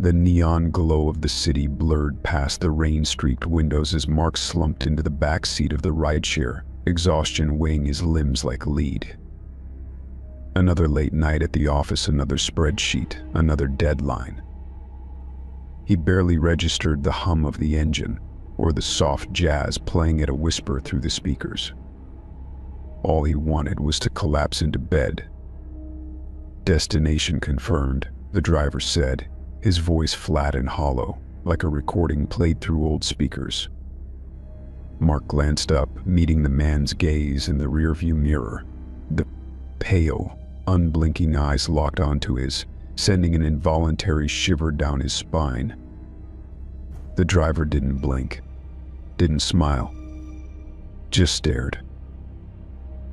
The neon glow of the city blurred past the rain-streaked windows as Mark slumped into the back seat of the rideshare, exhaustion weighing his limbs like lead. Another late night at the office, another spreadsheet, another deadline. He barely registered the hum of the engine or the soft jazz playing at a whisper through the speakers. All he wanted was to collapse into bed. "Destination confirmed," the driver said, his voice flat and hollow, like a recording played through old speakers. Mark glanced up, meeting the man's gaze in the rearview mirror. The pale, unblinking eyes locked onto his, sending an involuntary shiver down his spine. The driver didn't blink, didn't smile, just stared.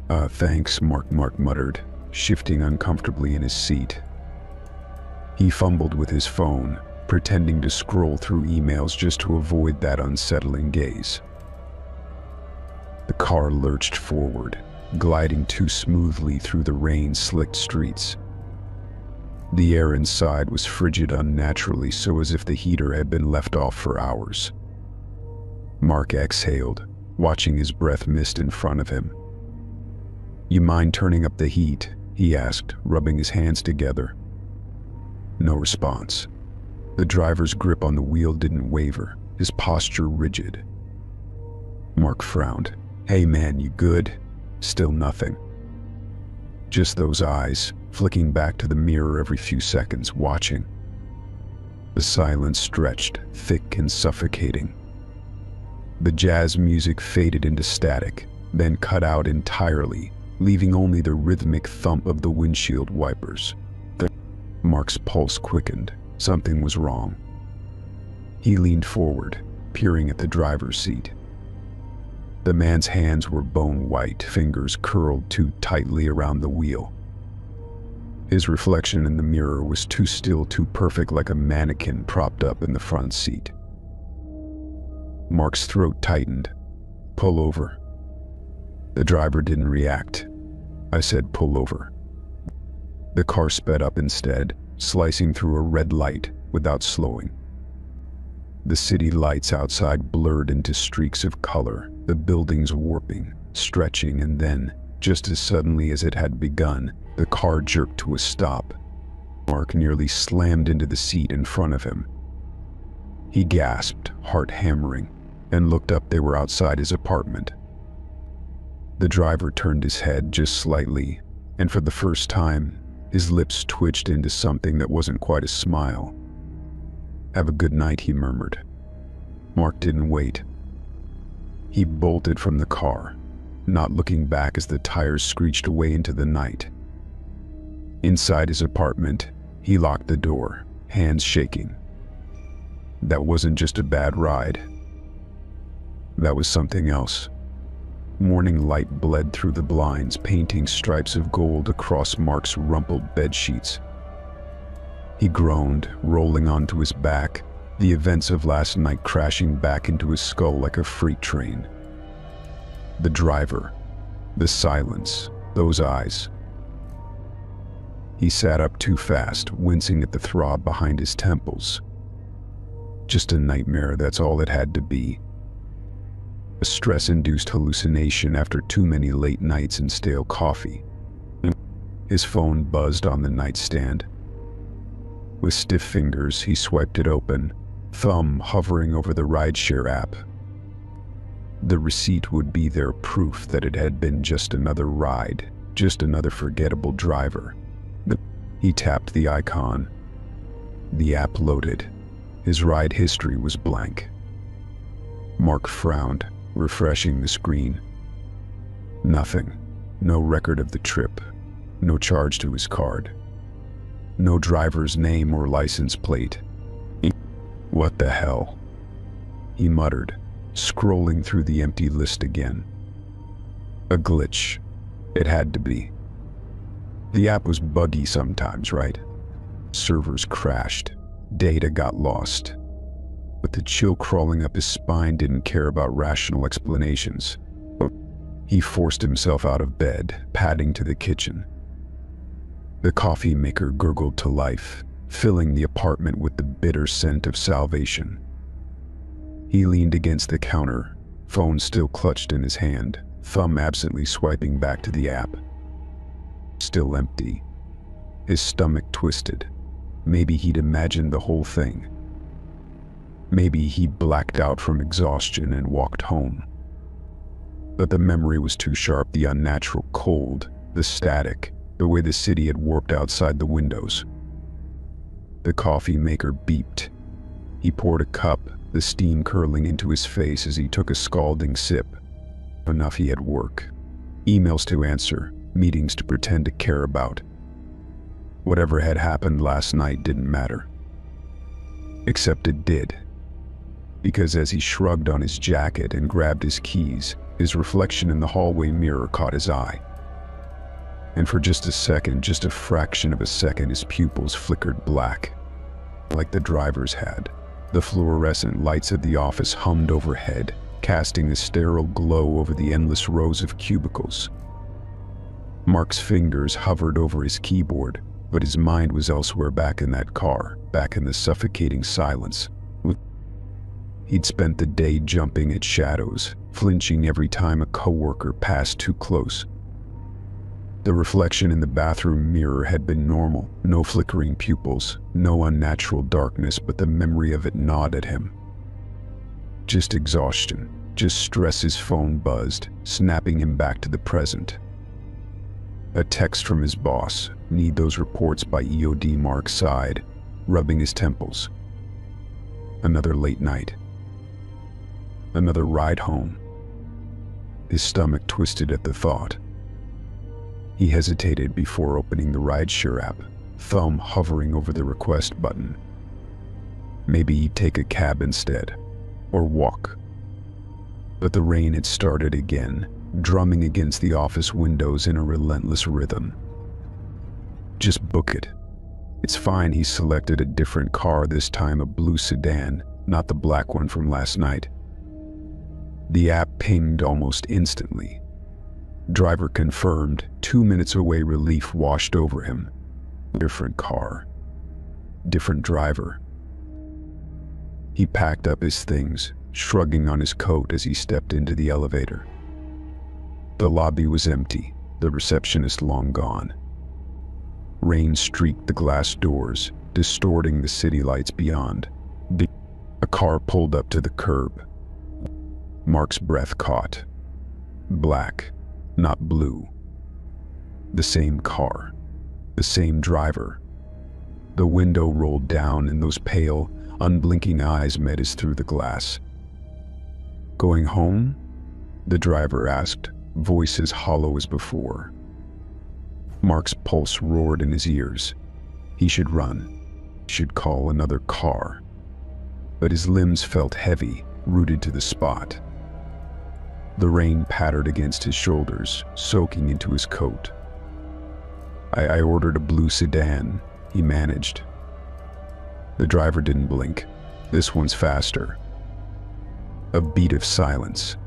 Thanks, Mark muttered, shifting uncomfortably in his seat. He fumbled with his phone, pretending to scroll through emails just to avoid that unsettling gaze. The car lurched forward, gliding too smoothly through the rain-slicked streets. The air inside was frigid unnaturally, so as if the heater had been left off for hours. Mark exhaled, watching his breath mist in front of him. "You mind turning up the heat?" he asked, rubbing his hands together. No response. The driver's grip on the wheel didn't waver, his posture rigid. Mark frowned. "Hey man, you good?" Still nothing. Just those eyes, flicking back to the mirror every few seconds, watching. The silence stretched, thick and suffocating. The jazz music faded into static, then cut out entirely, leaving only the rhythmic thump of the windshield wipers. Mark's pulse quickened. Something was wrong. He leaned forward, peering at the driver's seat. The man's hands were bone white, fingers curled too tightly around the wheel. His reflection in the mirror was too still, too perfect, like a mannequin propped up in the front seat. Mark's throat tightened. "Pull over." The driver didn't react. I said, "Pull over." The car sped up instead, slicing through a red light without slowing. The city lights outside blurred into streaks of color, the buildings warping, stretching, and then, just as suddenly as it had begun, the car jerked to a stop. Mark nearly slammed into the seat in front of him. He gasped, heart hammering, and looked up. They were outside his apartment. The driver turned his head just slightly, and for the first time, his lips twitched into something that wasn't quite a smile. "Have a good night," he murmured. Mark didn't wait. He bolted from the car, not looking back as the tires screeched away into the night. Inside his apartment, he locked the door, hands shaking. That wasn't just a bad ride. That was something else. Morning light bled through the blinds, painting stripes of gold across Mark's rumpled bedsheets. He groaned, rolling onto his back, the events of last night crashing back into his skull like a freight train. The driver, the silence, those eyes. He sat up too fast, wincing at the throb behind his temples. Just a nightmare, that's all it had to be. A stress-induced hallucination after too many late nights and stale coffee. His phone buzzed on the nightstand. With stiff fingers, he swiped it open, thumb hovering over the rideshare app. The receipt would be there, proof that it had been just another ride, just another forgettable driver. He tapped the icon. The app loaded. His ride history was blank. Mark frowned, refreshing the screen. Nothing. No record of the trip. No charge to his card. No driver's name or license plate. "What the hell?" he muttered, scrolling through the empty list again. A glitch. It had to be. The app was buggy sometimes, right? Servers crashed. Data got lost. But the chill crawling up his spine didn't care about rational explanations. He forced himself out of bed, padding to the kitchen. The coffee maker gurgled to life, filling the apartment with the bitter scent of salvation. He leaned against the counter, phone still clutched in his hand, thumb absently swiping back to the app. Still empty. His stomach twisted. Maybe he'd imagined the whole thing. Maybe he blacked out from exhaustion and walked home. But the memory was too sharp, the unnatural cold, the static, the way the city had warped outside the windows. The coffee maker beeped. He poured a cup, the steam curling into his face as he took a scalding sip. Enough, he had work. Emails to answer, meetings to pretend to care about. Whatever had happened last night didn't matter. Except it did. Because as he shrugged on his jacket and grabbed his keys, his reflection in the hallway mirror caught his eye. And for just a second, just a fraction of a second, his pupils flickered black, like the driver's had. The fluorescent lights of the office hummed overhead, casting a sterile glow over the endless rows of cubicles. Mark's fingers hovered over his keyboard, but his mind was elsewhere, back in that car, back in the suffocating silence. He'd spent the day jumping at shadows, flinching every time a coworker passed too close. The reflection in the bathroom mirror had been normal, no flickering pupils, no unnatural darkness, but the memory of it gnawed at him. Just exhaustion, just stress. His phone buzzed, snapping him back to the present. A text from his boss. Need those reports by EOD. Mark sighed, rubbing his temples. Another late night. Another ride home. His stomach twisted at the thought. He hesitated before opening the rideshare app, thumb hovering over the request button. Maybe he'd take a cab instead, or walk. But the rain had started again, drumming against the office windows in a relentless rhythm. Just book it. It's fine. He selected a different car, this time a blue sedan, not the black one from last night. The app pinged almost instantly. Driver confirmed. 2 minutes away. Relief washed over him. Different car. Different driver. He packed up his things, shrugging on his coat as he stepped into the elevator. The lobby was empty, the receptionist long gone. Rain streaked the glass doors, distorting the city lights beyond. A car pulled up to the curb. Mark's breath caught. Black, not blue. The same car, the same driver. The window rolled down and those pale, unblinking eyes met his through the glass. Going home? The driver asked, voice as hollow as before. Mark's pulse roared in his ears. He should run. He should call another car. But his limbs felt heavy, rooted to the spot. The rain pattered against his shoulders, soaking into his coat. I ordered a blue sedan, he managed. The driver didn't blink. This one's faster. A beat of silence.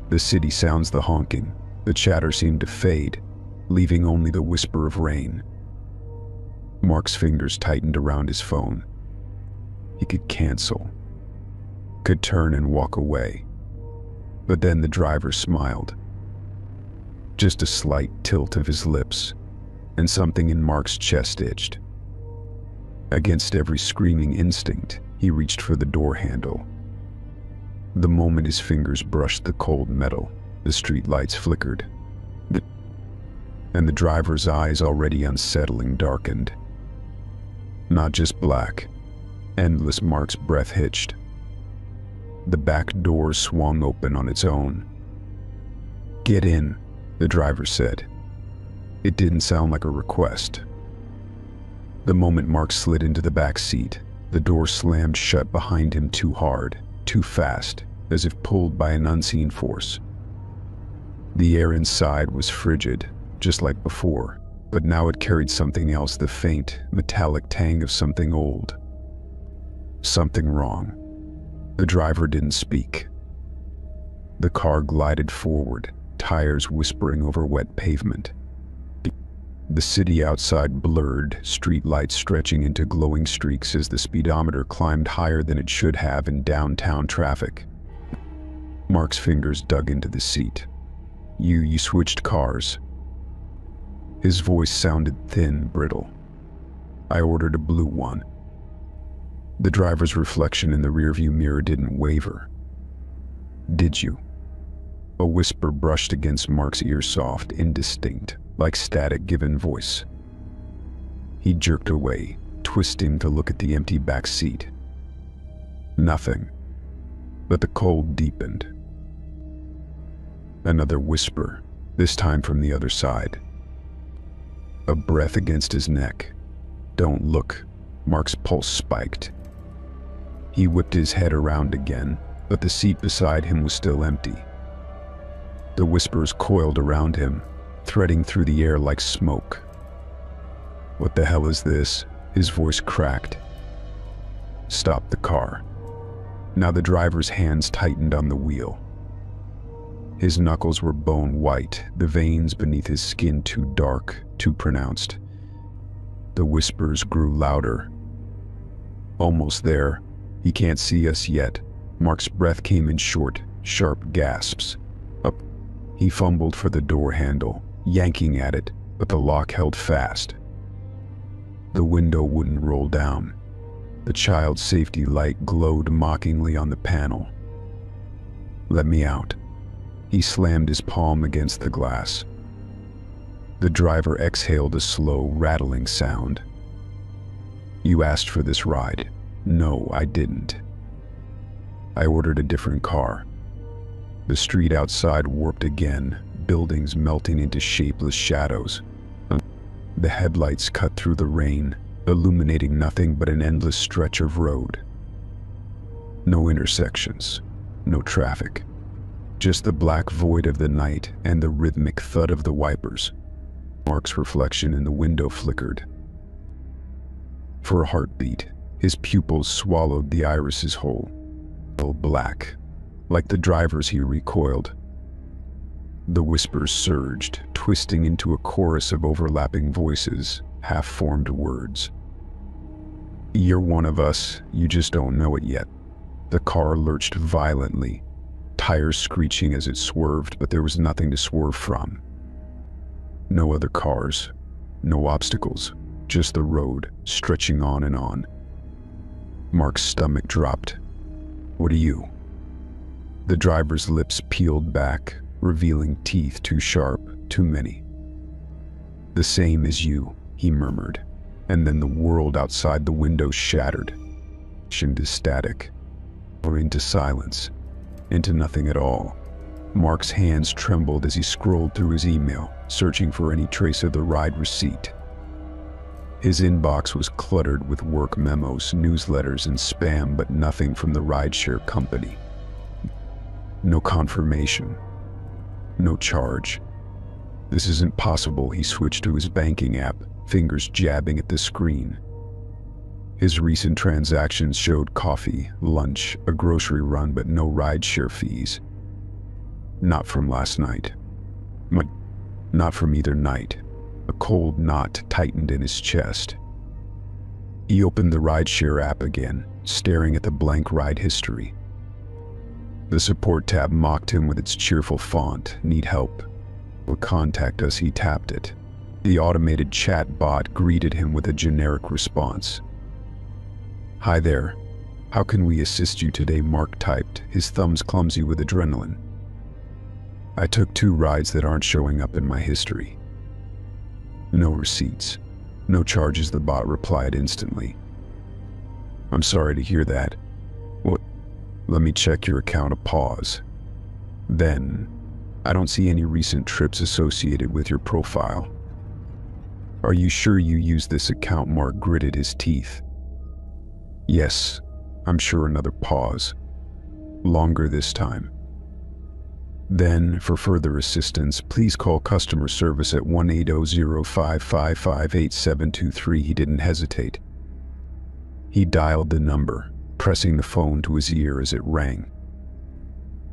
The city sounds, the honking. The chatter seemed to fade, leaving only the whisper of rain. Mark's fingers tightened around his phone. He could cancel. Could turn and walk away. But then the driver smiled. Just a slight tilt of his lips, and something in Mark's chest itched. Against every screaming instinct, he reached for the door handle. The moment his fingers brushed the cold metal, the street lights flickered. And the driver's eyes, already unsettling, darkened. Not just black, endless. Mark's breath hitched. The back door swung open on its own. Get in, the driver said. It didn't sound like a request. The moment Mark slid into the back seat, the door slammed shut behind him, too hard, too fast, as if pulled by an unseen force. The air inside was frigid, just like before, but now it carried something else, the faint, metallic tang of something old. Something wrong. The driver didn't speak. The car glided forward, tires whispering over wet pavement. The city outside blurred, streetlights stretching into glowing streaks as the speedometer climbed higher than it should have in downtown traffic. Mark's fingers dug into the seat. You switched cars." His voice sounded thin, brittle. "I ordered a blue one." The driver's reflection in the rearview mirror didn't waver. "Did you?" A whisper brushed against Mark's ear, soft, indistinct, like static given voice. He jerked away, twisting to look at the empty back seat. Nothing. But the cold deepened. Another whisper, this time from the other side. A breath against his neck. "Don't look." Mark's pulse spiked. He whipped his head around again, but the seat beside him was still empty. The whispers coiled around him, threading through the air like smoke. "What the hell is this?" His voice cracked. "Stop the car." Now the driver's hands tightened on the wheel. His knuckles were bone white, the veins beneath his skin too dark, too pronounced. The whispers grew louder. "Almost there. He can't see us yet." Mark's breath came in short, sharp gasps. Up. He fumbled for the door handle, yanking at it, but the lock held fast. The window wouldn't roll down. The child's safety light glowed mockingly on the panel. "Let me out." He slammed his palm against the glass. The driver exhaled a slow, rattling sound. "You asked for this ride." "No, I didn't. I ordered a different car." The street outside warped again, buildings melting into shapeless shadows. The headlights cut through the rain, illuminating nothing but an endless stretch of road. No intersections, no traffic. Just the black void of the night and the rhythmic thud of the wipers. Mark's reflection in the window flickered. For a heartbeat, his pupils swallowed the irises whole. Black. Like the driver's, he recoiled. The whispers surged, twisting into a chorus of overlapping voices, half-formed words. "You're one of us, you just don't know it yet." The car lurched violently, tires screeching as it swerved, but there was nothing to swerve from. No other cars, no obstacles, just the road, stretching on and on. Mark's stomach dropped. "What are you?" The driver's lips peeled back, revealing teeth too sharp, too many. "The same as you," he murmured, and then the world outside the window shattered. Into static, or into silence, into nothing at all. Mark's hands trembled as he scrolled through his email, searching for any trace of the ride receipt. His inbox was cluttered with work memos, newsletters, and spam, but nothing from the rideshare company. No confirmation. No charge. "This isn't possible." He switched to his banking app, fingers jabbing at the screen. His recent transactions showed coffee, lunch, a grocery run, but no rideshare fees. Not from last night. Not from either night. A cold knot tightened in his chest. He opened the rideshare app again, staring at the blank ride history. The support tab mocked him with its cheerful font, "Need help?" "Will contact us." He tapped it. The automated chat bot greeted him with a generic response. "Hi there. How can we assist you today?" Mark typed, his thumbs clumsy with adrenaline. "I took 2 rides that aren't showing up in my history." "No receipts. No charges," the bot replied instantly. "I'm sorry to hear that. Well, let me check your account." A pause. Then, "I don't see any recent trips associated with your profile." "Are you sure you used this account?" Mark gritted his teeth. "Yes, I'm sure." Another pause. Longer this time. Then, "For further assistance, please call customer service at 1-800-555-8723. He didn't hesitate. He dialed the number, pressing the phone to his ear as it rang.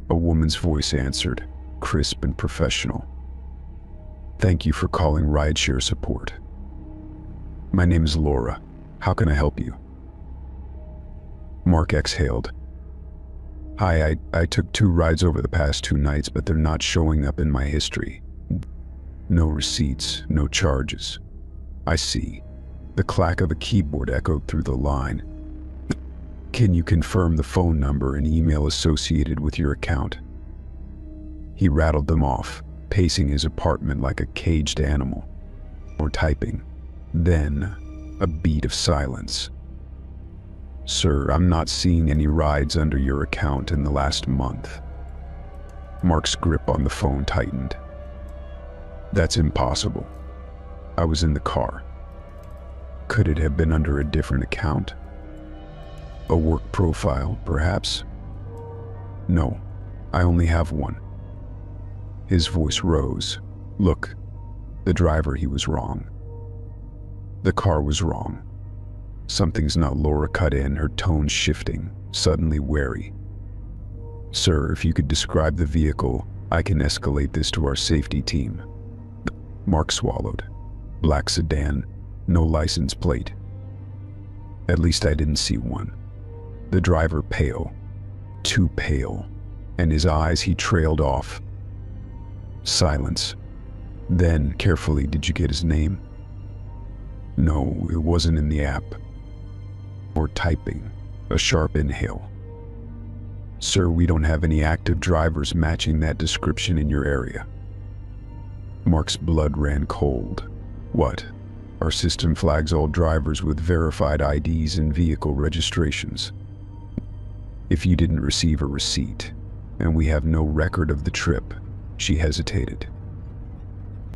A woman's voice answered, crisp and professional. Thank you for calling rideshare support. My name is Laura. How can I help you? Mark exhaled. Hi, I took 2 rides over the past 2 nights, but they're not showing up in my history. No receipts, no charges. I see. The clack of a keyboard echoed through the line. Can you confirm the phone number and email associated with your account? He rattled them off, pacing his apartment like a caged animal. Or typing. Then, a beat of silence. Sir, I'm not seeing any rides under your account in the last month. Mark's grip on the phone tightened. That's impossible. I was in the car. Could it have been under a different account? A work profile, perhaps? No, I only have one. His voice rose. Look, the driver, he was wrong. The car was wrong. Something's not. Laura cut in, her tone shifting, suddenly wary. Sir, if you could describe the vehicle, I can escalate this to our safety team. Mark swallowed. Black sedan, no license plate. At least I didn't see one. The driver pale, too pale, and his eyes, he trailed off. Silence. Then, carefully, did you get his name? No, it wasn't in the app. Or typing. A sharp inhale. Sir, we don't have any active drivers matching that description in your area. Mark's blood ran cold. What? Our system flags all drivers with verified IDs and vehicle registrations. If you didn't receive a receipt, and we have no record of the trip, she hesitated.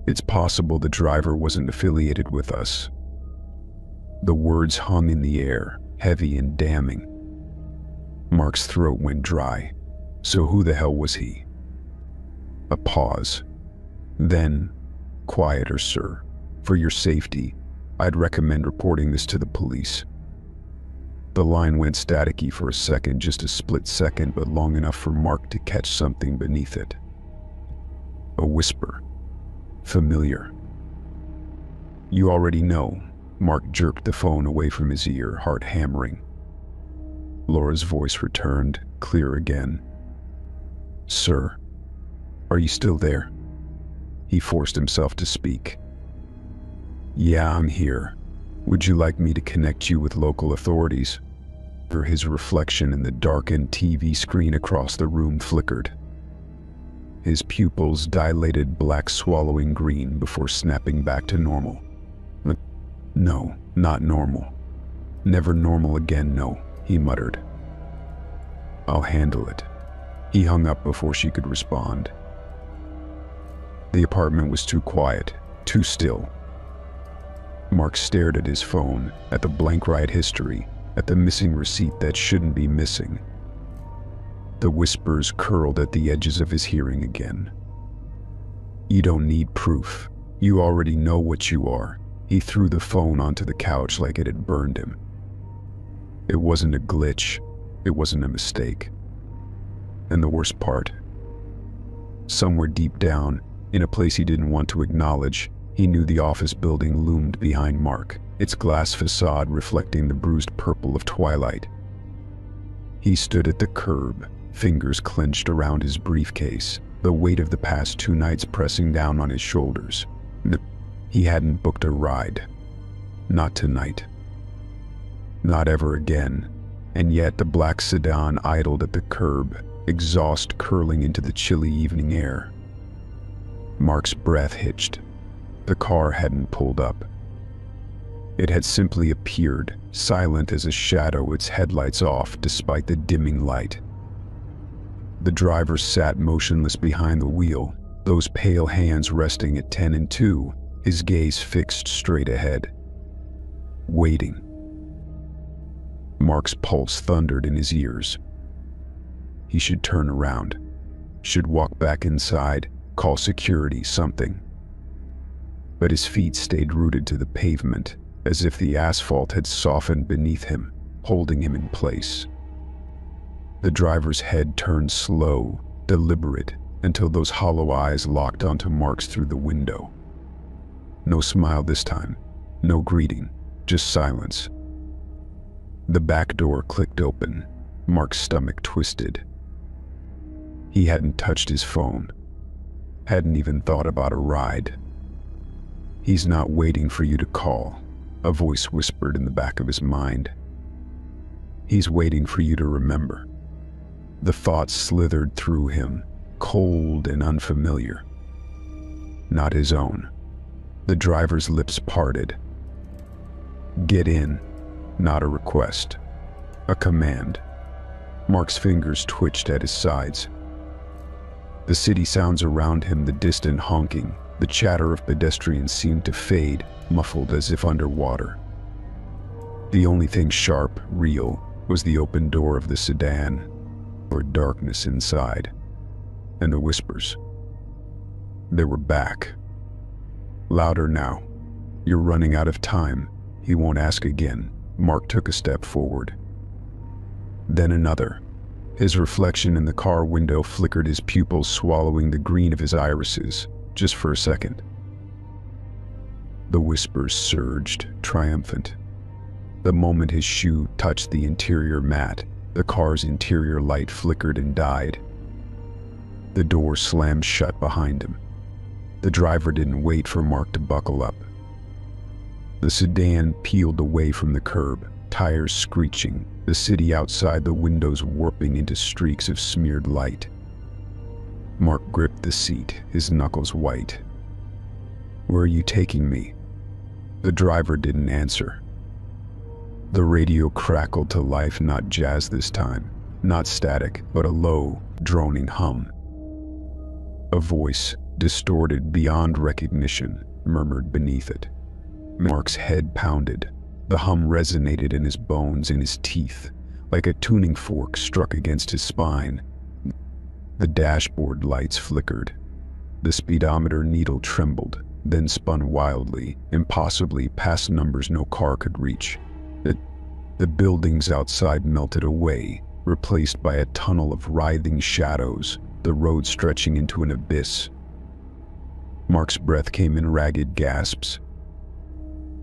It's possible the driver wasn't affiliated with us. The words hung in the air, heavy and damning. Mark's throat went dry. So who the hell was he? A pause. Then, quieter, sir. For your safety, I'd recommend reporting this to the police. The line went staticky for a second, just a split second, but long enough for Mark to catch something beneath it. A whisper. Familiar. You already know. Mark jerked the phone away from his ear, heart hammering. Laura's voice returned, clear again. Sir, are you still there? He forced himself to speak. Yeah, I'm here. Would you like me to connect you with local authorities? His reflection in the darkened TV screen across the room flickered. His pupils dilated black, swallowing green before snapping back to normal. No, not normal. Never normal again, no, he muttered. I'll handle it. He hung up before she could respond. The apartment was too quiet, too still. Mark stared at his phone, at the blank ride history, at the missing receipt that shouldn't be missing. The whispers curled at the edges of his hearing again. You don't need proof. You already know what you are. He threw the phone onto the couch like it had burned him. It wasn't a glitch. It wasn't a mistake. And the worst part, somewhere deep down, in a place he didn't want to acknowledge, he knew the office building loomed behind Mark, its glass facade reflecting the bruised purple of twilight. He stood at the curb, fingers clenched around his briefcase, the weight of the past 2 nights pressing down on his shoulders. He hadn't booked a ride. Not tonight. Not ever again. And yet the black sedan idled at the curb, exhaust curling into the chilly evening air. Mark's breath hitched. The car hadn't pulled up. It had simply appeared, silent as a shadow, its headlights off despite the dimming light. The driver sat motionless behind the wheel, those pale hands resting at 10 and 2, his gaze fixed straight ahead. Waiting. Mark's pulse thundered in his ears. He should turn around. Should walk back inside, call security, something. But his feet stayed rooted to the pavement, as if the asphalt had softened beneath him, holding him in place. The driver's head turned slow, deliberate, until those hollow eyes locked onto Mark's through the window. No smile this time, no greeting, just silence. The back door clicked open. Mark's stomach twisted. He hadn't touched his phone, hadn't even thought about a ride. "He's not waiting for you to call," a voice whispered in the back of his mind. "He's waiting for you to remember." The thought slithered through him, cold and unfamiliar. Not his own. The driver's lips parted. "Get in," not a request, a command. Mark's fingers twitched at his sides. The city sounds around him, the distant honking, the chatter of pedestrians seemed to fade, muffled as if underwater. The only thing sharp, real, was the open door of the sedan, or darkness inside, and the whispers. They were back. Louder now. "You're running out of time." He won't ask again. Mark took a step forward. Then another. His reflection in the car window flickered, his pupils swallowing the green of his irises, just for a second. The whispers surged, triumphant. The moment his shoe touched the interior mat, the car's interior light flickered and died. The door slammed shut behind him. The driver didn't wait for Mark to buckle up. The sedan peeled away from the curb, tires screeching, the city outside the windows warping into streaks of smeared light. Mark gripped the seat, his knuckles white. "Where are you taking me?" The driver didn't answer. The radio crackled to life, not jazz this time, not static, but a low, droning hum. A voice, distorted beyond recognition, murmured beneath it. Mark's head pounded. The hum resonated in his bones, in his teeth, like a tuning fork struck against his spine. The dashboard lights flickered. The speedometer needle trembled, then spun wildly, impossibly past numbers no car could reach. The buildings outside melted away, replaced by a tunnel of writhing shadows, the road stretching into an abyss. Mark's breath came in ragged gasps.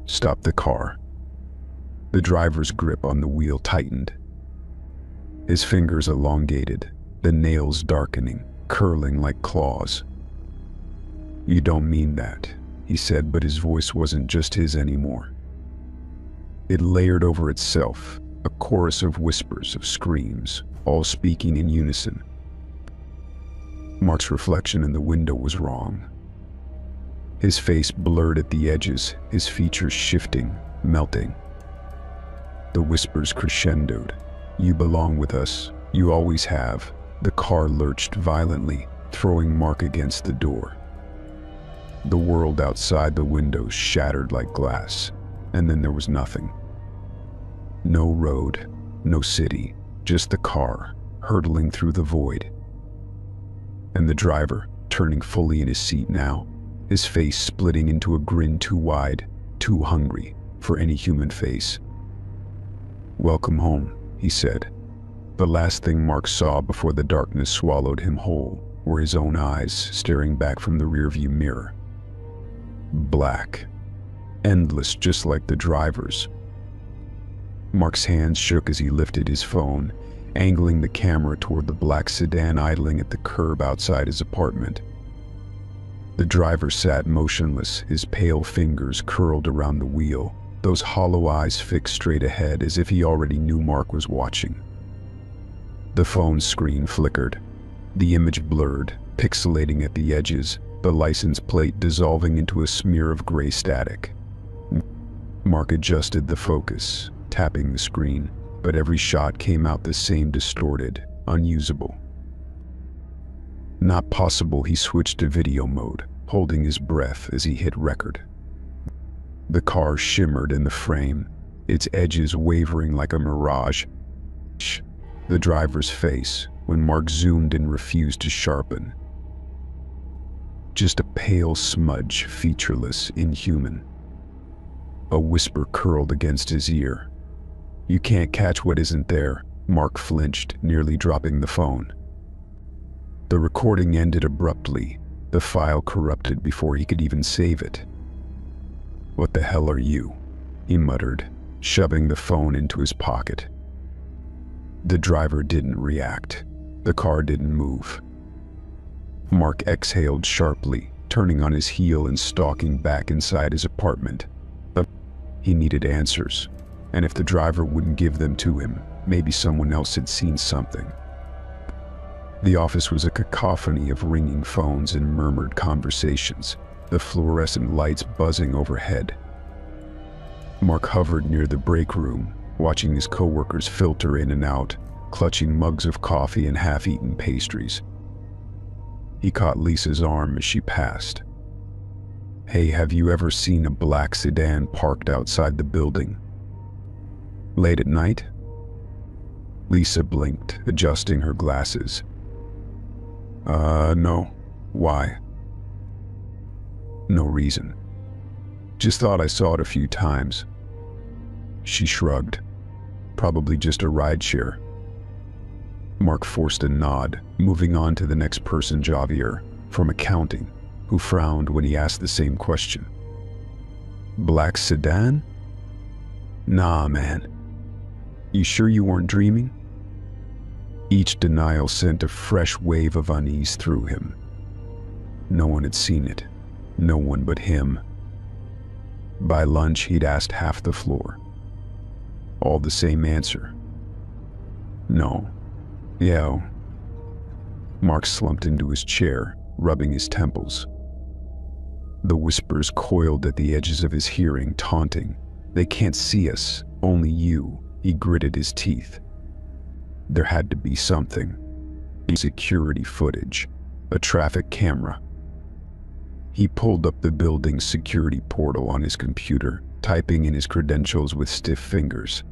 "Stop the car." The driver's grip on the wheel tightened. His fingers elongated, the nails darkening, curling like claws. "You don't mean that," he said, but his voice wasn't just his anymore. It layered over itself, a chorus of whispers, of screams, all speaking in unison. Mark's reflection in the window was wrong. His face blurred at the edges, his features shifting, melting. The whispers crescendoed. "You belong with us. You always have." The car lurched violently, throwing Mark against the door. The world outside the windows shattered like glass, and then there was nothing. No road, no city, just the car, hurtling through the void. And the driver, turning fully in his seat now, his face splitting into a grin too wide, too hungry for any human face. "Welcome home," he said. The last thing Mark saw before the darkness swallowed him whole were his own eyes staring back from the rearview mirror. Black. Endless, just like the driver's. Mark's hands shook as he lifted his phone, angling the camera toward the black sedan idling at the curb outside his apartment. The driver sat motionless, his pale fingers curled around the wheel, those hollow eyes fixed straight ahead as if he already knew Mark was watching. The phone screen flickered. The image blurred, pixelating at the edges, the license plate dissolving into a smear of gray static. Mark adjusted the focus, tapping the screen, but every shot came out the same, distorted, unusable. Not possible. He switched to video mode, holding his breath as he hit record. The car shimmered in the frame, its edges wavering like a mirage. The driver's face, when Mark zoomed in, refused to sharpen. Just a pale smudge, featureless, inhuman. A whisper curled against his ear. "You can't catch what isn't there." Mark flinched, nearly dropping the phone. The recording ended abruptly, the file corrupted before he could even save it. "What the hell are you?" he muttered, shoving the phone into his pocket. The driver didn't react. The car didn't move. Mark exhaled sharply, turning on his heel and stalking back inside his apartment. He needed answers, and if the driver wouldn't give them to him, maybe someone else had seen something. The office was a cacophony of ringing phones and murmured conversations, the fluorescent lights buzzing overhead. Mark hovered near the break room, watching his coworkers filter in and out, clutching mugs of coffee and half-eaten pastries. He caught Lisa's arm as she passed. "Hey, have you ever seen a black sedan parked outside the building? Late at night?" Lisa blinked, adjusting her glasses. No. Why?" "No reason. Just thought I saw it a few times." She shrugged. "Probably just a rideshare." Mark forced a nod, moving on to the next person, Javier, from accounting, who frowned when he asked the same question. "Black sedan? Nah, man. You sure you weren't dreaming?" Each denial sent a fresh wave of unease through him. No one had seen it. No one but him. By lunch, he'd asked half the floor. All the same answer. "No. Yeah." Mark slumped into his chair, rubbing his temples. The whispers coiled at the edges of his hearing, taunting. "They can't see us, only you." He gritted his teeth. There had to be something. Security footage. A traffic camera. He pulled up the building's security portal on his computer, typing in his credentials with stiff fingers.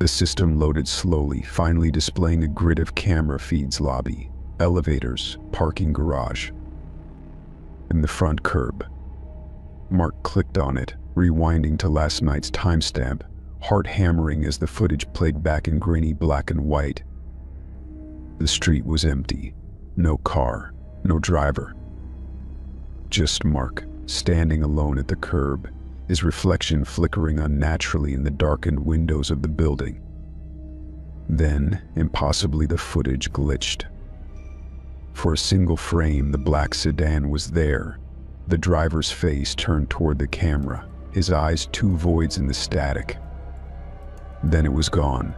The system loaded slowly, finally displaying a grid of camera feeds: lobby, elevators, parking garage, and the front curb. Mark clicked on it, rewinding to last night's timestamp, heart hammering as the footage played back in grainy black and white. The street was empty. No car, no driver. Just Mark, standing alone at the curb, his reflection flickering unnaturally in the darkened windows of the building. Then, impossibly, the footage glitched. For a single frame, the black sedan was there, the driver's face turned toward the camera, his eyes two voids in the static. Then it was gone.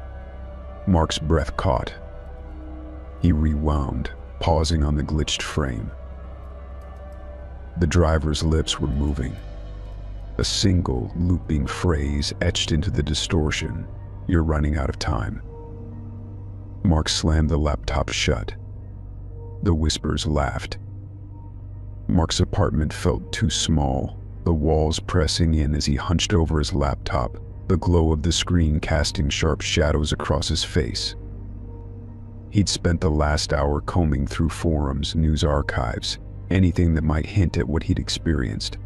Mark's breath caught. He rewound, pausing on the glitched frame. The driver's lips were moving. A single, looping phrase etched into the distortion: "You're running out of time." Mark slammed the laptop shut. The whispers laughed. Mark's apartment felt too small, the walls pressing in as he hunched over his laptop, the glow of the screen casting sharp shadows across his face. He'd spent the last hour combing through forums, news archives, anything that might hint at what he'd experienced.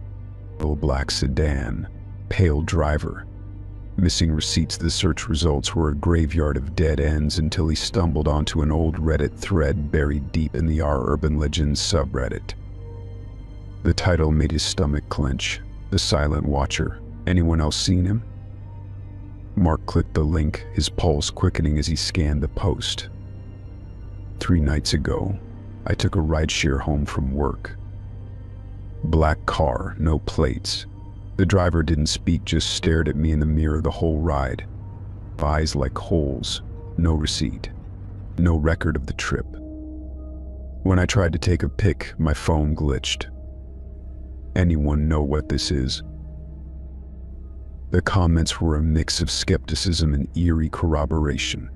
Little black sedan, pale driver. Missing receipts. The search results were a graveyard of dead ends until he stumbled onto an old Reddit thread buried deep in the R Urban Legends subreddit. The title made his stomach clench. "The Silent Watcher. Anyone else seen him?" Mark clicked the link, his pulse quickening as he scanned the post. 3 nights ago, I took a rideshare home from work. Black car, no plates. The driver didn't speak, just stared at me in the mirror the whole ride. Eyes like holes, no receipt, no record of the trip. When I tried to take a pic, my phone glitched. "Anyone know what this is?" The comments were a mix of skepticism and eerie corroboration.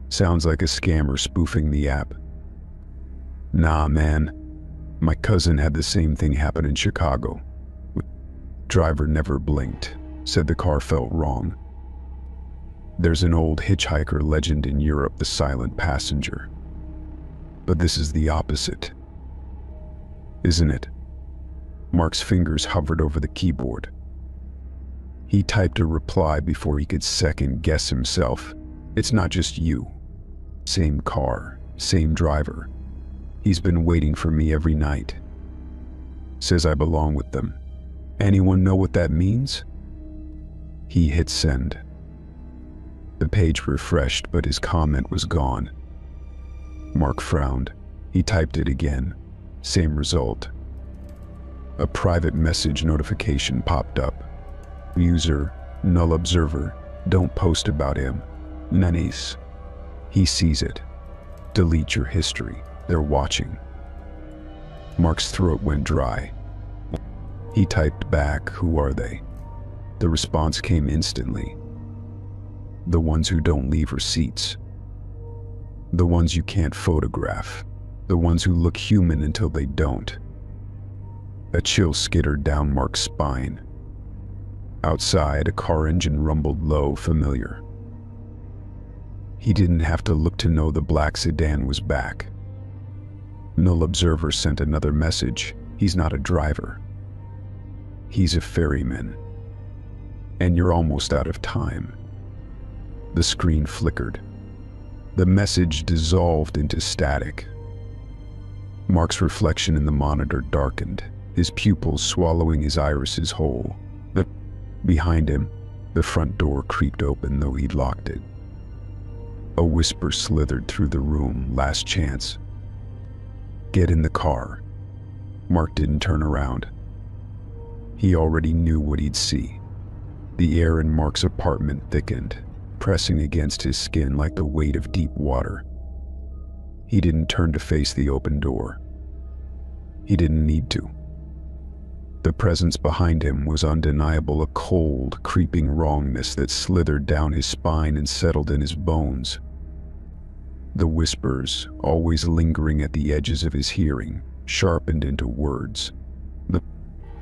"Sounds like a scammer spoofing the app." "Nah, man. My cousin had the same thing happen in Chicago." Driver never blinked, said the car felt wrong. "There's an old hitchhiker legend in Europe, the silent passenger. But this is the opposite. Isn't it?" Mark's fingers hovered over the keyboard. He typed a reply before he could second guess himself. "It's not just you. Same car, same driver. He's been waiting for me every night. Says I belong with them." Anyone know what that means? He hit send. The page refreshed, but his comment was gone. Mark frowned. He typed it again. Same result. A private message notification popped up. User, null observer, don't post about him. Nanis. He sees it. Delete your history. They're watching. Mark's throat went dry. He typed back, who are they? The response came instantly. The ones who don't leave receipts. The ones you can't photograph. The ones who look human until they don't. A chill skittered down Mark's spine. Outside, a car engine rumbled low, familiar. He didn't have to look to know the black sedan was back. Null observer sent another message. He's not a driver. He's a ferryman. And you're almost out of time. The screen flickered. The message dissolved into static. Mark's reflection in the monitor darkened, his pupils swallowing his irises whole. Behind him, the front door creaked open, though he'd locked it. A whisper slithered through the room. Last chance. Get in the car. Mark didn't turn around. He already knew what he'd see. The air in Mark's apartment thickened, pressing against his skin like the weight of deep water. He didn't turn to face the open door. He didn't need to. The presence behind him was undeniable, a cold, creeping wrongness that slithered down his spine and settled in his bones. The whispers, always lingering at the edges of his hearing, sharpened into words.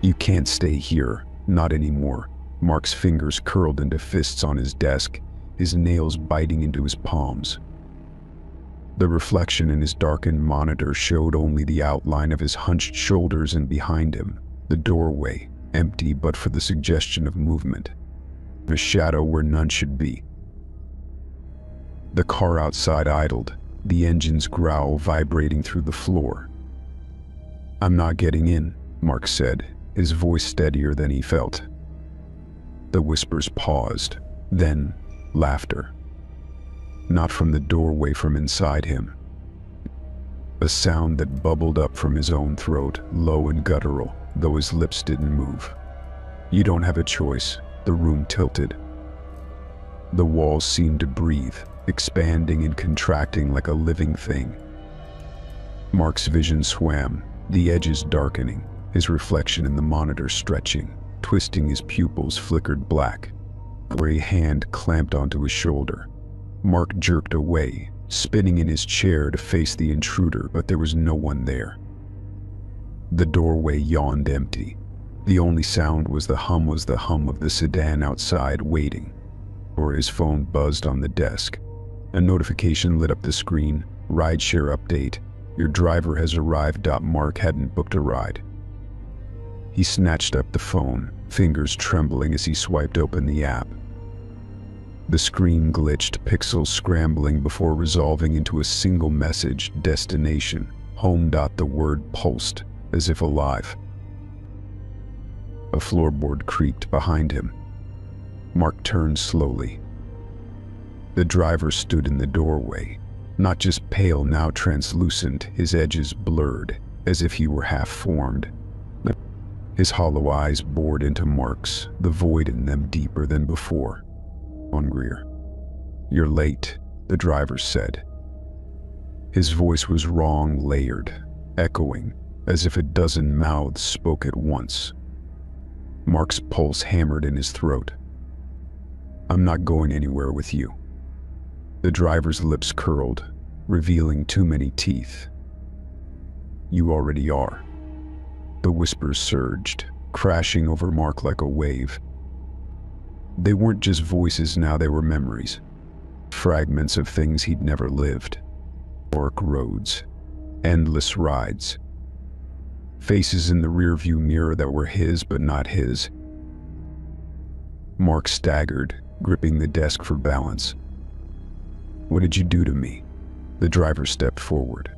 You can't stay here, not anymore. Mark's fingers curled into fists on his desk, his nails biting into his palms. The reflection in his darkened monitor showed only the outline of his hunched shoulders, and behind him, the doorway, empty but for the suggestion of movement. A shadow where none should be. The car outside idled, the engine's growl vibrating through the floor. I'm not getting in, Mark said, his voice steadier than he felt. The whispers paused, then laughter. Not from the doorway, from inside him. A sound that bubbled up from his own throat, low and guttural, though his lips didn't move. You don't have a choice. The room tilted. The walls seemed to breathe, expanding and contracting like a living thing. Mark's vision swam, the edges darkening, his reflection in the monitor stretching, twisting. His pupils flickered black. A hand clamped onto his shoulder. Mark jerked away, spinning in his chair to face the intruder, but there was no one there. The doorway yawned empty. The only sound was the hum of the sedan outside waiting. Or his phone buzzed on the desk. A notification lit up the screen. Rideshare update. Your driver has arrived. Mark hadn't booked a ride. He snatched up the phone, fingers trembling as he swiped open the app. The screen glitched, pixels scrambling before resolving into a single message, destination, home. The word pulsed, as if alive. A floorboard creaked behind him. Mark turned slowly. The driver stood in the doorway, not just pale, now translucent, his edges blurred, as if he were half-formed. His hollow eyes bored into Mark's, the void in them deeper than before. Hungrier. You're late, the driver said. His voice was wrong, layered, echoing, as if a dozen mouths spoke at once. Mark's pulse hammered in his throat. I'm not going anywhere with you. The driver's lips curled, revealing too many teeth. You already are. The whispers surged, crashing over Mark like a wave. They weren't just voices now, they were memories. Fragments of things he'd never lived. Dark roads. Endless rides. Faces in the rearview mirror that were his but not his. Mark staggered, gripping the desk for balance. What did you do to me? The driver stepped forward.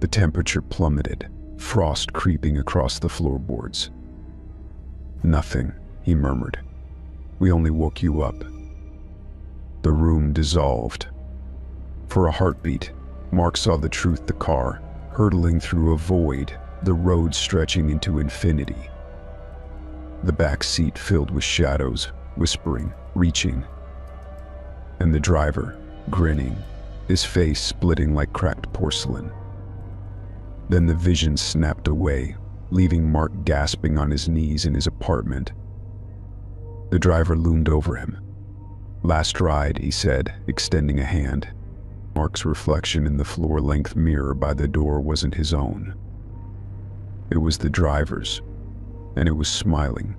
The temperature plummeted, frost creeping across the floorboards. "Nothing," he murmured. "We only woke you up." The room dissolved. For a heartbeat, Mark saw the truth: the car, hurtling through a void, the road stretching into infinity. The back seat filled with shadows, whispering, reaching. And the driver, grinning, his face splitting like cracked porcelain. Then the vision snapped away, leaving Mark gasping on his knees in his apartment. The driver loomed over him. "Last ride," he said, extending a hand. Mark's reflection in the floor-length mirror by the door wasn't his own. It was the driver's, and it was smiling.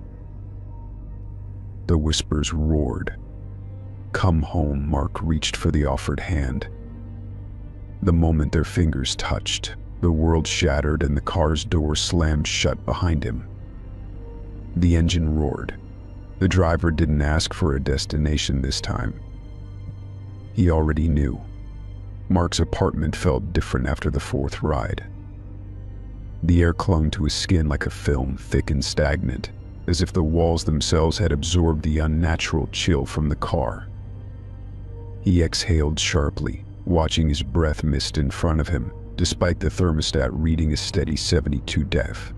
The whispers roared. "Come home." Mark reached for the offered hand. The moment their fingers touched, the world shattered and the car's door slammed shut behind him. The engine roared. The driver didn't ask for a destination this time. He already knew. Mark's apartment felt different after the fourth ride. The air clung to his skin like a film, thick and stagnant, as if the walls themselves had absorbed the unnatural chill from the car. He exhaled sharply, watching his breath mist in front of him, despite the thermostat reading a steady 72 def.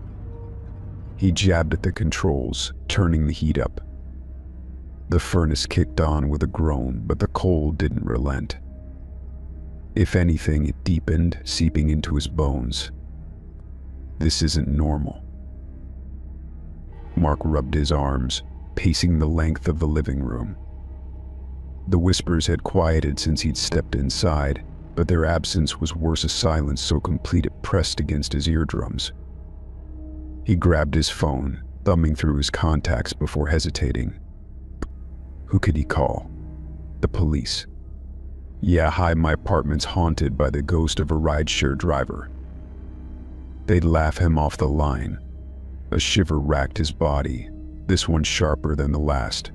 He jabbed at the controls, turning the heat up. The furnace kicked on with a groan, but the cold didn't relent. If anything, it deepened, seeping into his bones. This isn't normal. Mark rubbed his arms, pacing the length of the living room. The whispers had quieted since he'd stepped inside, but their absence was worse, a silence so complete it pressed against his eardrums. He grabbed his phone, thumbing through his contacts before hesitating. Who could he call? The police. "Yeah, hi, my apartment's haunted by the ghost of a rideshare driver." They'd laugh him off the line. A shiver racked his body, this one sharper than the last.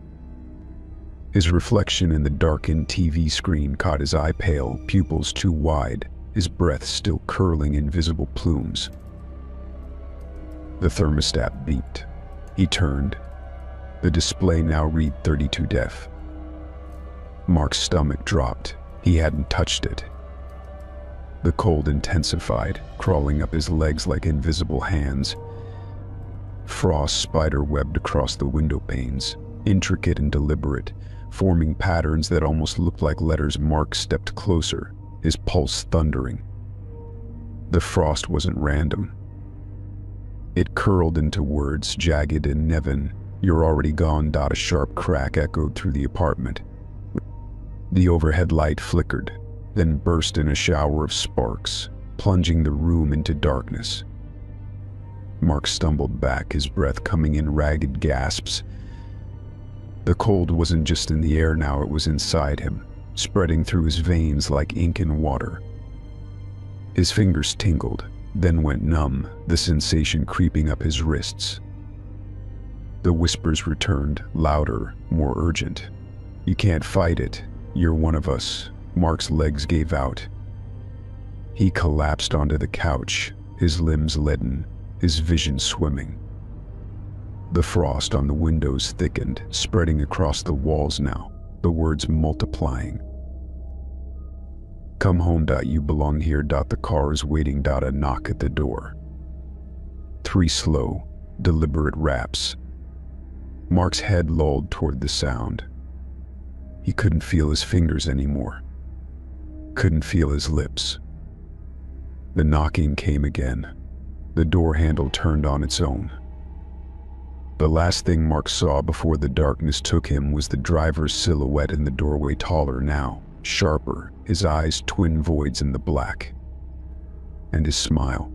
His reflection in the darkened TV screen caught his eye, pale, pupils too wide, his breath still curling in visible plumes. The thermostat beeped. He turned. The display now read 32 def. Mark's stomach dropped. He hadn't touched it. The cold intensified, crawling up his legs like invisible hands. Frost spider-webbed across the window panes, intricate and deliberate, forming patterns that almost looked like letters. Mark stepped closer, his pulse thundering. The frost wasn't random. It curled into words, jagged and Nevin, "You're already gone." A sharp crack echoed through the apartment. The overhead light flickered, then burst in a shower of sparks, plunging the room into darkness. Mark stumbled back, his breath coming in ragged gasps. The cold wasn't just in the air now, it was inside him, spreading through his veins like ink in water. His fingers tingled, then went numb, the sensation creeping up his wrists. The whispers returned, louder, more urgent. "You can't fight it. You're one of us." Mark's legs gave out. He collapsed onto the couch, his limbs leaden, his vision swimming. The frost on the windows thickened, spreading across the walls now, the words multiplying. "Come home. You belong here. The car is waiting. A knock at the door. 3 slow, deliberate raps. Mark's head lolled toward the sound. He couldn't feel his fingers anymore. Couldn't feel his lips. The knocking came again. The door handle turned on its own. The last thing Mark saw before the darkness took him was the driver's silhouette in the doorway, taller now, sharper, his eyes twin voids in the black. And his smile,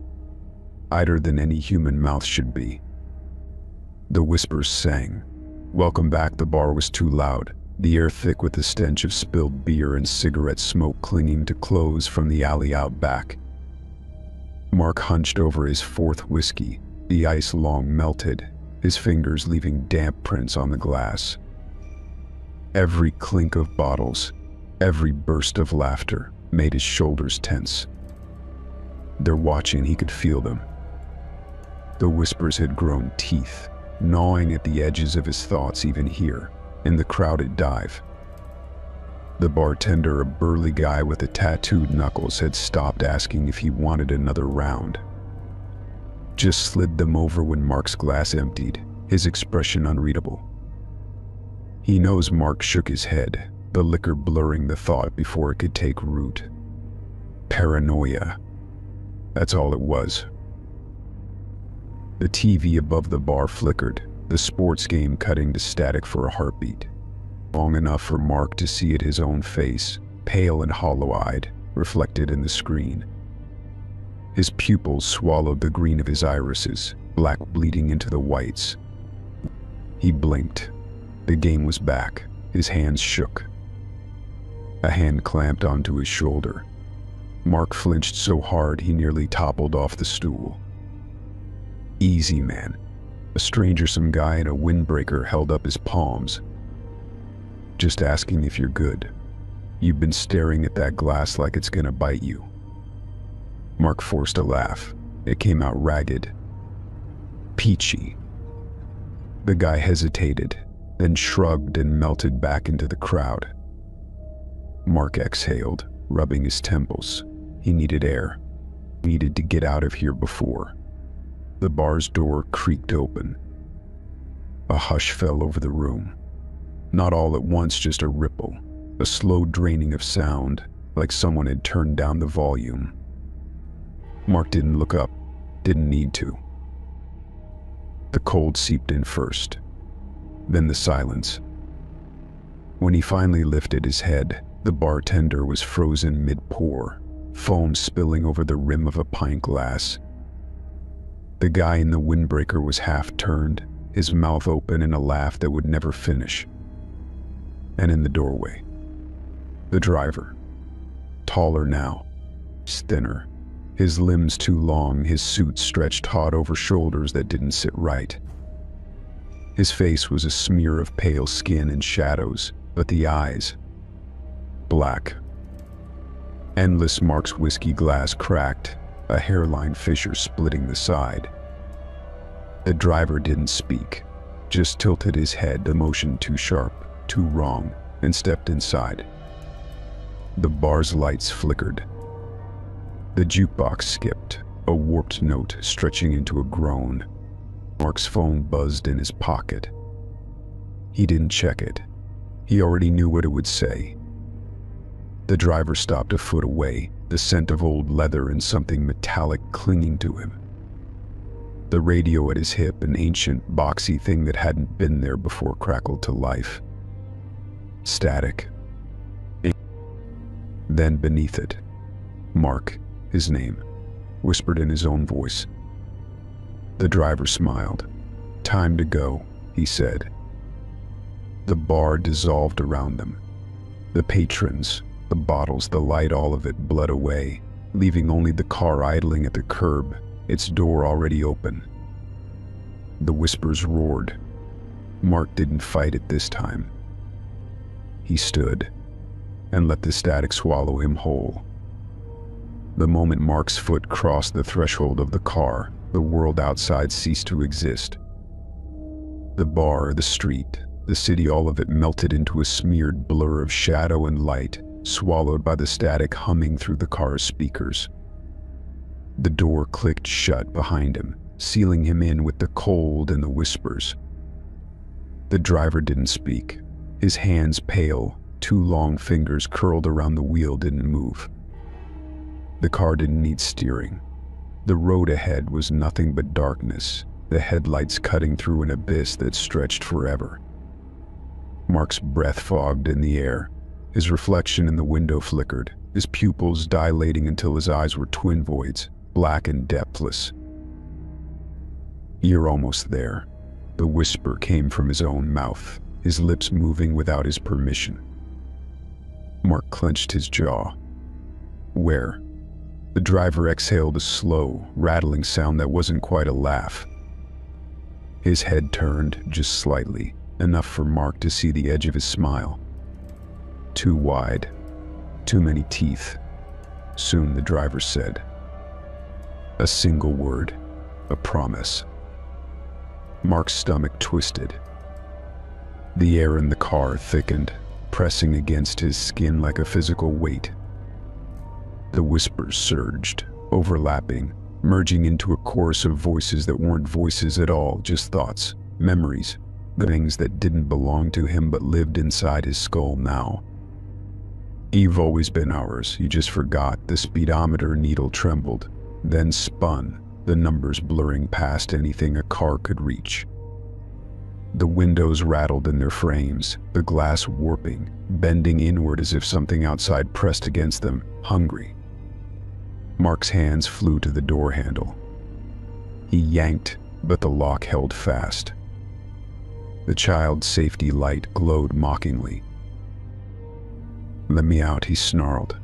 wider than any human mouth should be. The whispers sang. "Welcome back." The bar was too loud, the air thick with the stench of spilled beer and cigarette smoke clinging to clothes from the alley out back. Mark hunched over his 4th whiskey, the ice long melted, his fingers leaving damp prints on the glass. Every clink of bottles, every burst of laughter made his shoulders tense. They're watching, he could feel them. The whispers had grown teeth, gnawing at the edges of his thoughts even here, in the crowded dive. The bartender, a burly guy with the tattooed knuckles, had stopped asking if he wanted another round. Just slid them over when Mark's glass emptied, his expression unreadable. He knows Mark shook his head, the liquor blurring the thought before it could take root. Paranoia. That's all it was. The TV above the bar flickered, the sports game cutting to static for a heartbeat. Long enough for Mark to see it his own face, pale and hollow-eyed, reflected in the screen. His pupils swallowed the green of his irises, black bleeding into the whites. He blinked. The game was back. His hands shook. A hand clamped onto his shoulder. Mark flinched so hard he nearly toppled off the stool. "Easy, man." A stranger, some guy in a windbreaker, held up his palms. "Just asking if you're good. You've been staring at that glass like it's gonna bite you." Mark forced a laugh. It came out ragged. "Peachy." The guy hesitated, then shrugged and melted back into the crowd. Mark exhaled, rubbing his temples. He needed air. Needed to get out of here before. The bar's door creaked open. A hush fell over the room. Not all at once, just a ripple, a slow draining of sound, like someone had turned down the volume. Mark didn't look up, didn't need to. The cold seeped in first, then the silence. When he finally lifted his head, the bartender was frozen mid-pour, foam spilling over the rim of a pint glass. The guy in the windbreaker was half-turned, his mouth open in a laugh that would never finish. And in the doorway, the driver. Taller now, thinner, his limbs too long, his suit stretched taut over shoulders that didn't sit right. His face was a smear of pale skin and shadows, but the eyes, black. Endless. Mark's whiskey glass cracked, a hairline fissure splitting the side. The driver didn't speak, just tilted his head, emotion too sharp, too wrong, and stepped inside. The bar's lights flickered. The jukebox skipped, a warped note stretching into a groan. Mark's phone buzzed in his pocket. He didn't check it. He already knew what it would say. The driver stopped a foot away, the scent of old leather and something metallic clinging to him. The radio at his hip, an ancient, boxy thing that hadn't been there before, crackled to life. Static. Then beneath it, Mark, his name, whispered in his own voice. The driver smiled. "Time to go," he said. The bar dissolved around them. The patrons, the bottles, the light, all of it bled away, leaving only the car idling at the curb, its door already open. The whispers roared. Mark didn't fight it this time. He stood and let the static swallow him whole. The moment Mark's foot crossed the threshold of the car, the world outside ceased to exist. The bar, the street, the city, all of it melted into a smeared blur of shadow and light, swallowed by the static humming through the car's speakers. The door clicked shut behind him, sealing him in with the cold and the whispers. The driver didn't speak. His hands, pale, two long fingers curled around the wheel, didn't move. The car didn't need steering. The road ahead was nothing but darkness, the headlights cutting through an abyss that stretched forever. Mark's breath fogged in the air. His reflection in the window flickered, his pupils dilating until his eyes were twin voids, black and depthless. "You're almost there." The whisper came from his own mouth, his lips moving without his permission. Mark clenched his jaw. "Where?" The driver exhaled a slow, rattling sound that wasn't quite a laugh. His head turned just slightly, enough for Mark to see the edge of his smile. Too wide, too many teeth. Soon, the driver said. A single word, a promise. Mark's stomach twisted. The air in the car thickened, pressing against his skin like a physical weight. The whispers surged, overlapping, merging into a chorus of voices that weren't voices at all, just thoughts, memories, things that didn't belong to him but lived inside his skull now. "You've always been ours, you just forgot." The speedometer needle trembled, then spun, the numbers blurring past anything a car could reach. The windows rattled in their frames, the glass warping, bending inward as if something outside pressed against them, hungry. Mark's hands flew to the door handle. He yanked, but the lock held fast. The child's safety light glowed mockingly. "Let me out," he snarled.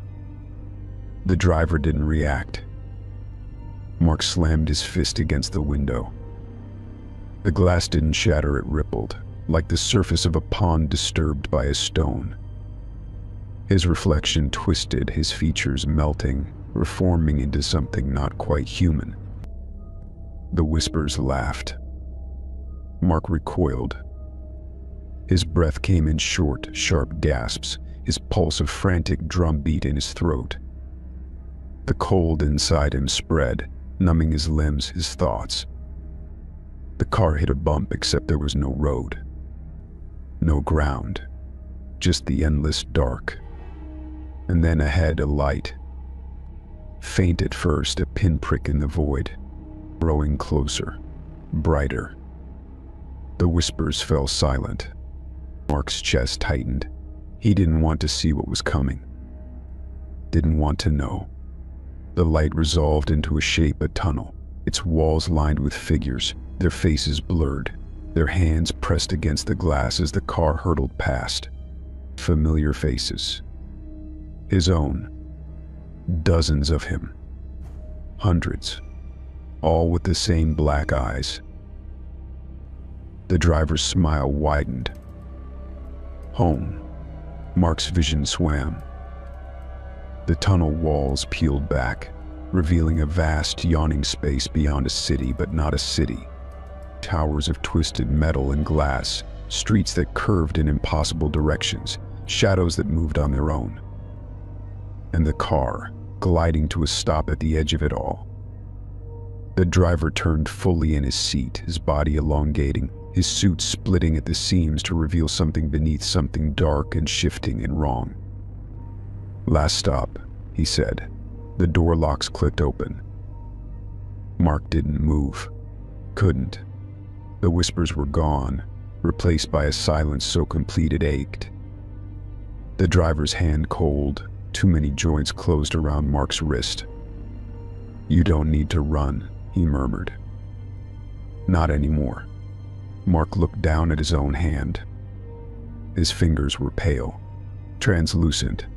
The driver didn't react. Mark slammed his fist against the window. The glass didn't shatter, it rippled, like the surface of a pond disturbed by a stone. His reflection twisted, his features melting, reforming into something not quite human. The whispers laughed. Mark recoiled. His breath came in short, sharp gasps, his pulse a frantic drumbeat in his throat. The cold inside him spread, numbing his limbs, his thoughts. The car hit a bump, except there was no road. No ground. Just the endless dark. And then ahead, a light. Faint at first, a pinprick in the void. Growing closer. Brighter. The whispers fell silent. Mark's chest tightened. He didn't want to see what was coming. Didn't want to know. The light resolved into a shape, a tunnel, its walls lined with figures, their faces blurred, their hands pressed against the glass as the car hurtled past. Familiar faces. His own. Dozens of him. Hundreds. All with the same black eyes. The driver's smile widened. Home. Mark's vision swam. The tunnel walls peeled back, revealing a vast, yawning space beyond a city, but not a city. Towers of twisted metal and glass, streets that curved in impossible directions, shadows that moved on their own. And the car, gliding to a stop at the edge of it all. The driver turned fully in his seat, his body elongating, his suit splitting at the seams to reveal something beneath, something dark and shifting and wrong. "Last stop," he said. The door locks clicked open. Mark didn't move. Couldn't. The whispers were gone, replaced by a silence so complete it ached. The driver's hand cold, too many joints closed around Mark's wrist. "You don't need to run," he murmured. "Not anymore." Mark looked down at his own hand. His fingers were pale, translucent.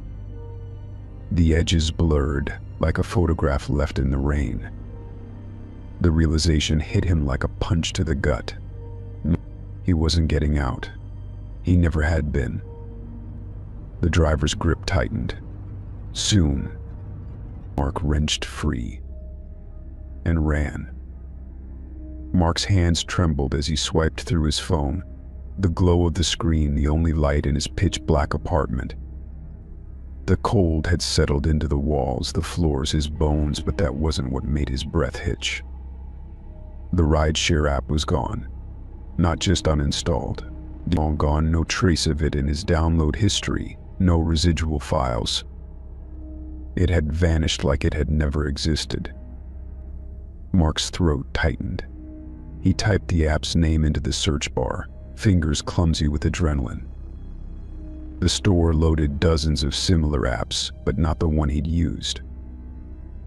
The edges blurred, like a photograph left in the rain. The realization hit him like a punch to the gut. He wasn't getting out. He never had been. The driver's grip tightened. Soon, Mark wrenched free and ran. Mark's hands trembled as he swiped through his phone, the glow of the screen the only light in his pitch-black apartment. The cold had settled into the walls, the floors, his bones, but that wasn't what made his breath hitch. The rideshare app was gone. Not just uninstalled. All gone, no trace of it in his download history, no residual files. It had vanished like it had never existed. Mark's throat tightened. He typed the app's name into the search bar, fingers clumsy with adrenaline. The store loaded dozens of similar apps, but not the one he'd used.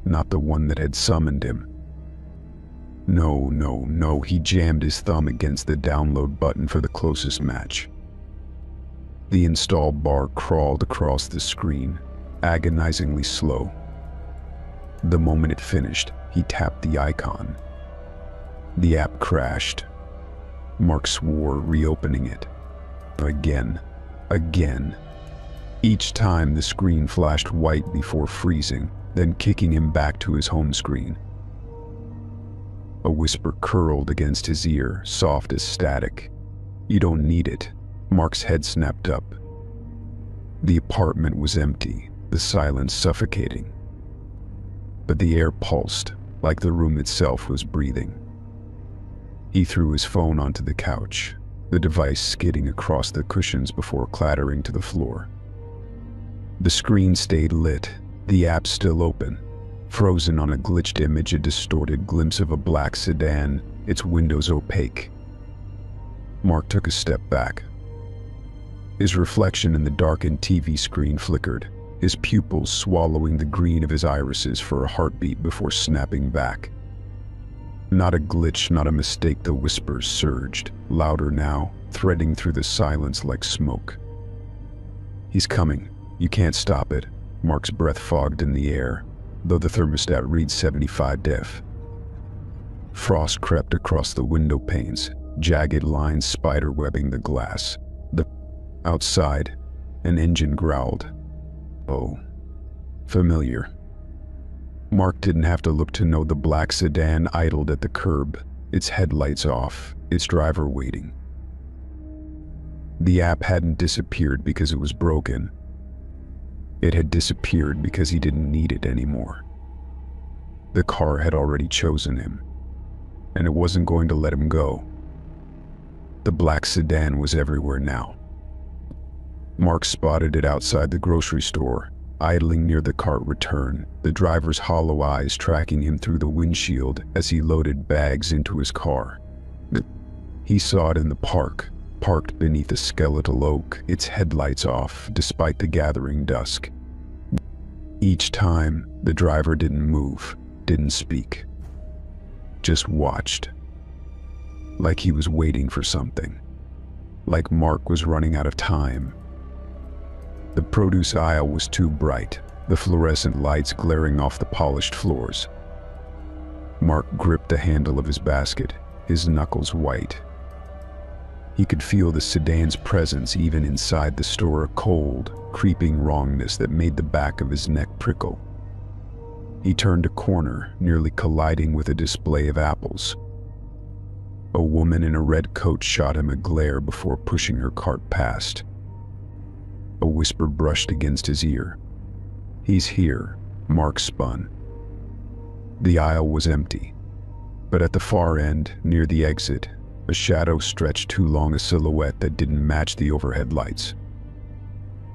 Not the one that had summoned him. No, he jammed his thumb against the download button for the closest match. The install bar crawled across the screen, agonizingly slow. The moment it finished, he tapped the icon. The app crashed. Mark swore, reopening it. Again. Each time the screen flashed white before freezing, then kicking him back to his home screen. A whisper curled against his ear, soft as static. "You don't need it." Mark's head snapped up. The apartment was empty, the silence suffocating. But the air pulsed, like the room itself was breathing. He threw his phone onto the couch, the device skidding across the cushions before clattering to the floor. The screen stayed lit, the app still open. Frozen on a glitched image, a distorted glimpse of a black sedan, its windows opaque. Mark took a step back. His reflection in the darkened TV screen flickered, his pupils swallowing the green of his irises for a heartbeat before snapping back. Not a glitch, not a mistake, the whispers surged, louder now, threading through the silence like smoke. "He's coming. You can't stop it." Mark's breath fogged in the air, though the thermostat reads 75 def. Frost crept across the window panes, jagged lines spiderwebbing the glass. Outside, an engine growled. Oh, familiar. Mark didn't have to look to know the black sedan idled at the curb, its headlights off, its driver waiting. The app hadn't disappeared because it was broken. It had disappeared because he didn't need it anymore. The car had already chosen him, and it wasn't going to let him go. The black sedan was everywhere now. Mark spotted it outside the grocery store, idling near the cart return, the driver's hollow eyes tracking him through the windshield as he loaded bags into his car. He saw it in the park, parked beneath a skeletal oak, its headlights off despite the gathering dusk. Each time, the driver didn't move, didn't speak. Just watched. Like he was waiting for something. Like Mark was running out of time. The produce aisle was too bright, the fluorescent lights glaring off the polished floors. Mark gripped the handle of his basket, his knuckles white. He could feel the sedan's presence even inside the store, a cold, creeping wrongness that made the back of his neck prickle. He turned a corner, nearly colliding with a display of apples. A woman in a red coat shot him a glare before pushing her cart past. A whisper brushed against his ear. "He's here." Mark spun. The aisle was empty, but at the far end, near the exit, a shadow stretched too long, a silhouette that didn't match the overhead lights.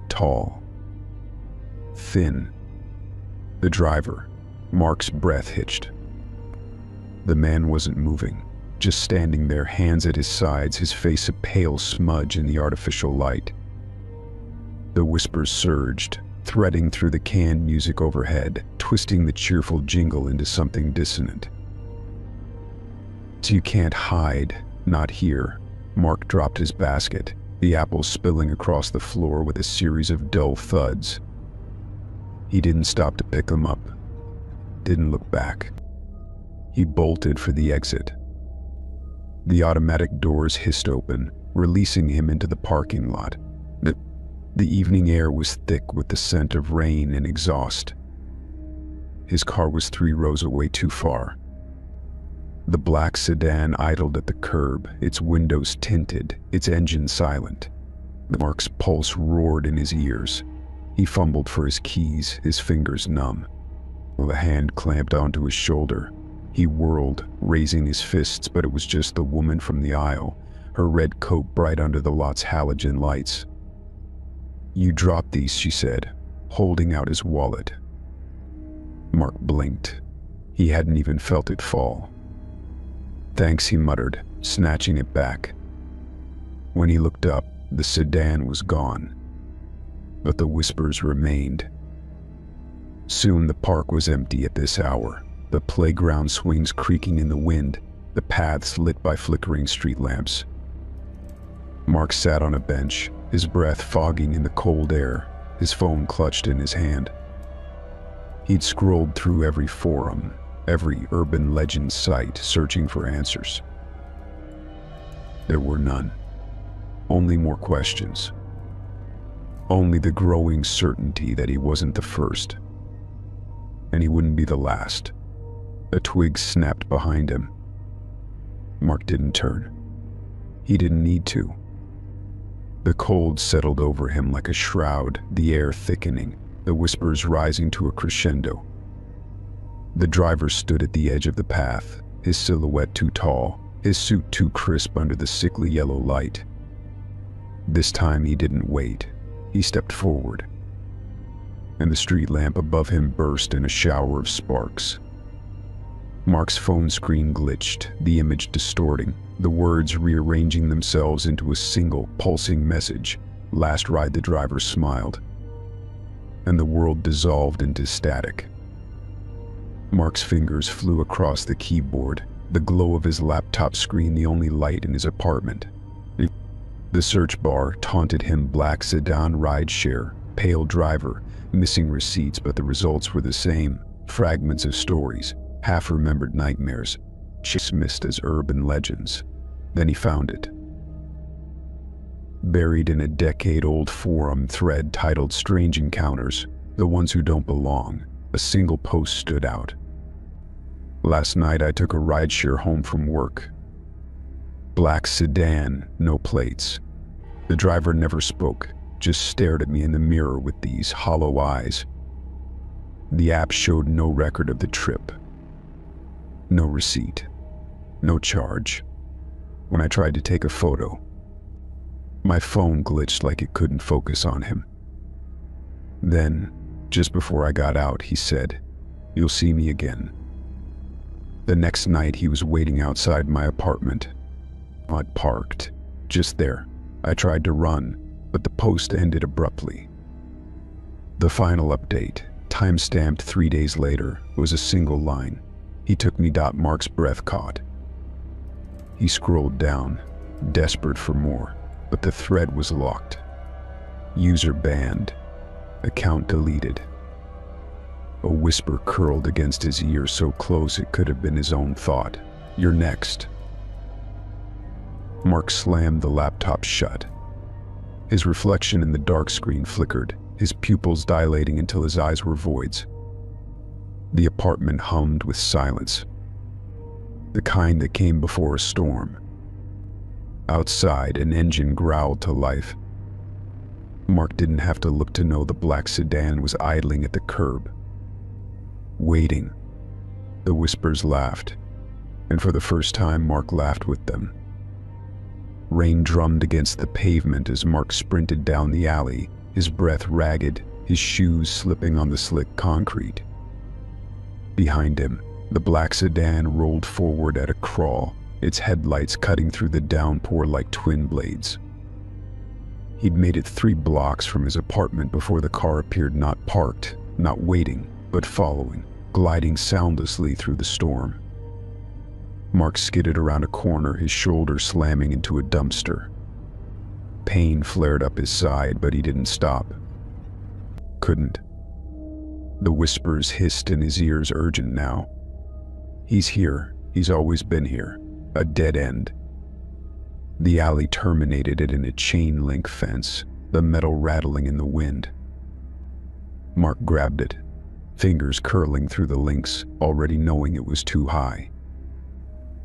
Tall. Thin. The driver. Mark's breath hitched. The man wasn't moving, just standing there, hands at his sides, his face a pale smudge in the artificial light. The whispers surged, threading through the canned music overhead, twisting the cheerful jingle into something dissonant. "So you can't hide, not here." Mark dropped his basket, the apples spilling across the floor with a series of dull thuds. He didn't stop to pick them up, didn't look back. He bolted for the exit. The automatic doors hissed open, releasing him into the parking lot. The evening air was thick with the scent of rain and exhaust. His car was 3 rows away too far. The black sedan idled at the curb, its windows tinted, its engine silent. Mark's pulse roared in his ears. He fumbled for his keys, his fingers numb. A hand clamped onto his shoulder. He whirled, raising his fists, but it was just the woman from the aisle, her red coat bright under the lot's halogen lights. "You dropped these," she said, holding out his wallet. Mark blinked. He hadn't even felt it fall. "Thanks," he muttered, snatching it back. When he looked up, the sedan was gone. But the whispers remained. Soon the park was empty at this hour, the playground swings creaking in the wind, the paths lit by flickering street lamps. Mark sat on a bench, his breath fogging in the cold air, his phone clutched in his hand. He'd scrolled through every forum, every urban legend site, searching for answers. There were none. Only more questions. Only the growing certainty that he wasn't the first. And he wouldn't be the last. A twig snapped behind him. Mark didn't turn. He didn't need to. The cold settled over him like a shroud, the air thickening, the whispers rising to a crescendo. The driver stood at the edge of the path, his silhouette too tall, his suit too crisp under the sickly yellow light. This time he didn't wait. He stepped forward, and the street lamp above him burst in a shower of sparks. Mark's phone screen glitched, the image distorting, the words rearranging themselves into a single, pulsing message. Last ride. The driver smiled, and the world dissolved into static. Mark's fingers flew across the keyboard, the glow of his laptop screen the only light in his apartment. The search bar taunted him: black sedan rideshare, pale driver, missing receipts, but the results were the same: fragments of stories, half-remembered nightmares, dismissed as urban legends. Then he found it. Buried in a decade-old forum thread titled "Strange Encounters, the Ones Who Don't Belong," a single post stood out. "Last night I took a rideshare home from work. Black sedan, no plates. The driver never spoke, just stared at me in the mirror with these hollow eyes. The app showed no record of the trip. No receipt. No charge. When I tried to take a photo, my phone glitched like it couldn't focus on him. Then, just before I got out, he said, 'You'll see me again.' The next night he was waiting outside my apartment. I'd parked, just there. I tried to run, but the post ended abruptly. The final update, time-stamped 3 days later, was a single line. 'He took me.' Mark's breath caught. He scrolled down, desperate for more, but the thread was locked. User banned. Account deleted. A whisper curled against his ear, so close it could have been his own thought. "You're next." Mark slammed the laptop shut. His reflection in the dark screen flickered, his pupils dilating until his eyes were voids. The apartment hummed with silence, the kind that came before a storm. Outside, an engine growled to life. Mark didn't have to look to know the black sedan was idling at the curb, waiting. The whispers laughed, and for the first time Mark laughed with them. Rain drummed against the pavement as Mark sprinted down the alley, his breath ragged, his shoes slipping on the slick concrete. Behind him, the black sedan rolled forward at a crawl, its headlights cutting through the downpour like twin blades. He'd made it 3 blocks from his apartment before the car appeared, not parked, not waiting, but following, gliding soundlessly through the storm. Mark skidded around a corner, his shoulder slamming into a dumpster. Pain flared up his side, but he didn't stop. Couldn't. The whispers hissed in his ears, urgent now. He's here. He's always been here. A dead end. The alley terminated it in a chain-link fence, the metal rattling in the wind. Mark grabbed it, fingers curling through the links, already knowing it was too high.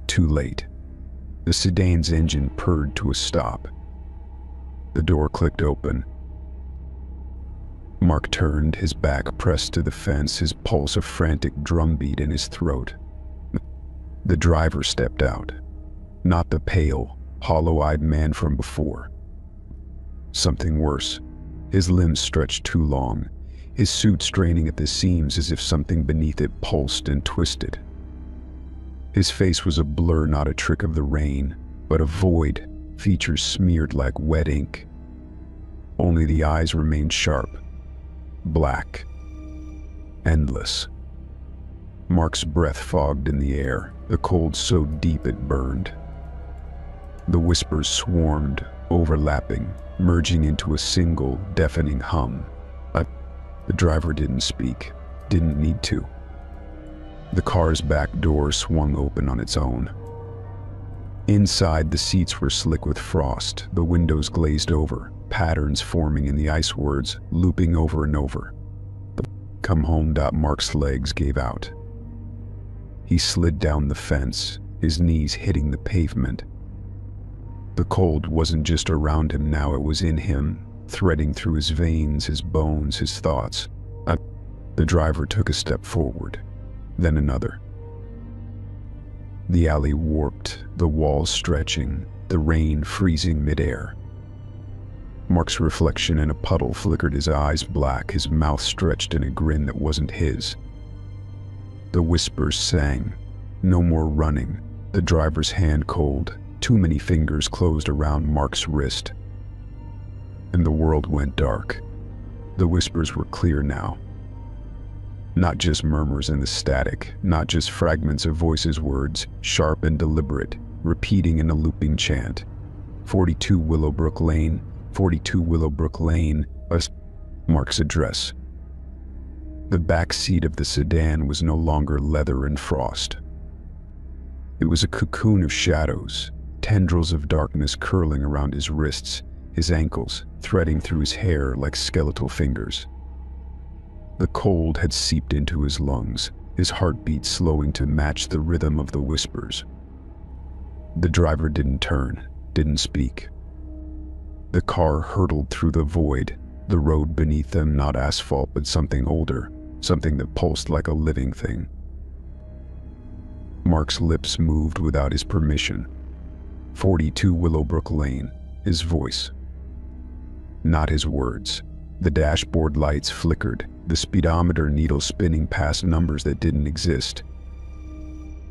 Too late. The sedan's engine purred to a stop. The door clicked open. Mark turned, his back pressed to the fence, his pulse a frantic drumbeat in his throat. The driver stepped out. Not the pale, hollow-eyed man from before. Something worse. His limbs stretched too long, his suit straining at the seams as if something beneath it pulsed and twisted. His face was a blur, not a trick of the rain, but a void, features smeared like wet ink. Only the eyes remained sharp, black, endless. Mark's breath fogged in the air, the cold so deep it burned. The whispers swarmed, overlapping, merging into a single, deafening hum. The driver didn't speak, didn't need to. The car's back door swung open on its own. Inside, the seats were slick with frost, the windows glazed over, patterns forming in the ice, words looping over and over. "Come home." Mark's legs gave out. He slid down the fence, his knees hitting the pavement. The cold wasn't just around him now, it was in him, threading through his veins, his bones, his thoughts. The driver took a step forward, then another. The alley warped, the walls stretching, the rain freezing midair. Mark's reflection in a puddle flickered, his eyes black, his mouth stretched in a grin that wasn't his. The whispers sang, "No more running." The driver's hand cold, too many fingers closed around Mark's wrist. And the world went dark. The whispers were clear now. Not just murmurs in the static, not just fragments of voices, words, sharp and deliberate, repeating in a looping chant. 42 Willowbrook Lane, 42 Willowbrook Lane, Mark's address. The back seat of the sedan was no longer leather and frost. It was a cocoon of shadows, tendrils of darkness curling around his wrists, his ankles, threading through his hair like skeletal fingers. The cold had seeped into his lungs, his heartbeat slowing to match the rhythm of the whispers. The driver didn't turn, didn't speak. The car hurtled through the void, the road beneath them not asphalt but something older, something that pulsed like a living thing. Mark's lips moved without his permission. 42 Willowbrook Lane, his voice. Not his words. The dashboard lights flickered, the speedometer needle spinning past numbers that didn't exist.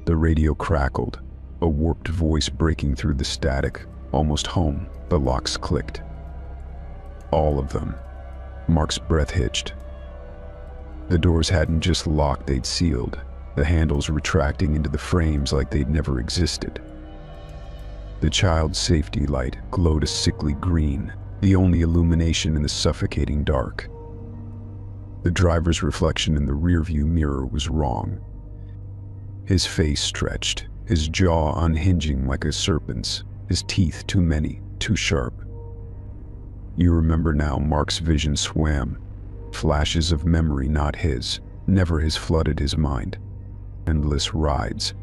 The radio crackled, a warped voice breaking through the static, almost home. The locks clicked. All of them. Mark's breath hitched. The doors hadn't just locked, they'd sealed, the handles retracting into the frames like they'd never existed. The child's safety light glowed a sickly green, the only illumination in the suffocating dark. The driver's reflection in the rearview mirror was wrong. His face stretched, his jaw unhinging like a serpent's, his teeth too many, too sharp. You remember now, Mark's vision swam. Flashes of memory not his, never his, flooded his mind. Endless rides,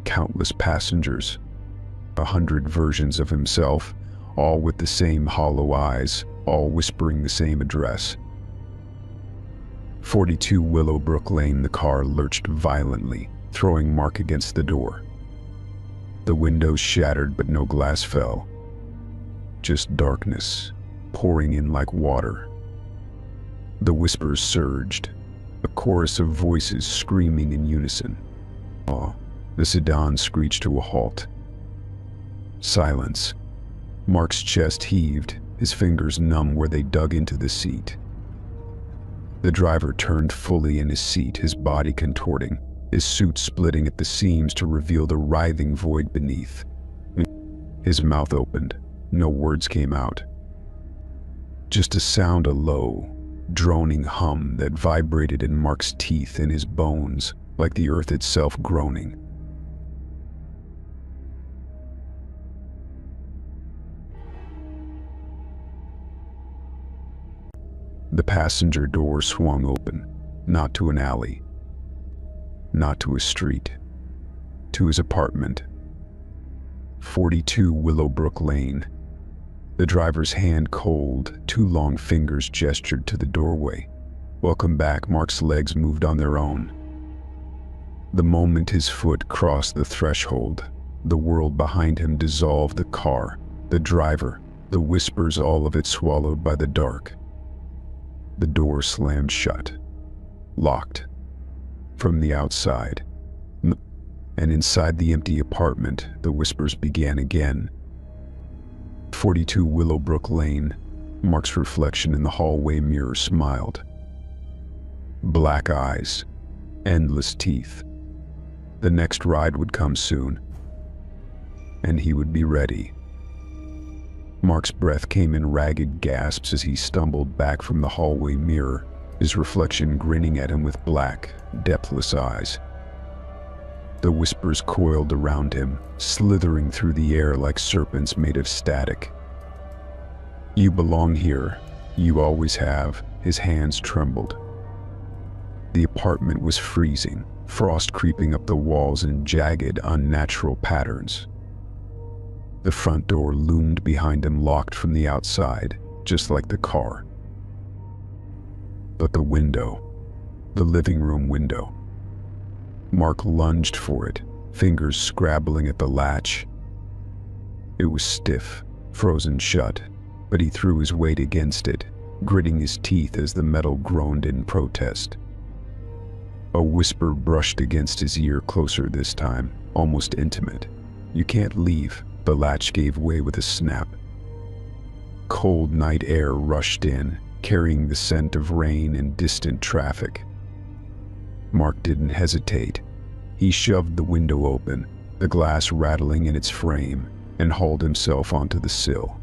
countless passengers, 100 versions of himself, all with the same hollow eyes, all whispering the same address. 42 Willowbrook Lane. The car lurched violently, throwing Mark against the door. The windows shattered but no glass fell. Just darkness, pouring in like water. The whispers surged, a chorus of voices screaming in unison. The sedan screeched to a halt. Silence. Mark's chest heaved, his fingers numb where they dug into the seat. The driver turned fully in his seat, his body contorting, his suit splitting at the seams to reveal the writhing void beneath. His mouth opened. No words came out. Just a sound, a low, droning hum that vibrated in Mark's teeth and his bones, like the earth itself groaning. The passenger door swung open, not to an alley, not to a street, to his apartment. 42 Willowbrook Lane. The driver's hand cold, two long fingers gestured to the doorway. Welcome back. Mark's legs moved on their own. The moment his foot crossed the threshold, the world behind him dissolved, the car, the driver, the whispers, all of it swallowed by the dark. The door slammed shut, locked, from the outside. And inside the empty apartment, the whispers began again. 42 Willowbrook Lane. Mark's reflection in the hallway mirror smiled. Black eyes, endless teeth. The next ride would come soon, and he would be ready. Mark's breath came in ragged gasps as he stumbled back from the hallway mirror, his reflection grinning at him with black, depthless eyes. The whispers coiled around him, slithering through the air like serpents made of static. You belong here. You always have. His hands trembled. The apartment was freezing, frost creeping up the walls in jagged, unnatural patterns. The front door loomed behind him, locked from the outside, just like the car. But the window, the living room window. Mark lunged for it, fingers scrabbling at the latch. It was stiff, frozen shut, but he threw his weight against it, gritting his teeth as the metal groaned in protest. A whisper brushed against his ear, closer this time, almost intimate. "You can't leave." The latch gave way with a snap. Cold night air rushed in, carrying the scent of rain and distant traffic. Mark didn't hesitate. He shoved the window open, the glass rattling in its frame, and hauled himself onto the sill.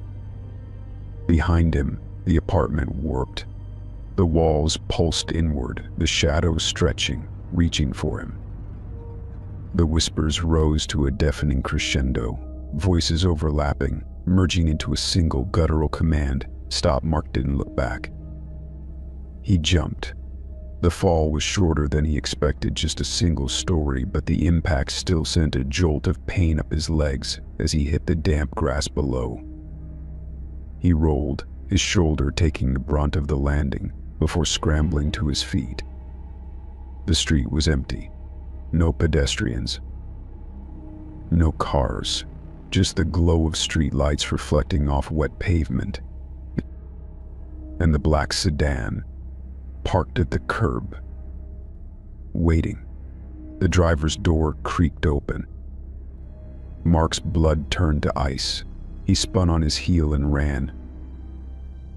Behind him, the apartment warped. The walls pulsed inward, the shadows stretching, reaching for him. The whispers rose to a deafening crescendo, voices overlapping, merging into a single guttural command. "Stop!" Mark didn't look back. He jumped. The fall was shorter than he expected, just a single story, but the impact still sent a jolt of pain up his legs as he hit the damp grass below. He rolled, his shoulder taking the brunt of the landing, before scrambling to his feet. The street was empty. No pedestrians. No cars. Just the glow of street lights reflecting off wet pavement. And the black sedan, parked at the curb, waiting. The driver's door creaked open. Mark's blood turned to ice. He spun on his heel and ran.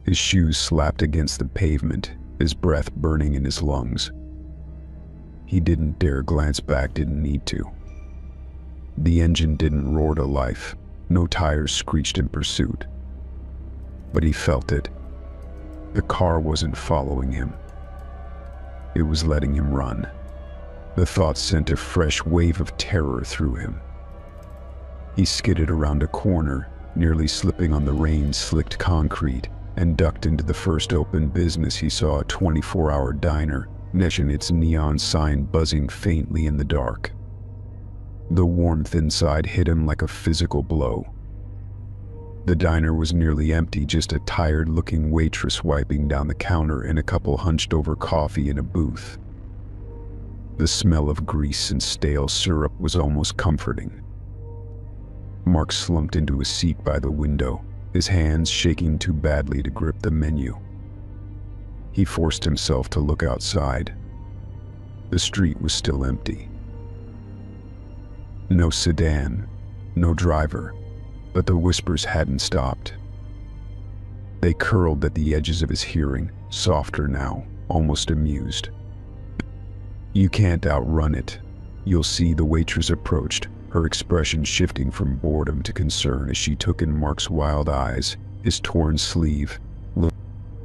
His shoes slapped against the pavement, his breath burning in his lungs. He didn't dare glance back, didn't need to. The engine didn't roar to life. No tires screeched in pursuit. But he felt it. The car wasn't following him. It was letting him run. The thought sent a fresh wave of terror through him. He skidded around a corner, nearly slipping on the rain-slicked concrete, and ducked into the first open business he saw, a 24-hour diner, and its neon sign buzzing faintly in the dark. The warmth inside hit him like a physical blow. The diner was nearly empty, just a tired-looking waitress wiping down the counter and a couple hunched over coffee in a booth. The smell of grease and stale syrup was almost comforting. Mark slumped into a seat by the window, his hands shaking too badly to grip the menu. He forced himself to look outside. The street was still empty. No sedan, no driver, but the whispers hadn't stopped. They curled at the edges of his hearing, softer now, almost amused. "You can't outrun it. You'll see." The waitress approached, her expression shifting from boredom to concern as she took in Mark's wild eyes, his torn sleeve,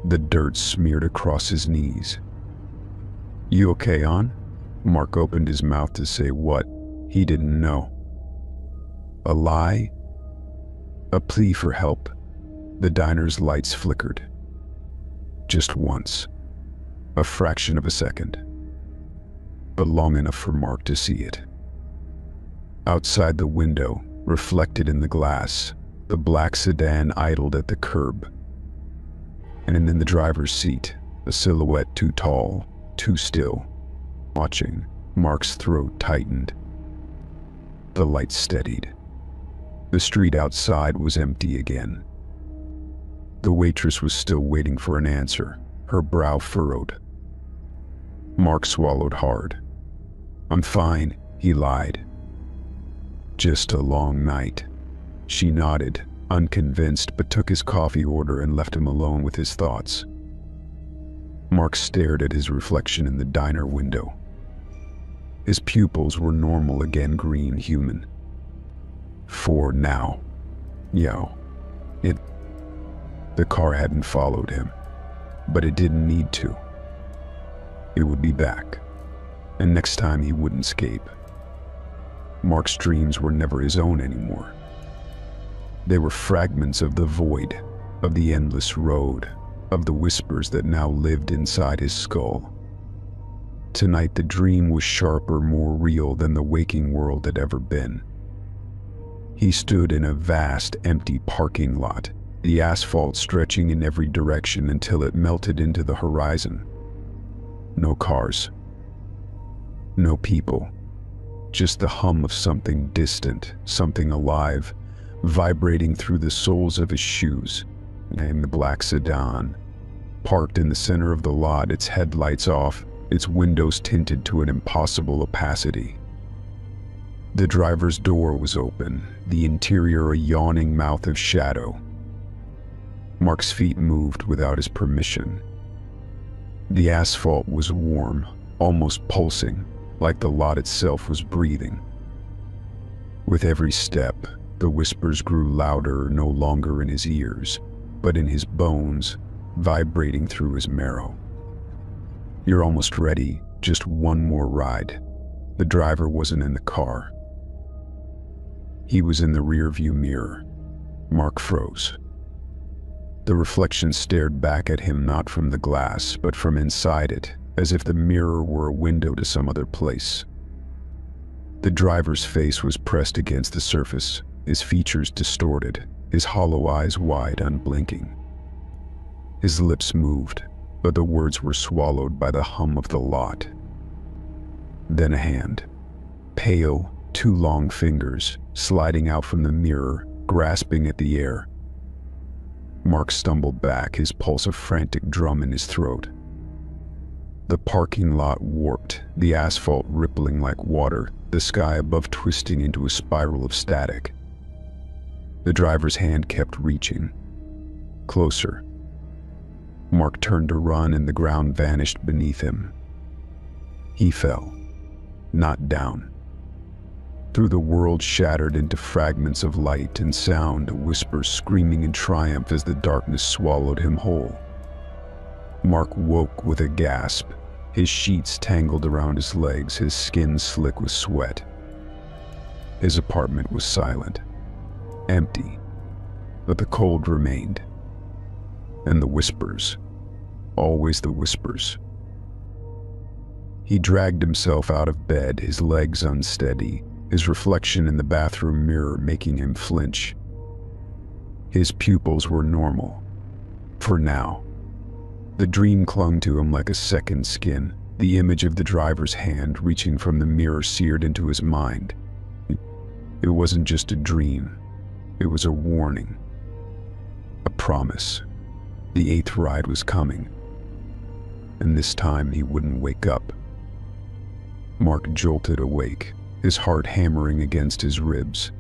the dirt smeared across his knees. "You okay, hon?" Mark opened his mouth to say what. He didn't know. A lie? A plea for help? The diner's lights flickered. Just once. A fraction of a second. But long enough for Mark to see it. Outside the window, reflected in the glass, the black sedan idled at the curb. And in the driver's seat, a silhouette too tall, too still. Watching, Mark's throat tightened. The lights steadied. The street outside was empty again. The waitress was still waiting for an answer, her brow furrowed. Mark swallowed hard. "I'm fine," he lied. "Just a long night." She nodded, unconvinced, but took his coffee order and left him alone with his thoughts. Mark stared at his reflection in the diner window. His pupils were normal again, green, human. For now. The car hadn't followed him, but it didn't need to. It would be back, and next time he wouldn't escape. Mark's dreams were never his own anymore. They were fragments of the void, of the endless road, of the whispers that now lived inside his skull. Tonight the dream was sharper, more real than the waking world had ever been. He stood in a vast, empty parking lot, the asphalt stretching in every direction until it melted into the horizon. No cars. No people. Just the hum of something distant, something alive, vibrating through the soles of his shoes. And the black sedan, parked in the center of the lot, its headlights off, its windows tinted to an impossible opacity. The driver's door was open, the interior a yawning mouth of shadow. Mark's feet moved without his permission. The asphalt was warm, almost pulsing, like the lot itself was breathing. With every step, the whispers grew louder, no longer in his ears, but in his bones, vibrating through his marrow. "You're almost ready, just one more ride." The driver wasn't in the car. He was in the rearview mirror. Mark froze. The reflection stared back at him, not from the glass, but from inside it, as if the mirror were a window to some other place. The driver's face was pressed against the surface, his features distorted, his hollow eyes wide, unblinking. His lips moved, but the words were swallowed by the hum of the lot. Then a hand, pale, two long fingers, sliding out from the mirror, grasping at the air. Mark stumbled back, his pulse a frantic drum in his throat. The parking lot warped, the asphalt rippling like water, the sky above twisting into a spiral of static. The driver's hand kept reaching. Closer. Mark turned to run and the ground vanished beneath him. He fell, not down. Through the world shattered into fragments of light and sound, whispers screaming in triumph as the darkness swallowed him whole. Mark woke with a gasp, his sheets tangled around his legs, his skin slick with sweat. His apartment was silent, empty, but the cold remained. And the whispers, always the whispers. He dragged himself out of bed, his legs unsteady, his reflection in the bathroom mirror making him flinch. His pupils were normal. For now. The dream clung to him like a second skin, the image of the driver's hand reaching from the mirror seared into his mind. It wasn't just a dream. It was a warning. A promise. The 8th ride was coming. And this time he wouldn't wake up. Mark jolted awake, his heart hammering against his ribs.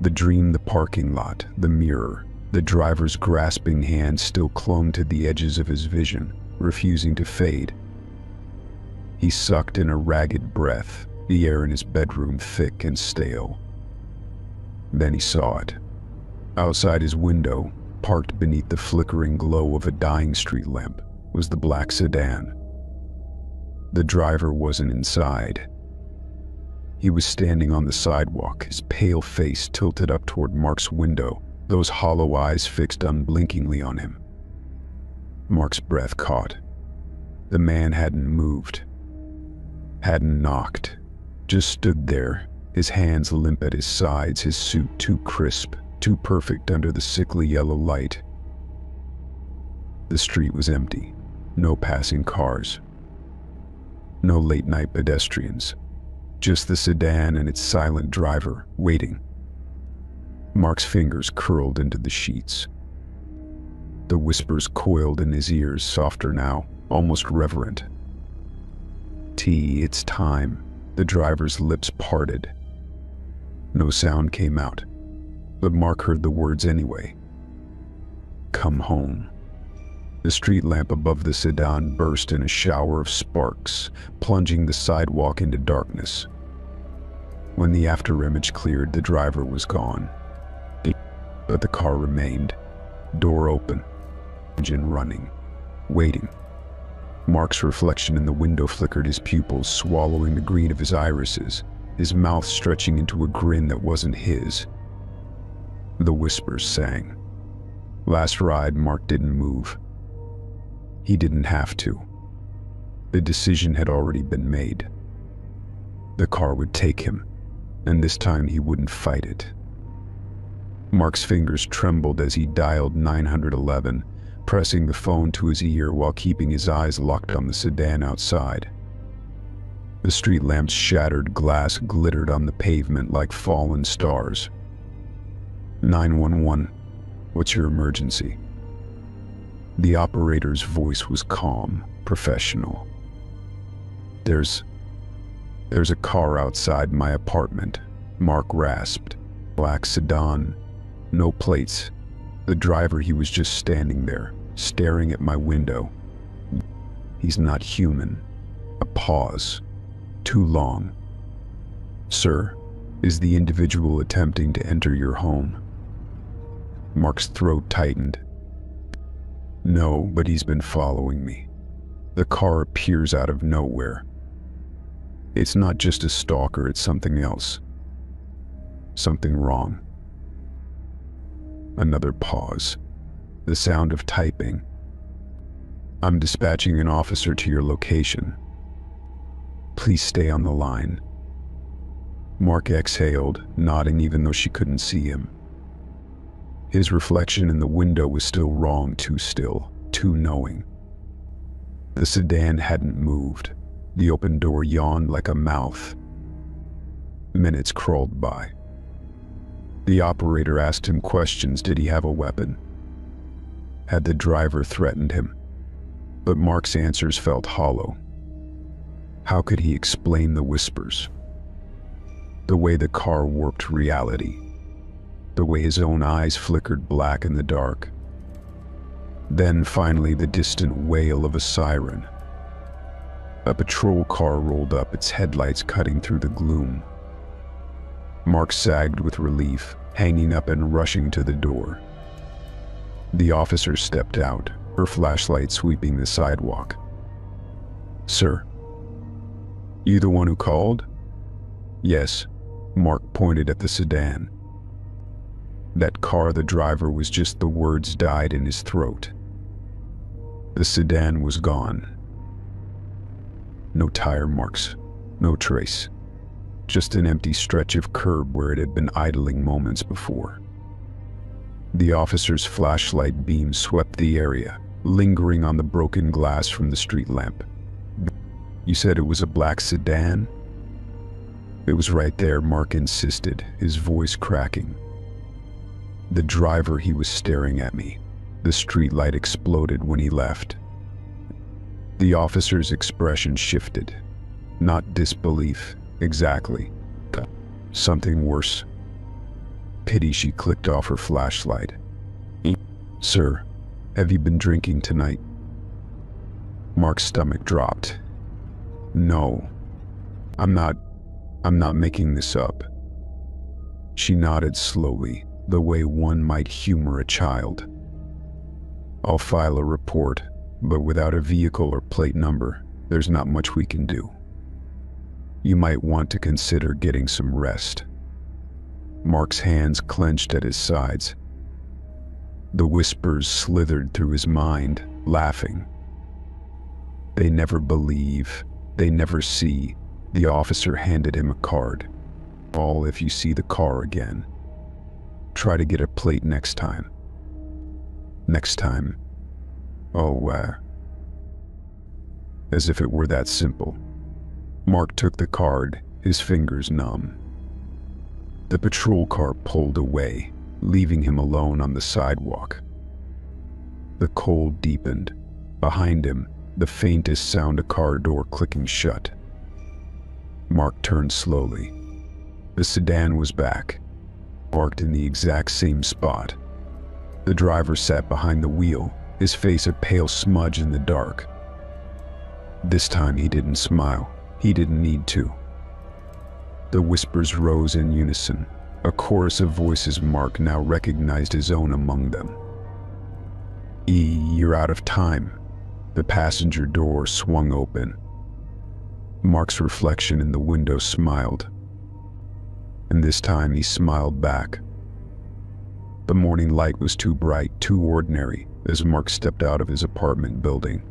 The dream, the parking lot, the mirror, the driver's grasping hand still clung to the edges of his vision, refusing to fade. He sucked in a ragged breath, the air in his bedroom thick and stale. Then he saw it. Outside his window, parked beneath the flickering glow of a dying street lamp, was the black sedan. The driver wasn't inside. He was standing on the sidewalk, his pale face tilted up toward Mark's window, those hollow eyes fixed unblinkingly on him. Mark's breath caught. The man hadn't moved, hadn't knocked, just stood there, his hands limp at his sides, his suit too crisp, too perfect under the sickly yellow light. The street was empty, no passing cars, no late-night pedestrians, just the sedan and its silent driver, waiting. Mark's fingers curled into the sheets. The whispers coiled in his ears, softer now, almost reverent. "T, it's time." The driver's lips parted. No sound came out, but Mark heard the words anyway. "Come home." The street lamp above the sedan burst in a shower of sparks, plunging the sidewalk into darkness. When the afterimage cleared, the driver was gone. But the car remained, door open, engine running, waiting. Mark's reflection in the window flickered his pupils, swallowing the green of his irises, his mouth stretching into a grin that wasn't his. The whispers sang. Last ride, Mark didn't move. He didn't have to. The decision had already been made. The car would take him, and this time he wouldn't fight it. Mark's fingers trembled as he dialed 911, pressing the phone to his ear while keeping his eyes locked on the sedan outside. The street lamp's shattered glass glittered on the pavement like fallen stars. 911, what's your emergency? The operator's voice was calm, professional. There's a car outside my apartment, Mark rasped. Black sedan, no plates. The driver, he was just standing there, staring at my window. He's not human. A pause. Too long. Sir, is the individual attempting to enter your home? Mark's throat tightened. No, but he's been following me. The car appears out of nowhere. It's not just a stalker, it's something else. Something wrong. Another pause. The sound of typing. I'm dispatching an officer to your location. Please stay on the line. Mark exhaled, nodding even though she couldn't see him. His reflection in the window was still wrong, too still, too knowing. The sedan hadn't moved. The open door yawned like a mouth. Minutes crawled by. The operator asked him questions. Did he have a weapon? Had the driver threatened him? But Mark's answers felt hollow. How could he explain the whispers? The way the car warped reality. The way his own eyes flickered black in the dark. Then finally the distant wail of a siren. A patrol car rolled up, its headlights cutting through the gloom. Mark sagged with relief, hanging up and rushing to the door. The officer stepped out, her flashlight sweeping the sidewalk. Sir, you the one who called? Yes, Mark pointed at the sedan. That car, the driver was just the words died in his throat. The sedan was gone. No tire marks, no trace. Just an empty stretch of curb where it had been idling moments before. The officer's flashlight beam swept the area, lingering on the broken glass from the street lamp. You said it was a black sedan? It was right there, Mark insisted, his voice cracking. The driver, he was staring at me. The streetlight exploded when he left. The officer's expression shifted. Not disbelief, exactly. Something worse. Pity. She clicked off her flashlight. Sir, have you been drinking tonight? Mark's stomach dropped. No, I'm not making this up. She nodded slowly, the way one might humor a child. I'll file a report, but without a vehicle or plate number, there's not much we can do. You might want to consider getting some rest. Mark's hands clenched at his sides. The whispers slithered through his mind, laughing. They never believe, they never see. The officer handed him a card. All if you see the car again. Try to get a plate next time. Next time. Oh, as if it were that simple. Mark took the card, his fingers numb. The patrol car pulled away, leaving him alone on the sidewalk. The cold deepened. Behind him, the faintest sound, a car door clicking shut. Mark turned slowly. The sedan was back, parked in the exact same spot. The driver sat behind the wheel, his face a pale smudge in the dark. This time he didn't smile. He didn't need to. The whispers rose in unison, a chorus of voices. Mark now recognized his own among them. You're out of time." The passenger door swung open. Mark's reflection in the window smiled. And this time he smiled back. The morning light was too bright, too ordinary, as Mark stepped out of his apartment building.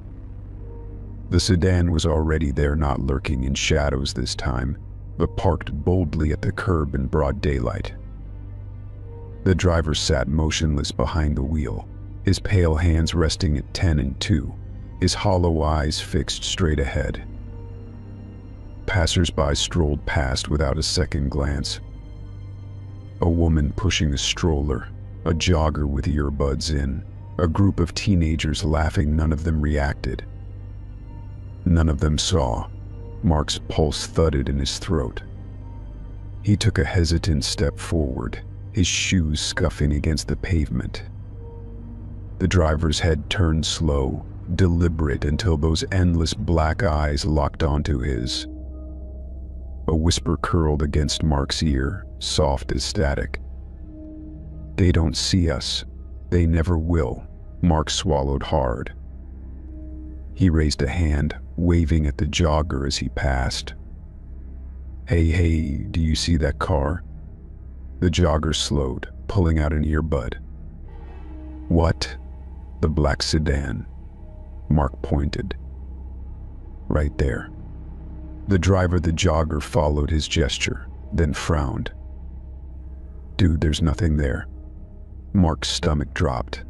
The sedan was already there, not lurking in shadows this time, but parked boldly at the curb in broad daylight. The driver sat motionless behind the wheel, his pale hands resting at 10 and 2, his hollow eyes fixed straight ahead. Passers-by strolled past without a second glance. A woman pushing a stroller, a jogger with earbuds in, a group of teenagers laughing. None of them reacted. None of them saw. Mark's pulse thudded in his throat. He took a hesitant step forward, his shoes scuffing against the pavement. The driver's head turned slow, deliberate, until those endless black eyes locked onto his. A whisper curled against Mark's ear, soft as static. "They don't see us. They never will." Mark swallowed hard. He raised a hand, waving at the jogger as he passed. Hey, do you see that car?" The jogger slowed, pulling out an earbud. "What?" "The black sedan." Mark pointed. "Right there." The jogger followed his gesture, then frowned. "Dude, there's nothing there." Mark's stomach dropped.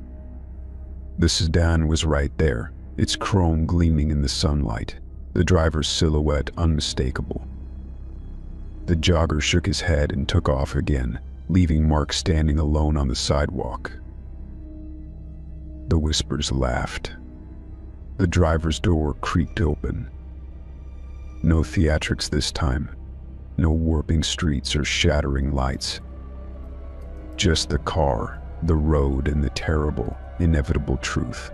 The sedan was right there, its chrome gleaming in the sunlight, the driver's silhouette unmistakable. The jogger shook his head and took off again, leaving Mark standing alone on the sidewalk. The whispers laughed. The driver's door creaked open. No theatrics this time, no warping streets or shattering lights. Just the car, the road, and the terrible, inevitable truth.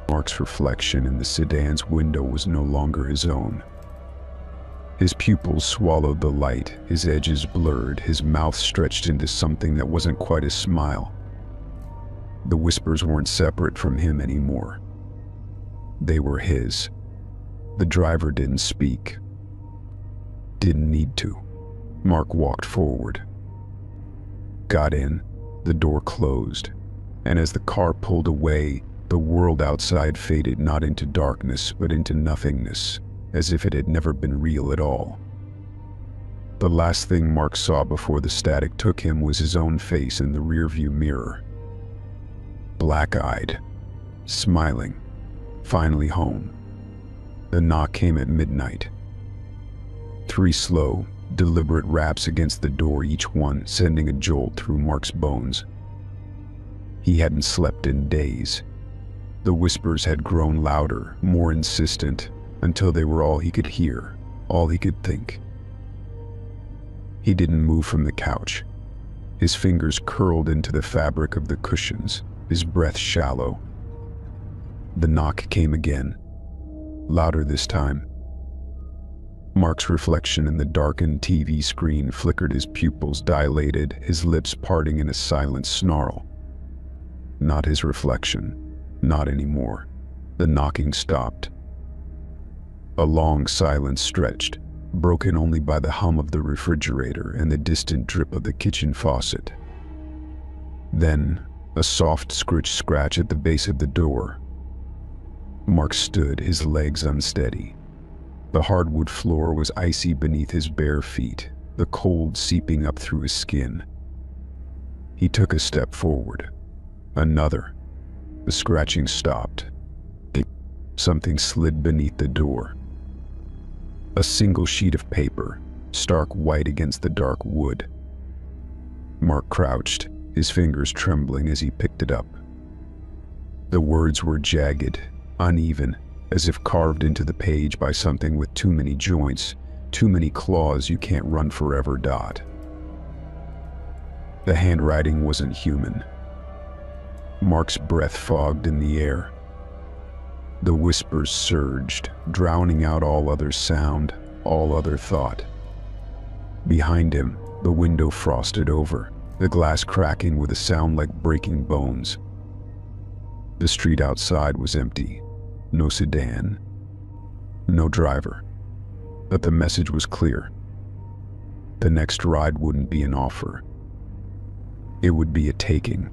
Mark's reflection in the sedan's window was no longer his own. His pupils swallowed the light, his edges blurred, his mouth stretched into something that wasn't quite a smile. The whispers weren't separate from him anymore. They were his. The driver didn't speak. Didn't need to. Mark walked forward. Got in, the door closed, and as the car pulled away, the world outside faded not into darkness but into nothingness, as if it had never been real at all. The last thing Mark saw before the static took him was his own face in the rearview mirror. Black-eyed, smiling, finally home. The knock came at midnight. 3 slow, deliberate raps against the door, each one sending a jolt through Mark's bones. He hadn't slept in days. The whispers had grown louder, more insistent, until they were all he could hear, all he could think. He didn't move from the couch. His fingers curled into the fabric of the cushions, his breath shallow. The knock came again, louder this time. Mark's reflection in the darkened TV screen flickered, his pupils dilated, his lips parting in a silent snarl. Not his reflection, not anymore. The knocking stopped. A long silence stretched, broken only by the hum of the refrigerator and the distant drip of the kitchen faucet. Then, a soft scratch at the base of the door. Mark stood, his legs unsteady. The hardwood floor was icy beneath his bare feet, the cold seeping up through his skin. He took a step forward. Another. The scratching stopped. Something slid beneath the door. A single sheet of paper, stark white against the dark wood. Mark crouched, his fingers trembling as he picked it up. The words were jagged, uneven, as if carved into the page by something with too many joints, too many claws. "You can't run forever, Dot." The handwriting wasn't human. Mark's breath fogged in the air. The whispers surged, drowning out all other sound, all other thought. Behind him, the window frosted over, the glass cracking with a sound like breaking bones. The street outside was empty. No sedan. No driver. But the message was clear. The next ride wouldn't be an offer. It would be a taking.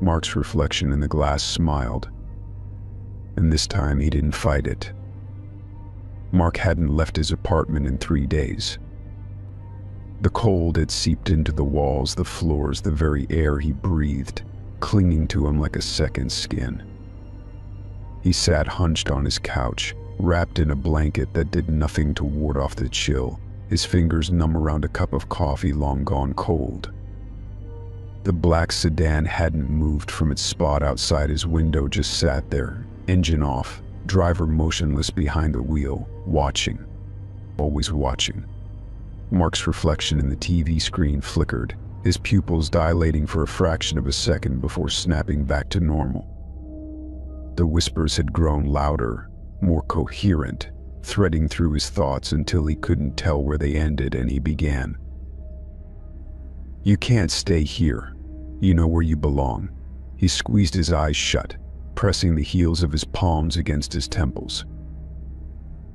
Mark's reflection in the glass smiled. and this time he didn't fight it. Mark hadn't left his apartment in 3 days. The cold had seeped into the walls, the floors, the very air he breathed, clinging to him like a second skin. He sat hunched on his couch, wrapped in a blanket that did nothing to ward off the chill, his fingers numb around a cup of coffee long gone cold. The black sedan hadn't moved from its spot outside his window, just sat there, engine off, driver motionless behind the wheel, watching, always watching. Mark's reflection in the TV screen flickered, his pupils dilating for a fraction of a second before snapping back to normal. The whispers had grown louder, more coherent, threading through his thoughts until he couldn't tell where they ended and he began. "You can't stay here. You know where you belong." He squeezed his eyes shut, pressing the heels of his palms against his temples.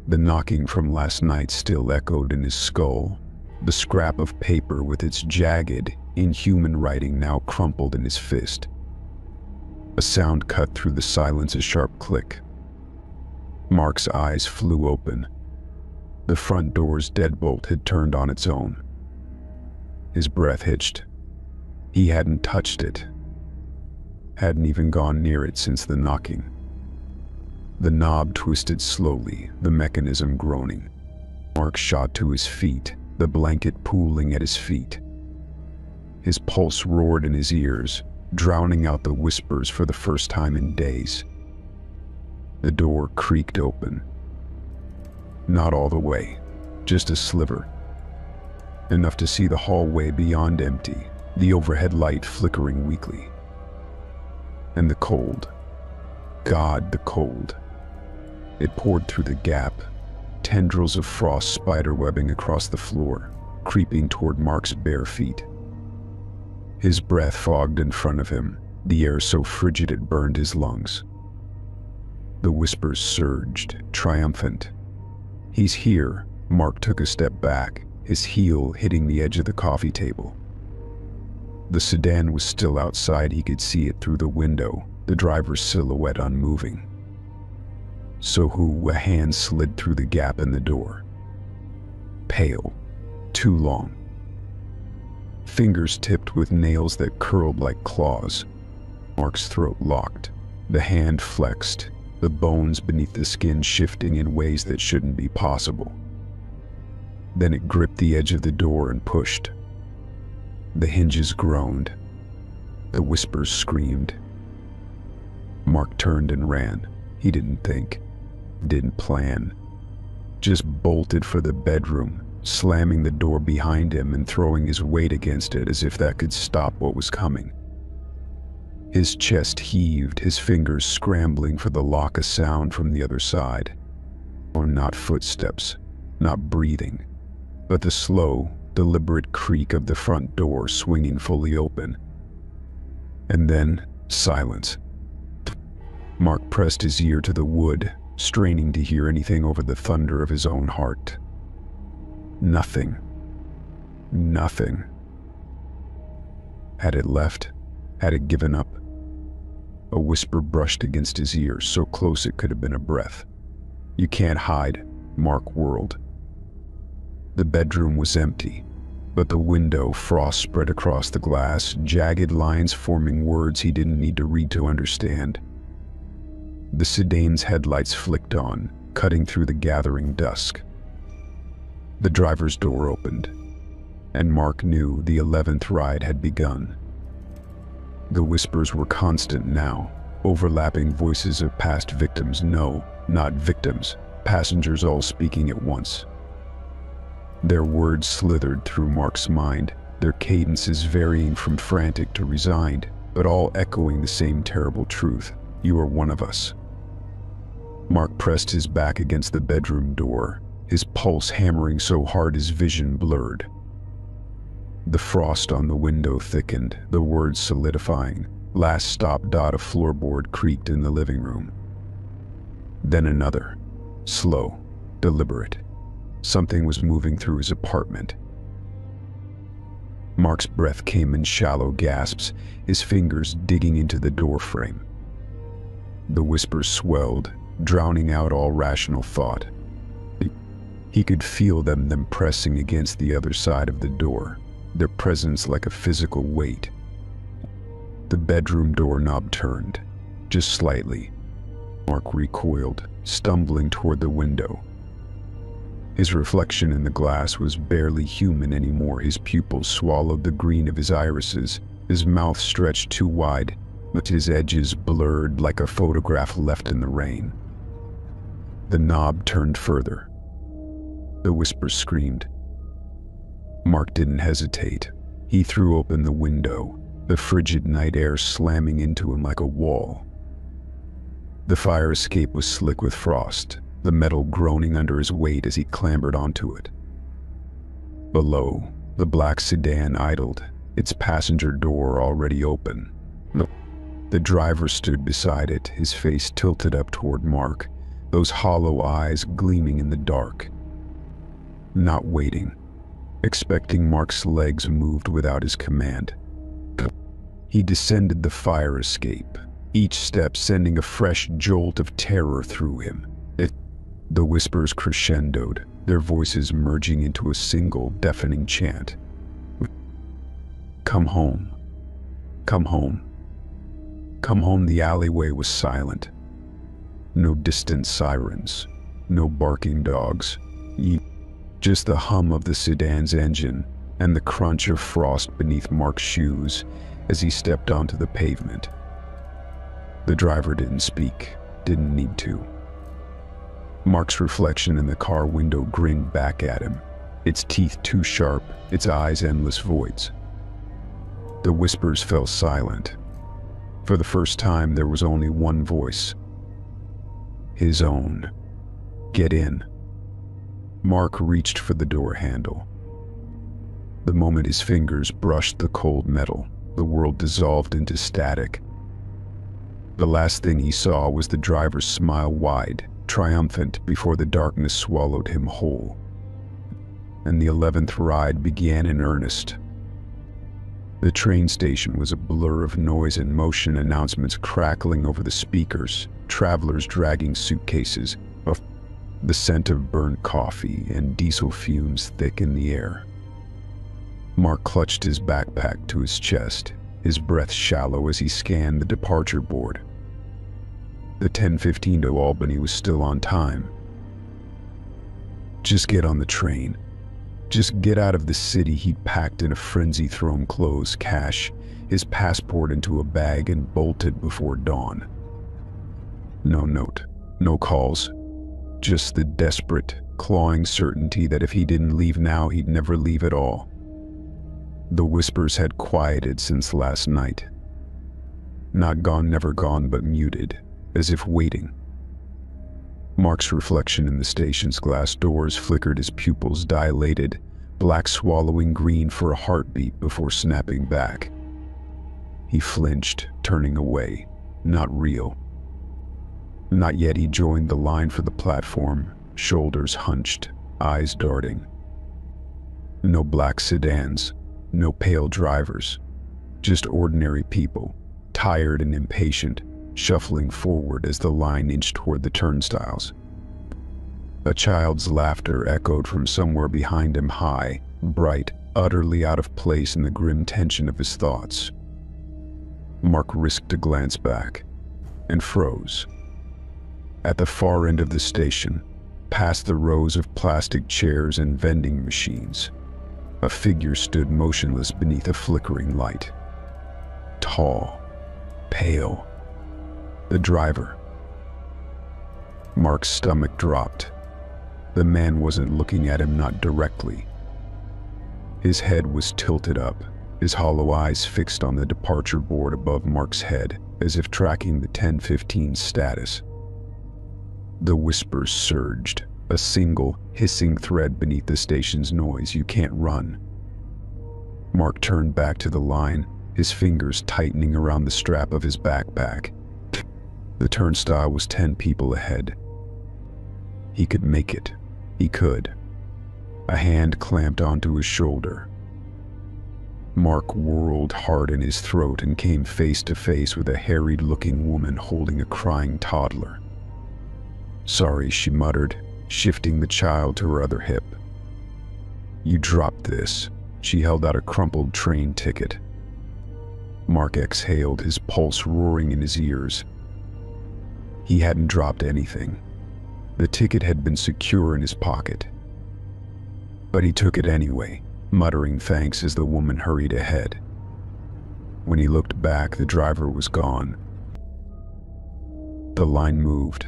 The knocking from last night still echoed in his skull, the scrap of paper with its jagged, inhuman writing now crumpled in his fist. A sound cut through the silence, a sharp click. Mark's eyes flew open. The front door's deadbolt had turned on its own. His breath hitched. He hadn't touched it. Hadn't even gone near it since the knocking. The knob twisted slowly, the mechanism groaning. Mark shot to his feet, the blanket pooling at his feet. His pulse roared in his ears, drowning out the whispers for the first time in days. The door creaked open. Not all the way, just a sliver. Enough to see the hallway beyond empty, the overhead light flickering weakly. And the cold. God, the cold. It poured through the gap, tendrils of frost spiderwebbing across the floor, creeping toward Mark's bare feet. His breath fogged in front of him, the air so frigid it burned his lungs. The whispers surged, triumphant. "He's here." Mark took a step back, his heel hitting the edge of the coffee table. The sedan was still outside, he could see it through the window, the driver's silhouette unmoving. So a hand slid through the gap in the door. Pale, too long. Fingers tipped with nails that curled like claws. Mark's throat locked, the hand flexed, the bones beneath the skin shifting in ways that shouldn't be possible. Then it gripped the edge of the door and pushed. The hinges groaned. The whispers screamed. Mark turned and ran. He didn't think, didn't plan. Just bolted for the bedroom, slamming the door behind him and throwing his weight against it as if that could stop what was coming. His chest heaved, his fingers scrambling for the lock, a sound from the other side. Or not footsteps, not breathing, but the slow, deliberate creak of the front door swinging fully open. And then, silence. Mark pressed his ear to the wood, straining to hear anything over the thunder of his own heart. Nothing. Nothing. Had it left? Had it given up? A whisper brushed against his ear, so close it could have been a breath. "You can't hide," Mark whirled. The bedroom was empty, but the window, frost spread across the glass, jagged lines forming words he didn't need to read to understand. The sedan's headlights flicked on, cutting through the gathering dusk. The driver's door opened, and Mark knew the 11th ride had begun. The whispers were constant now, overlapping voices of past victims. No, not victims, passengers all speaking at once. Their words slithered through Mark's mind, their cadences varying from frantic to resigned, but all echoing the same terrible truth: "You are one of us." Mark pressed his back against the bedroom door, his pulse hammering so hard his vision blurred. The frost on the window thickened, the words solidifying. "Last stop." A floorboard creaked in the living room. Then another, slow, deliberate. Something was moving through his apartment. Mark's breath came in shallow gasps, his fingers digging into the doorframe. The whispers swelled, drowning out all rational thought. He could feel them pressing against the other side of the door, their presence like a physical weight. The bedroom doorknob turned, just slightly. Mark recoiled, stumbling toward the window. His reflection in the glass was barely human anymore. His pupils swallowed the green of his irises, his mouth stretched too wide, but his edges blurred like a photograph left in the rain. The knob turned further. The whisper screamed. Mark didn't hesitate. He threw open the window, the frigid night air slamming into him like a wall. The fire escape was slick with frost, the metal groaning under his weight as he clambered onto it. Below, the black sedan idled, its passenger door already open. The driver stood beside it, his face tilted up toward Mark, those hollow eyes gleaming in the dark. Not waiting, expecting Mark's legs moved without his command. He descended the fire escape, each step sending a fresh jolt of terror through him. The whispers crescendoed, their voices merging into a single deafening chant. Come home. Come home. Come home. The alleyway was silent. No distant sirens, no barking dogs, just the hum of the sedan's engine and the crunch of frost beneath Mark's shoes as he stepped onto the pavement. The driver didn't speak, didn't need to. Mark's reflection in the car window grinned back at him, its teeth too sharp, its eyes endless voids. The whispers fell silent. For the first time, there was only one voice. His own. Get in. Mark reached for the door handle. The moment his fingers brushed the cold metal, the world dissolved into static. The last thing he saw was the driver's smile wide, triumphant, before the darkness swallowed him whole. And the 11th ride began in earnest. The train station was a blur of noise and motion, announcements crackling over the speakers, travelers dragging suitcases, the scent of burnt coffee and diesel fumes thick in the air. Mark clutched his backpack to his chest, his breath shallow as he scanned the departure board. The 10:15 to Albany was still on time. Just get on the train. Just get out of the city. He'd packed in a frenzy, thrown clothes, cash, his passport into a bag, and bolted before dawn. No note, no calls, just the desperate, clawing certainty that if he didn't leave now, he'd never leave at all. The whispers had quieted since last night. Not gone, never gone, but muted, as if waiting. Mark's reflection in the station's glass doors flickered, his pupils dilated, black swallowing green for a heartbeat before snapping back. He flinched, turning away. Not real. Not yet. He joined the line for the platform, shoulders hunched, eyes darting. No black sedans, no pale drivers, just ordinary people, tired and impatient, shuffling forward as the line inched toward the turnstiles. A child's laughter echoed from somewhere behind him, high, bright, utterly out of place in the grim tension of his thoughts. Mark risked a glance back, and froze. At the far end of the station, past the rows of plastic chairs and vending machines, a figure stood motionless beneath a flickering light. Tall, pale. The driver. Mark's stomach dropped. The man wasn't looking at him, not directly. His head was tilted up, his hollow eyes fixed on the departure board above Mark's head, as if tracking the 10:15 status. The whispers surged, a single, hissing thread beneath the station's noise. You can't run. Mark turned back to the line, his fingers tightening around the strap of his backpack. The turnstile was 10 people ahead. He could make it. He could. A hand clamped onto his shoulder. Mark whirled hard in his throat and came face to face with a harried-looking woman holding a crying toddler. "Sorry," she muttered, shifting the child to her other hip. "You dropped this." She held out a crumpled train ticket. Mark exhaled, his pulse roaring in his ears. He hadn't dropped anything. The ticket had been secure in his pocket. But he took it anyway, muttering thanks as the woman hurried ahead. When he looked back, the driver was gone. The line moved.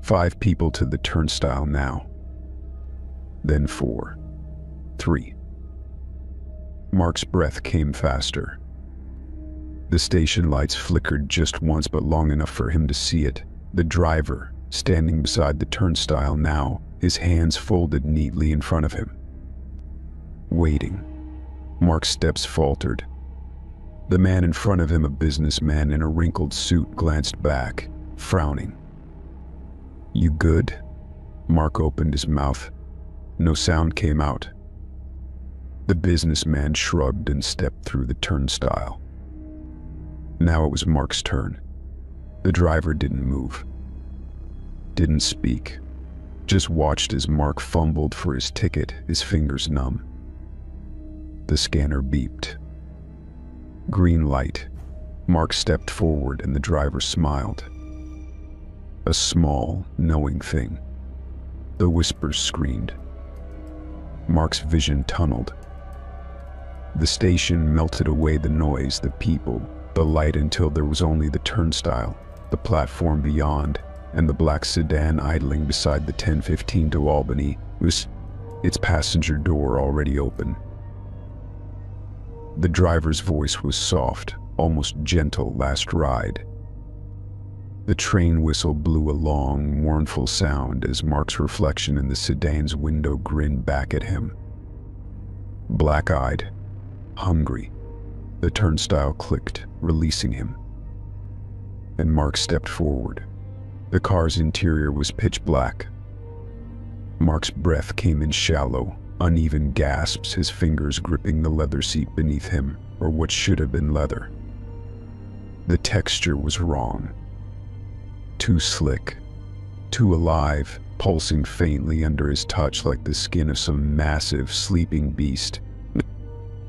5 people to the turnstile now. Then 4. 3. Mark's breath came faster. The station lights flickered just once, but long enough for him to see it. The driver, standing beside the turnstile now, his hands folded neatly in front of him. Waiting. Mark's steps faltered. The man in front of him, a businessman in a wrinkled suit, glanced back, frowning. "You good?" Mark opened his mouth. No sound came out. The businessman shrugged and stepped through the turnstile. Now it was Mark's turn. The driver didn't move. Didn't speak. Just watched as Mark fumbled for his ticket, his fingers numb. The scanner beeped. Green light. Mark stepped forward and the driver smiled. A small, knowing thing. The whispers screamed. Mark's vision tunneled. The station melted away, the noise, the people, the light, until there was only the turnstile, the platform beyond, and the black sedan idling beside the 10:15 to Albany, with its passenger door already open. The driver's voice was soft, almost gentle. "Last ride." The train whistle blew a long, mournful sound as Mark's reflection in the sedan's window grinned back at him. Black-eyed, hungry, the turnstile clicked, releasing him. And Mark stepped forward. The car's interior was pitch black. Mark's breath came in shallow, uneven gasps, his fingers gripping the leather seat beneath him, or what should have been leather. The texture was wrong. Too slick, too alive, pulsing faintly under his touch like the skin of some massive, sleeping beast.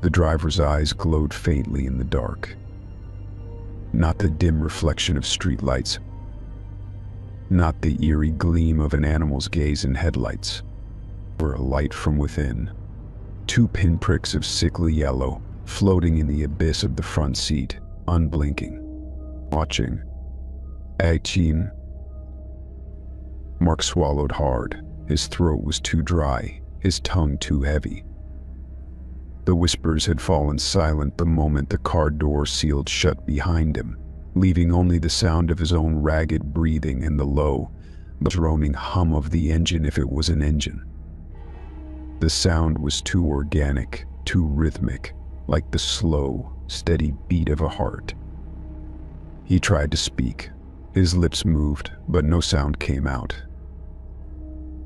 The driver's eyes glowed faintly in the dark. Not the dim reflection of streetlights. Not the eerie gleam of an animal's gaze in headlights. Or a light from within. 2 pinpricks of sickly yellow, floating in the abyss of the front seat, unblinking. Watching. Aching. Mark swallowed hard. His throat was too dry, his tongue too heavy. The whispers had fallen silent the moment the car door sealed shut behind him, leaving only the sound of his own ragged breathing and the low, droning hum of the engine, if it was an engine. The sound was too organic, too rhythmic, like the slow, steady beat of a heart. He tried to speak. His lips moved, but no sound came out.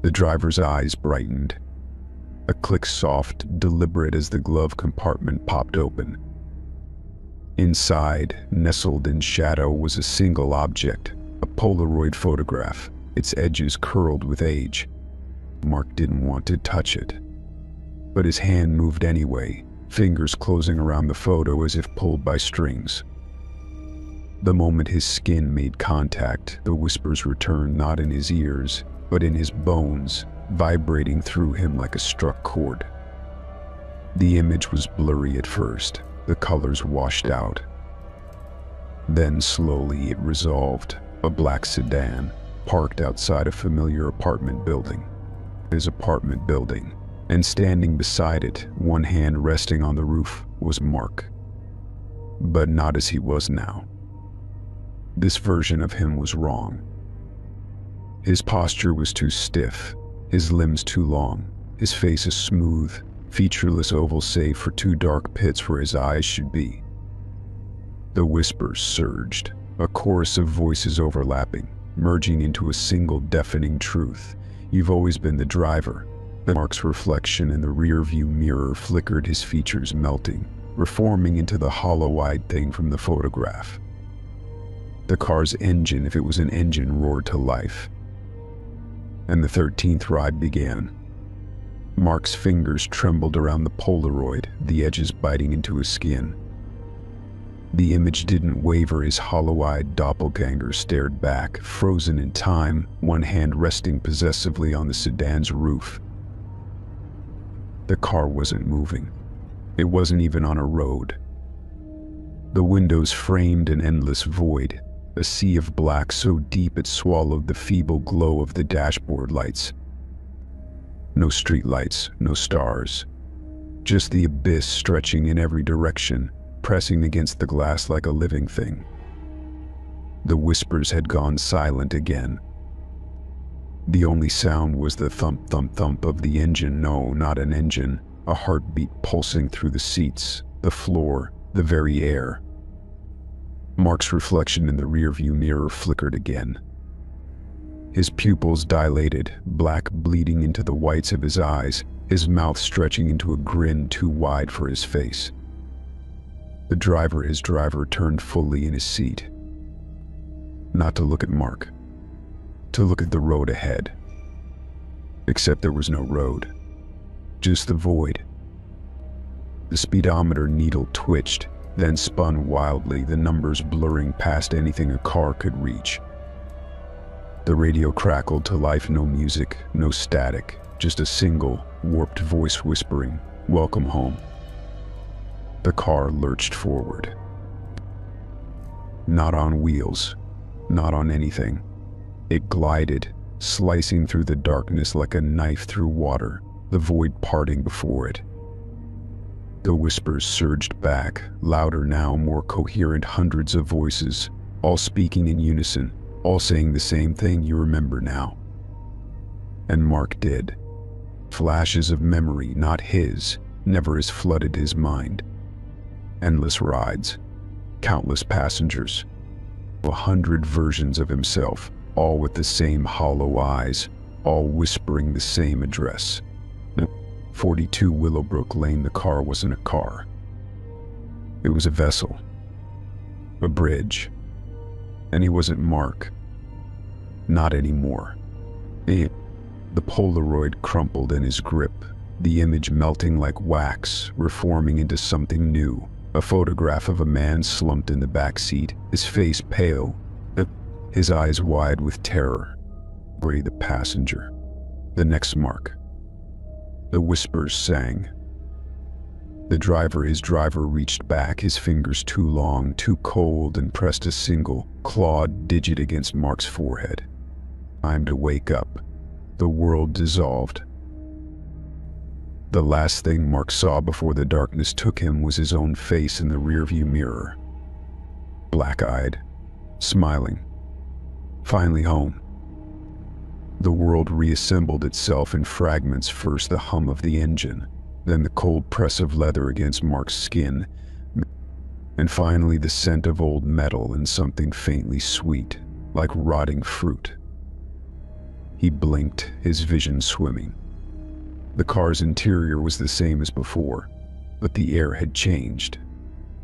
The driver's eyes brightened. A click, soft, deliberate, as the glove compartment popped open. Inside, nestled in shadow, was a single object, a Polaroid photograph, its edges curled with age. Mark didn't want to touch it. But his hand moved anyway, fingers closing around the photo as if pulled by strings. The moment his skin made contact, the whispers returned, not in his ears, but in his bones, vibrating through him like a struck chord. The image was blurry at first, the colors washed out. Then slowly it resolved, a black sedan, parked outside a familiar apartment building. His apartment building, and standing beside it, one hand resting on the roof, was Mark. But not as he was now. This version of him was wrong. His posture was too stiff, his limbs too long, his face a smooth, featureless oval save for 2 dark pits where his eyes should be. The whispers surged, a chorus of voices overlapping, merging into a single deafening truth. "You've always been the driver." Mark's reflection in the rearview mirror flickered, his features melting. reforming into the hollow-eyed thing from the photograph. The car's engine, if it was an engine, roared to life. And the 13th ride began. Mark's fingers trembled around the Polaroid, the edges biting into his skin. The image didn't waver. His hollow-eyed doppelganger stared back, frozen in time, one hand resting possessively on the sedan's roof. The car wasn't moving. It wasn't even on a road. The windows framed an endless void, a sea of black so deep it swallowed the feeble glow of the dashboard lights. No streetlights, no stars. Just the abyss stretching in every direction, pressing against the glass like a living thing. The whispers had gone silent again. The only sound was the thump, thump, thump of the engine. No, not an engine. A heartbeat pulsing through the seats, the floor, the very air. Mark's reflection in the rearview mirror flickered again. His pupils dilated, black bleeding into the whites of his eyes, his mouth stretching into a grin too wide for his face. His driver, turned fully in his seat. Not to look at Mark. To look at the road ahead. Except there was no road. Just the void. The speedometer needle twitched, then spun wildly, the numbers blurring past anything a car could reach. The radio crackled to life, no music, no static, just a single, warped voice whispering, "Welcome home." The car lurched forward. Not on wheels, not on anything. It glided, slicing through the darkness like a knife through water, the void parting before it. The whispers surged back, louder now, more coherent, hundreds of voices, all speaking in unison, all saying the same thing: "You remember now." And Mark did. Flashes of memory, not his, never has flooded his mind. Endless rides, countless passengers, 100 versions of himself, all with the same hollow eyes, all whispering the same address. 42 Willowbrook Lane. The car wasn't a car. It was a vessel. A bridge. And he wasn't Mark. Not anymore. The Polaroid crumpled in his grip, the image melting like wax, reforming into something new. A photograph of a man slumped in the back seat, his face pale, his eyes wide with terror. Brady, the passenger. The next Mark. The whispers sang. His driver reached back, his fingers too long, too cold, and pressed a single, clawed digit against Mark's forehead. Time to wake up. The world dissolved. The last thing Mark saw before the darkness took him was his own face in the rearview mirror. Black-eyed, smiling. Finally home. The world reassembled itself in fragments, first the hum of the engine, then the cold press of leather against Mark's skin, and finally the scent of old metal and something faintly sweet, like rotting fruit. He blinked, his vision swimming. The car's interior was the same as before, but the air had changed.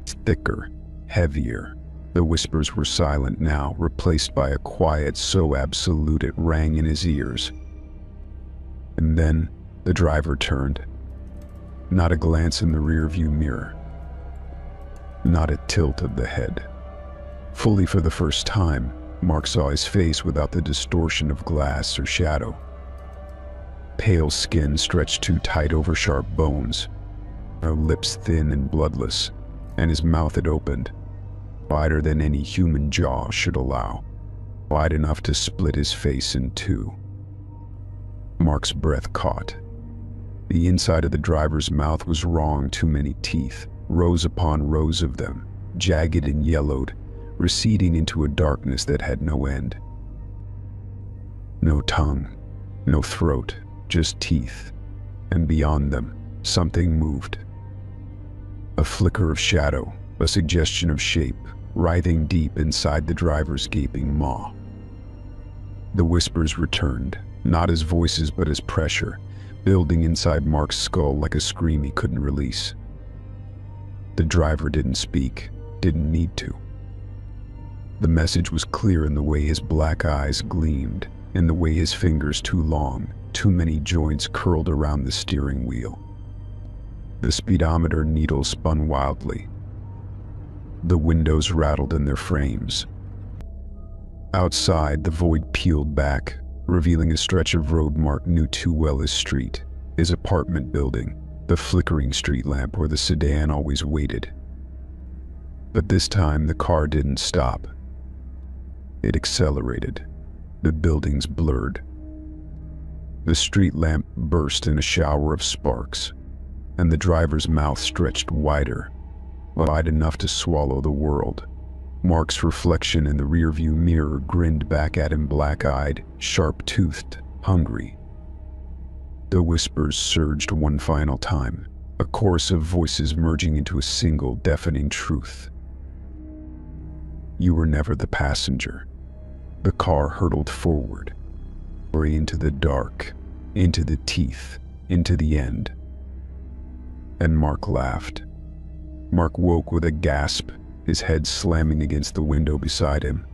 Thicker, heavier. The whispers were silent now, replaced by a quiet so absolute it rang in his ears. And then the driver turned. Not a glance in the rearview mirror. Not a tilt of the head. Fully for the first time, Mark saw his face without the distortion of glass or shadow. Pale skin stretched too tight over sharp bones, lips thin and bloodless, and his mouth had opened, wider than any human jaw should allow, wide enough to split his face in two. Mark's breath caught. The inside of the driver's mouth was wrong, too many teeth, rows upon rows of them, jagged and yellowed, receding into a darkness that had no end. No tongue, no throat, just teeth, and beyond them, something moved. A flicker of shadow, a suggestion of shape, writhing deep inside the driver's gaping maw. The whispers returned, not as voices but as pressure, building inside Mark's skull like a scream he couldn't release. The driver didn't speak, didn't need to. The message was clear in the way his black eyes gleamed, in the way his fingers too long, too many joints curled around the steering wheel. The speedometer needle spun wildly. The windows rattled in their frames. Outside, the void peeled back, revealing a stretch of road Mark knew too well his street, his apartment building, the flickering street lamp where the sedan always waited. But this time the car didn't stop. It accelerated. The buildings blurred. The street lamp burst in a shower of sparks, and the driver's mouth stretched wider, wide enough to swallow the world. Mark's reflection in the rearview mirror grinned back at him, black-eyed, sharp-toothed, hungry. The whispers surged one final time, a chorus of voices merging into a single deafening truth. You were never the passenger. The car hurtled forward, or into the dark, into the teeth, into the end. And Mark laughed. Mark woke with a gasp, his head slamming against the window beside him.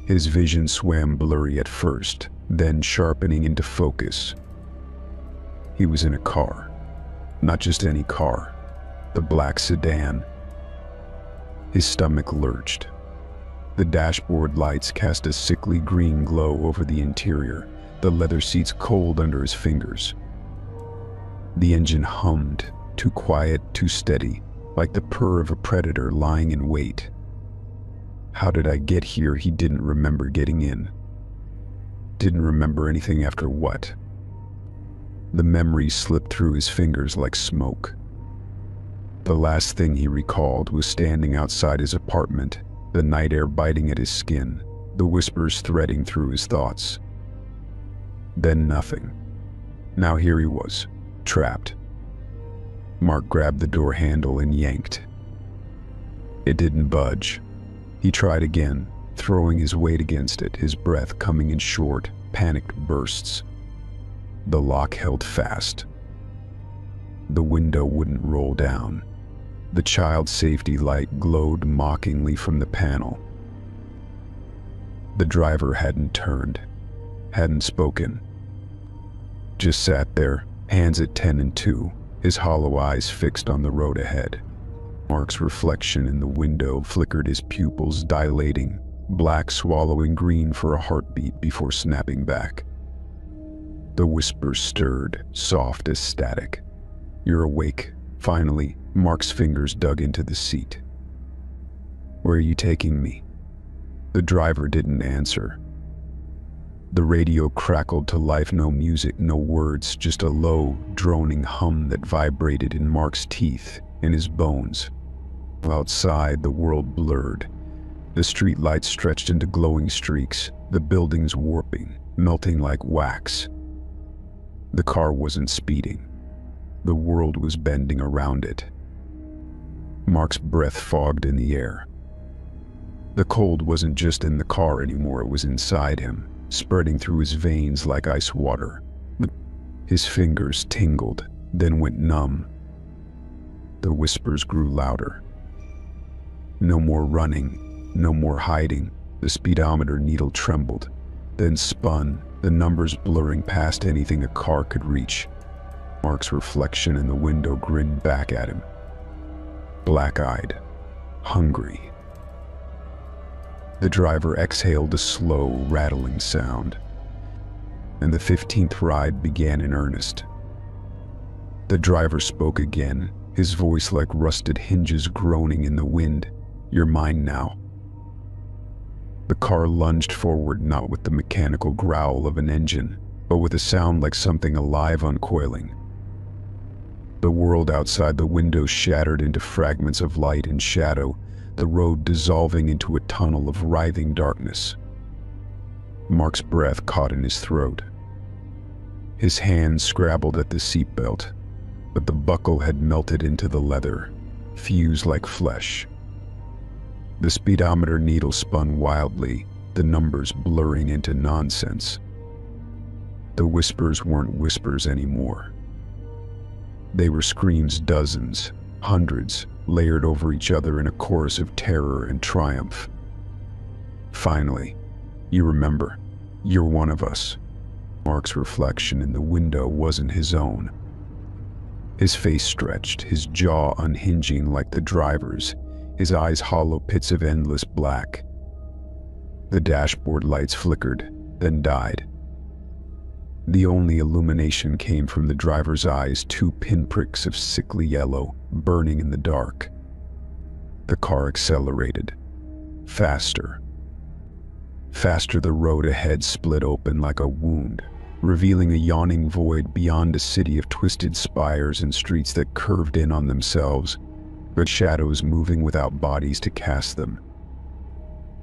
His vision swam blurry at first, then sharpening into focus. He was in a car. Not just any car. The black sedan. His stomach lurched. The dashboard lights cast a sickly green glow over the interior, the leather seats cold under his fingers. The engine hummed, too quiet, too steady, like the purr of a predator lying in wait. How did I get here? He didn't remember getting in. Didn't remember anything after what? The memories slipped through his fingers like smoke. The last thing he recalled was standing outside his apartment, the night air biting at his skin, the whispers threading through his thoughts. Then nothing. Now here he was, trapped. Mark grabbed the door handle and yanked. It didn't budge. He tried again, throwing his weight against it, his breath coming in short, panicked bursts. The lock held fast. The window wouldn't roll down. The child safety light glowed mockingly from the panel. The driver hadn't turned, hadn't spoken. Just sat there, hands at 10 and 2, his hollow eyes fixed on the road ahead. Mark's reflection in the window flickered, his pupils dilating, black swallowing green for a heartbeat before snapping back. The whispers stirred, soft as static. You're awake. Finally, Mark's fingers dug into the seat. Where are you taking me? The driver didn't answer. The radio crackled to life, no music, no words, just a low, droning hum that vibrated in Mark's teeth, in his bones. Outside, the world blurred. The street lights stretched into glowing streaks, the buildings warping, melting like wax. The car wasn't speeding. The world was bending around it. Mark's breath fogged in the air. The cold wasn't just in the car anymore, it was inside him, spreading through his veins like ice water. His fingers tingled, then went numb. The whispers grew louder. No more running, no more hiding. The speedometer needle trembled, then spun, the numbers blurring past anything a car could reach. Mark's reflection in the window grinned back at him. Black-eyed, hungry. The driver exhaled a slow, rattling sound, and the 15th ride began in earnest. The driver spoke again, his voice like rusted hinges groaning in the wind. You're mine now. The car lunged forward, not with the mechanical growl of an engine, but with a sound like something alive uncoiling. The world outside the window shattered into fragments of light and shadow, the road dissolving into a tunnel of writhing darkness. Mark's breath caught in his throat. His hands scrabbled at the seatbelt, but the buckle had melted into the leather, fused like flesh. The speedometer needle spun wildly, the numbers blurring into nonsense. The whispers weren't whispers anymore. They were screams, dozens, hundreds layered over each other in a chorus of terror and triumph. Finally, you remember, you're one of us. Mark's reflection in the window wasn't his own. His face stretched, his jaw unhinging like the driver's, his eyes hollow pits of endless black. The dashboard lights flickered, then died. The only illumination came from the driver's eyes, two pinpricks of sickly yellow, burning in the dark. The car accelerated. Faster. Faster, the road ahead split open like a wound, revealing a yawning void beyond a city of twisted spires and streets that curved in on themselves, but shadows moving without bodies to cast them.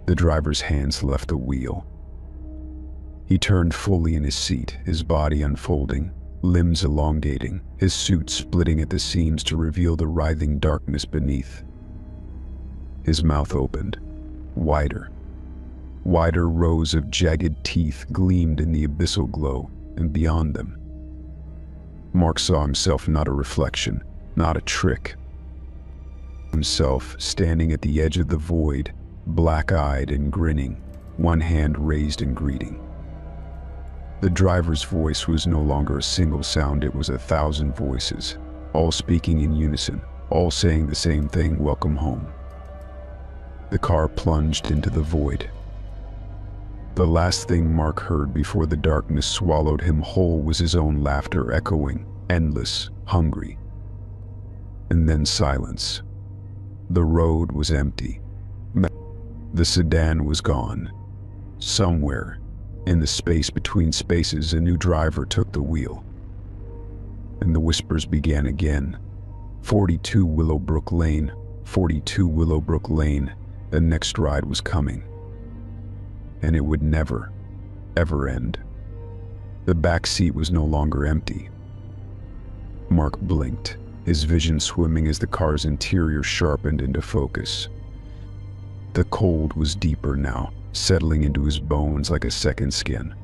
The driver's hands left the wheel. He turned fully in his seat, his body unfolding, limbs elongating, his suit splitting at the seams to reveal the writhing darkness beneath. His mouth opened, wider. Wider rows of jagged teeth gleamed in the abyssal glow, and beyond them, Mark saw himself, not a reflection, not a trick. Himself standing at the edge of the void, black-eyed and grinning, one hand raised in greeting. The driver's voice was no longer a single sound, it was 1,000 voices, all speaking in unison, all saying the same thing: welcome home. The car plunged into the void. The last thing Mark heard before the darkness swallowed him whole was his own laughter, echoing, endless, hungry. And then silence. The road was empty. The sedan was gone. Somewhere, in the space between spaces, a new driver took the wheel. And the whispers began again. 42 Willowbrook Lane, 42 Willowbrook Lane, the next ride was coming. And it would never, ever end. The back seat was no longer empty. Mark blinked, his vision swimming as the car's interior sharpened into focus. The cold was deeper now, settling into his bones like a second skin.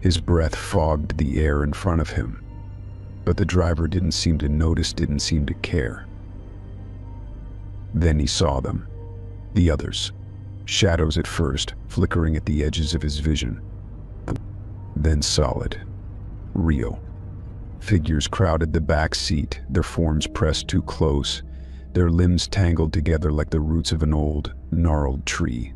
His breath fogged the air in front of him, but the driver didn't seem to notice, didn't seem to care. Then he saw them, the others. Shadows at first, flickering at the edges of his vision. Then solid, real. Figures crowded the back seat, their forms pressed too close, their limbs tangled together like the roots of an old, gnarled tree.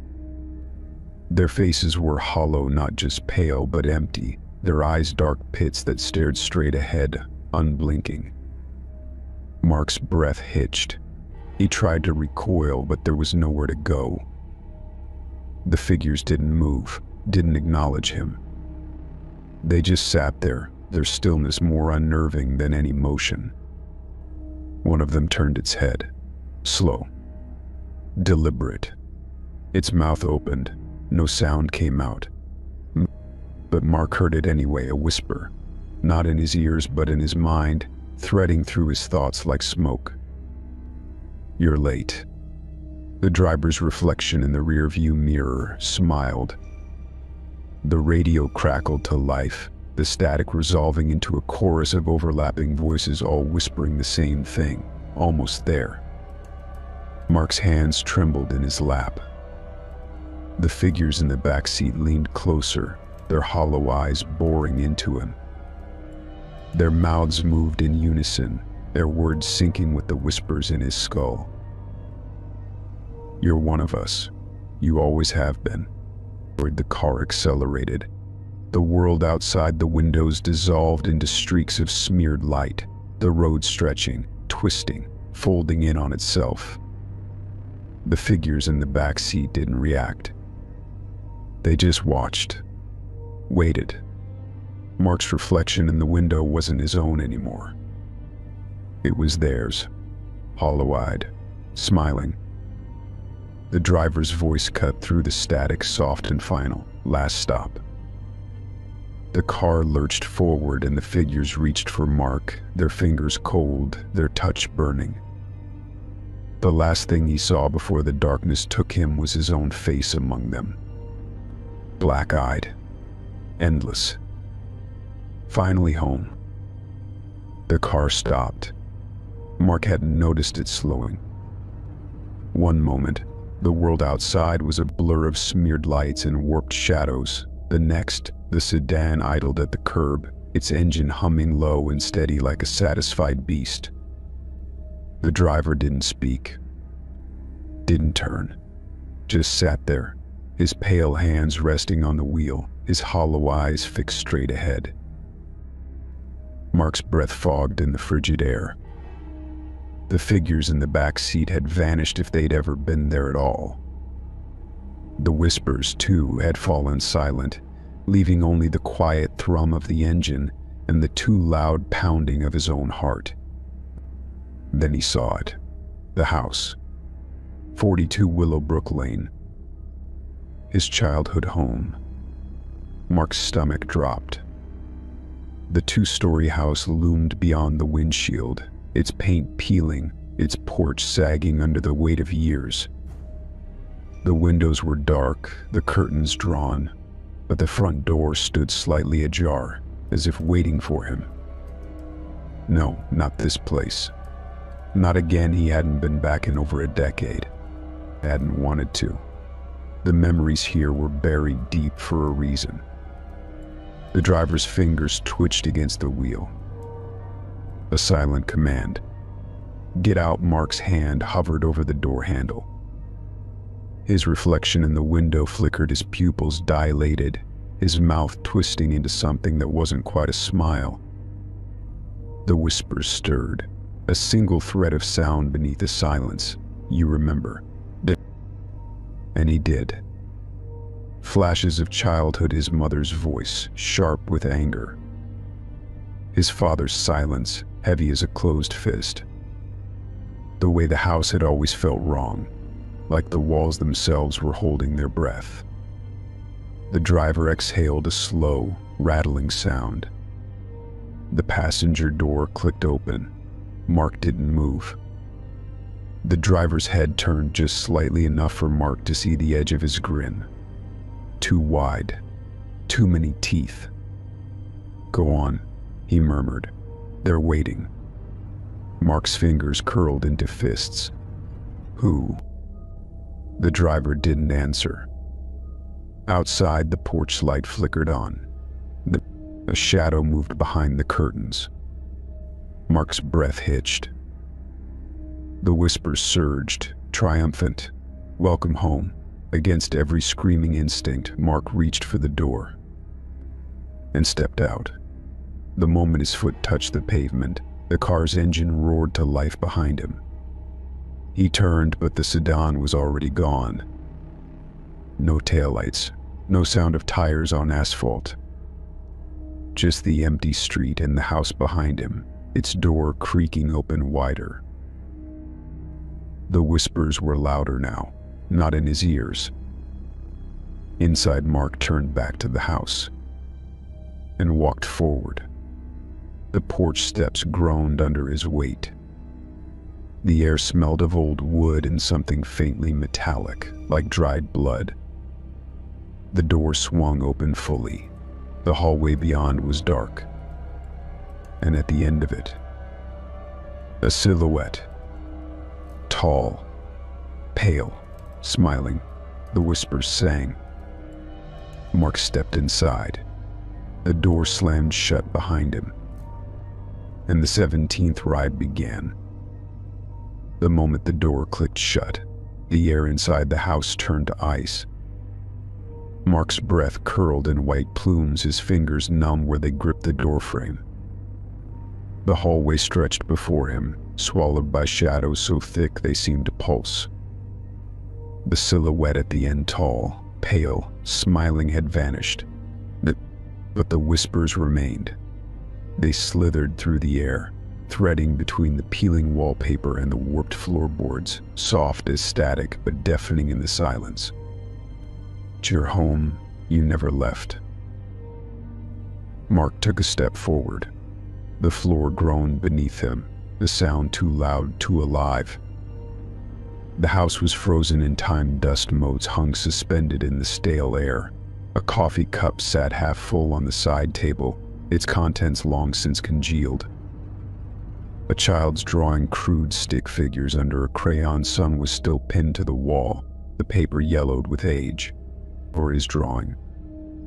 Their faces were hollow, not just pale, but empty, their eyes dark pits that stared straight ahead, unblinking. Mark's breath hitched. He tried to recoil, but there was nowhere to go. The figures didn't move, didn't acknowledge him. They just sat there, their stillness more unnerving than any motion. One of them turned its head, slow, deliberate. Its mouth opened, no sound came out. But Mark heard it anyway, a whisper, not in his ears but in his mind, threading through his thoughts like smoke. "You're late." The driver's reflection in the rearview mirror smiled. The radio crackled to life, the static resolving into a chorus of overlapping voices, all whispering the same thing, almost there. Mark's hands trembled in his lap. The figures in the back seat leaned closer, their hollow eyes boring into him. Their mouths moved in unison, their words syncing with the whispers in his skull. "You're one of us. You always have been." The car accelerated. The world outside the windows dissolved into streaks of smeared light, the road stretching, twisting, folding in on itself. The figures in the back seat didn't react. They just watched, waited. Mark's reflection in the window wasn't his own anymore. It was theirs, hollow-eyed, smiling. The driver's voice cut through the static, soft and final. "Last stop." The car lurched forward and the figures reached for Mark, their fingers cold, their touch burning. The last thing he saw before the darkness took him was his own face among them. Black-eyed, endless. Finally home. The car stopped. Mark hadn't noticed it slowing. One moment, the world outside was a blur of smeared lights and warped shadows. The next, the sedan idled at the curb, its engine humming low and steady like a satisfied beast. The driver didn't speak, didn't turn, just sat there, his pale hands resting on the wheel, his hollow eyes fixed straight ahead. Mark's breath fogged in the frigid air. The figures in the back seat had vanished if they'd ever been there at all. The whispers, too, had fallen silent, leaving only the quiet thrum of the engine and the too loud pounding of his own heart. Then he saw it. The house. 42 Willowbrook Lane. His childhood home. Mark's stomach dropped. The two-story house loomed beyond the windshield, its paint peeling, its porch sagging under the weight of years. The windows were dark, the curtains drawn, but the front door stood slightly ajar, as if waiting for him. No, not this place. Not again. He hadn't been back in over a decade. Hadn't wanted to. The memories here were buried deep for a reason. The driver's fingers twitched against the wheel. A silent command. Get out. Mark's hand hovered over the door handle. His reflection in the window flickered, his pupils dilated, his mouth twisting into something that wasn't quite a smile. The whispers stirred, a single thread of sound beneath the silence. You remember. And he did. Flashes of childhood, his mother's voice, sharp with anger. His father's silence, heavy as a closed fist. The way the house had always felt wrong, like the walls themselves were holding their breath. The driver exhaled a slow, rattling sound. The passenger door clicked open. Mark didn't move. The driver's head turned just slightly enough for Mark to see the edge of his grin. Too wide. Too many teeth. Go on, he murmured. They're waiting. Mark's fingers curled into fists. Who? The driver didn't answer. Outside, the porch light flickered on. A shadow moved behind the curtains. Mark's breath hitched. The whispers surged, triumphant. Welcome home. Against every screaming instinct, Mark reached for the door and stepped out. The moment his foot touched the pavement, the car's engine roared to life behind him. He turned, but the sedan was already gone. No taillights, no sound of tires on asphalt. Just the empty street and the house behind him, its door creaking open wider. The whispers were louder now, not in his ears. Inside, Mark turned back to the house and walked forward. The porch steps groaned under his weight. The air smelled of old wood and something faintly metallic, like dried blood. The door swung open fully. The hallway beyond was dark. And at the end of it, a silhouette. Tall, pale, smiling, the whispers sang. Mark stepped inside. The door slammed shut behind him, and the 17th ride began. The moment the door clicked shut, the air inside the house turned to ice. Mark's breath curled in white plumes, his fingers numb where they gripped the doorframe. The hallway stretched before him, swallowed by shadows so thick they seemed to pulse. The silhouette at the end, tall, pale, smiling, had vanished. But the whispers remained. They slithered through the air, threading between the peeling wallpaper and the warped floorboards, soft as static but deafening in the silence. "It's your home. You never left." Mark took a step forward. The floor groaned beneath him, the sound too loud, too alive. The house was frozen in time. Dust motes hung suspended in the stale air. A coffee cup sat half full on the side table, its contents long since congealed. A child's drawing crude stick figures under a crayon sun was still pinned to the wall, the paper yellowed with age. Or his drawing.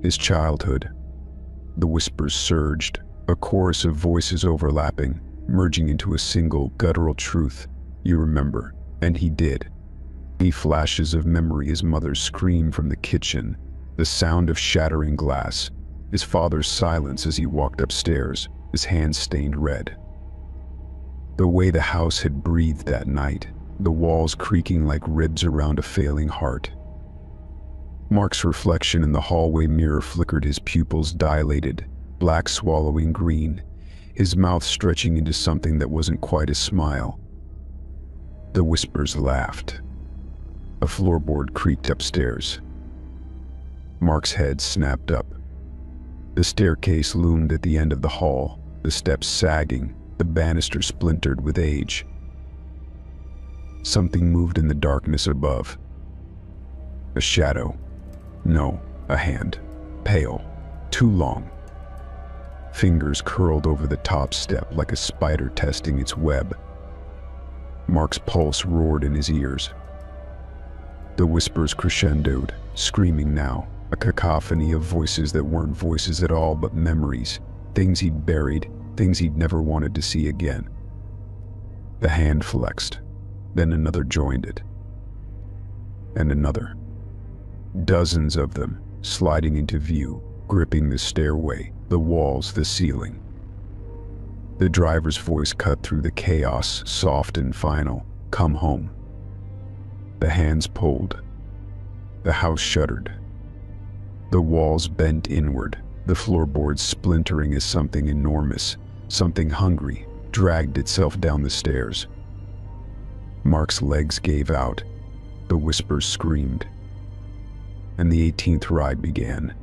His childhood. The whispers surged, a chorus of voices overlapping, merging into a single guttural truth. You remember, and he did. Flashes of memory, his mother's scream from the kitchen, the sound of shattering glass, his father's silence as he walked upstairs, his hands stained red. The way the house had breathed that night, the walls creaking like ribs around a failing heart. Mark's reflection in the hallway mirror flickered, his pupils dilated, black swallowing green, his mouth stretching into something that wasn't quite a smile. The whispers laughed. A floorboard creaked upstairs. Mark's head snapped up. The staircase loomed at the end of the hall, the steps sagging, the banister splintered with age. Something moved in the darkness above. A shadow. No, a hand. Pale. Too long. Fingers curled over the top step like a spider testing its web. Mark's pulse roared in his ears. The whispers crescendoed, screaming now, a cacophony of voices that weren't voices at all but memories, things he'd buried, things he'd never wanted to see again. The hand flexed, then another joined it. And another. Dozens of them, sliding into view, gripping the stairway, the walls, the ceiling. The driver's voice cut through the chaos, soft and final. Come home. The hands pulled. The house shuddered. The walls bent inward, the floorboards splintering as something enormous, something hungry, dragged itself down the stairs. Mark's legs gave out. The whispers screamed. And the 18th ride began.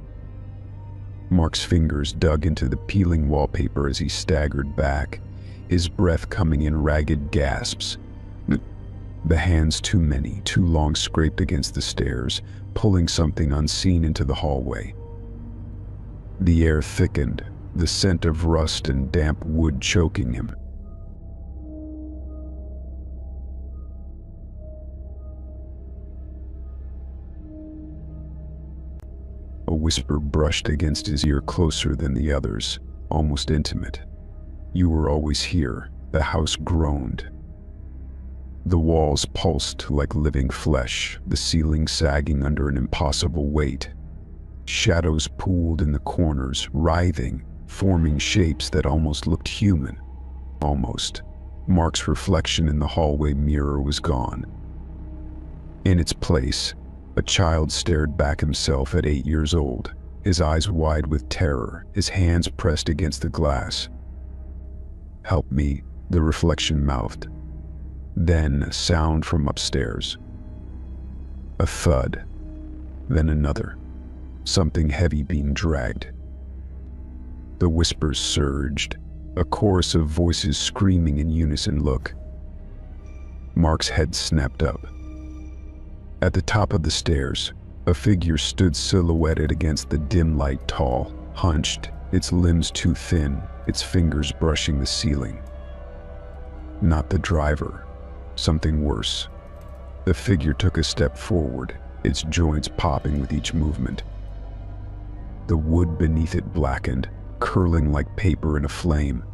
Mark's fingers dug into the peeling wallpaper as he staggered back, his breath coming in ragged gasps. The hands, too many, too long, scraped against the stairs, pulling something unseen into the hallway. The air thickened, the scent of rust and damp wood choking him. A whisper brushed against his ear, closer than the others, almost intimate. You were always here. The house groaned. The walls pulsed like living flesh, the ceiling sagging under an impossible weight. Shadows pooled in the corners, writhing, forming shapes that almost looked human. Almost. Mark's reflection in the hallway mirror was gone. In its place, a child stared back, himself at 8 years old, his eyes wide with terror, his hands pressed against the glass. Help me, the reflection mouthed. Then a sound from upstairs. A thud. Then another. Something heavy being dragged. The whispers surged, a chorus of voices screaming in unison. Look. Mark's head snapped up. At the top of the stairs, a figure stood silhouetted against the dim light, tall, hunched, its limbs too thin, its fingers brushing the ceiling. Not the driver. Something worse. The figure took a step forward, its joints popping with each movement. The wood beneath it blackened, curling like paper in a flame.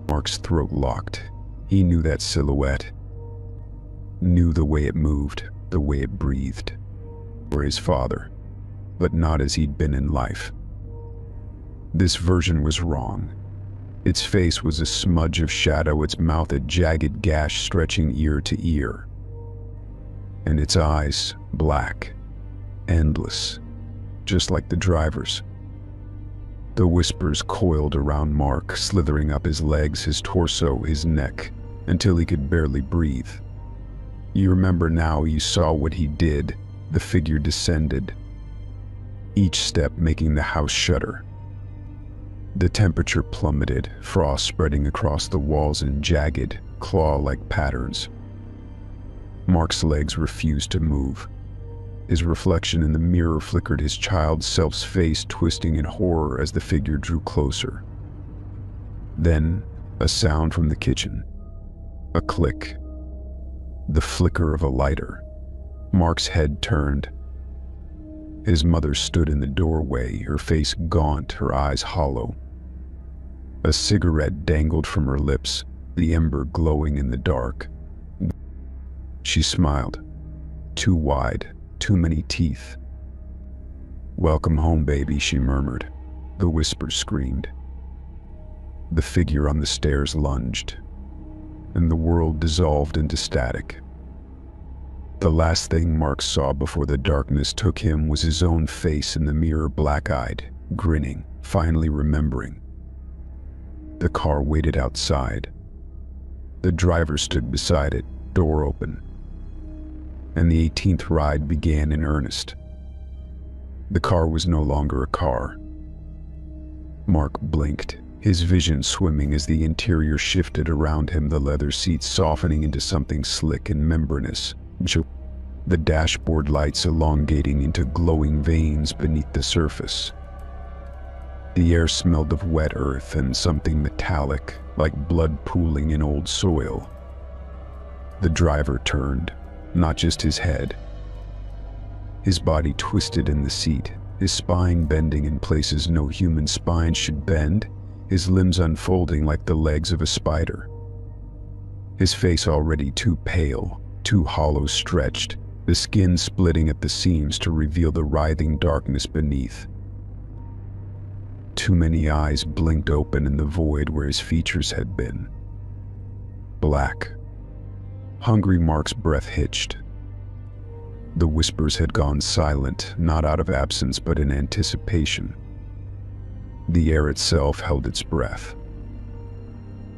Mark's throat locked. He knew that silhouette. Knew the way it moved, the way it breathed. Or his father, but not as he'd been in life. This version was wrong. Its face was a smudge of shadow, its mouth a jagged gash stretching ear to ear. And its eyes, black, endless, just like the driver's. The whispers coiled around Mark, slithering up his legs, his torso, his neck, until he could barely breathe. You remember now, you saw what he did. The figure descended, each step making the house shudder. The temperature plummeted, frost spreading across the walls in jagged, claw-like patterns. Mark's legs refused to move. His reflection in the mirror flickered, his child self's face twisting in horror as the figure drew closer. Then, A sound from the kitchen. A click. The flicker of a lighter. Mark's head turned. His mother stood in the doorway, her face gaunt, her eyes hollow. A cigarette dangled from her lips, the ember glowing in the dark. She smiled. Too wide, too many teeth. "Welcome home, baby," she murmured. The whisper screamed. The figure on the stairs lunged, and the world dissolved into static. The last thing Mark saw before the darkness took him was his own face in the mirror, black-eyed, grinning, finally remembering. The car waited outside. The driver stood beside it, door open. And the 18th ride began in earnest. The car was no longer a car. Mark blinked, his vision swimming as the interior shifted around him, the leather seats softening into something slick and membranous, the dashboard lights elongating into glowing veins beneath the surface. The air smelled of wet earth and something metallic, like blood pooling in old soil. The driver turned, not just his head. His body twisted in the seat, his spine bending in places no human spine should bend, his limbs unfolding like the legs of a spider. His face already too pale, too hollow stretched, the skin splitting at the seams to reveal the writhing darkness beneath. Too many eyes blinked open in the void where his features had been. Black. Hungry Mark's breath hitched. The whispers had gone silent, not out of absence but in anticipation. The air itself held its breath.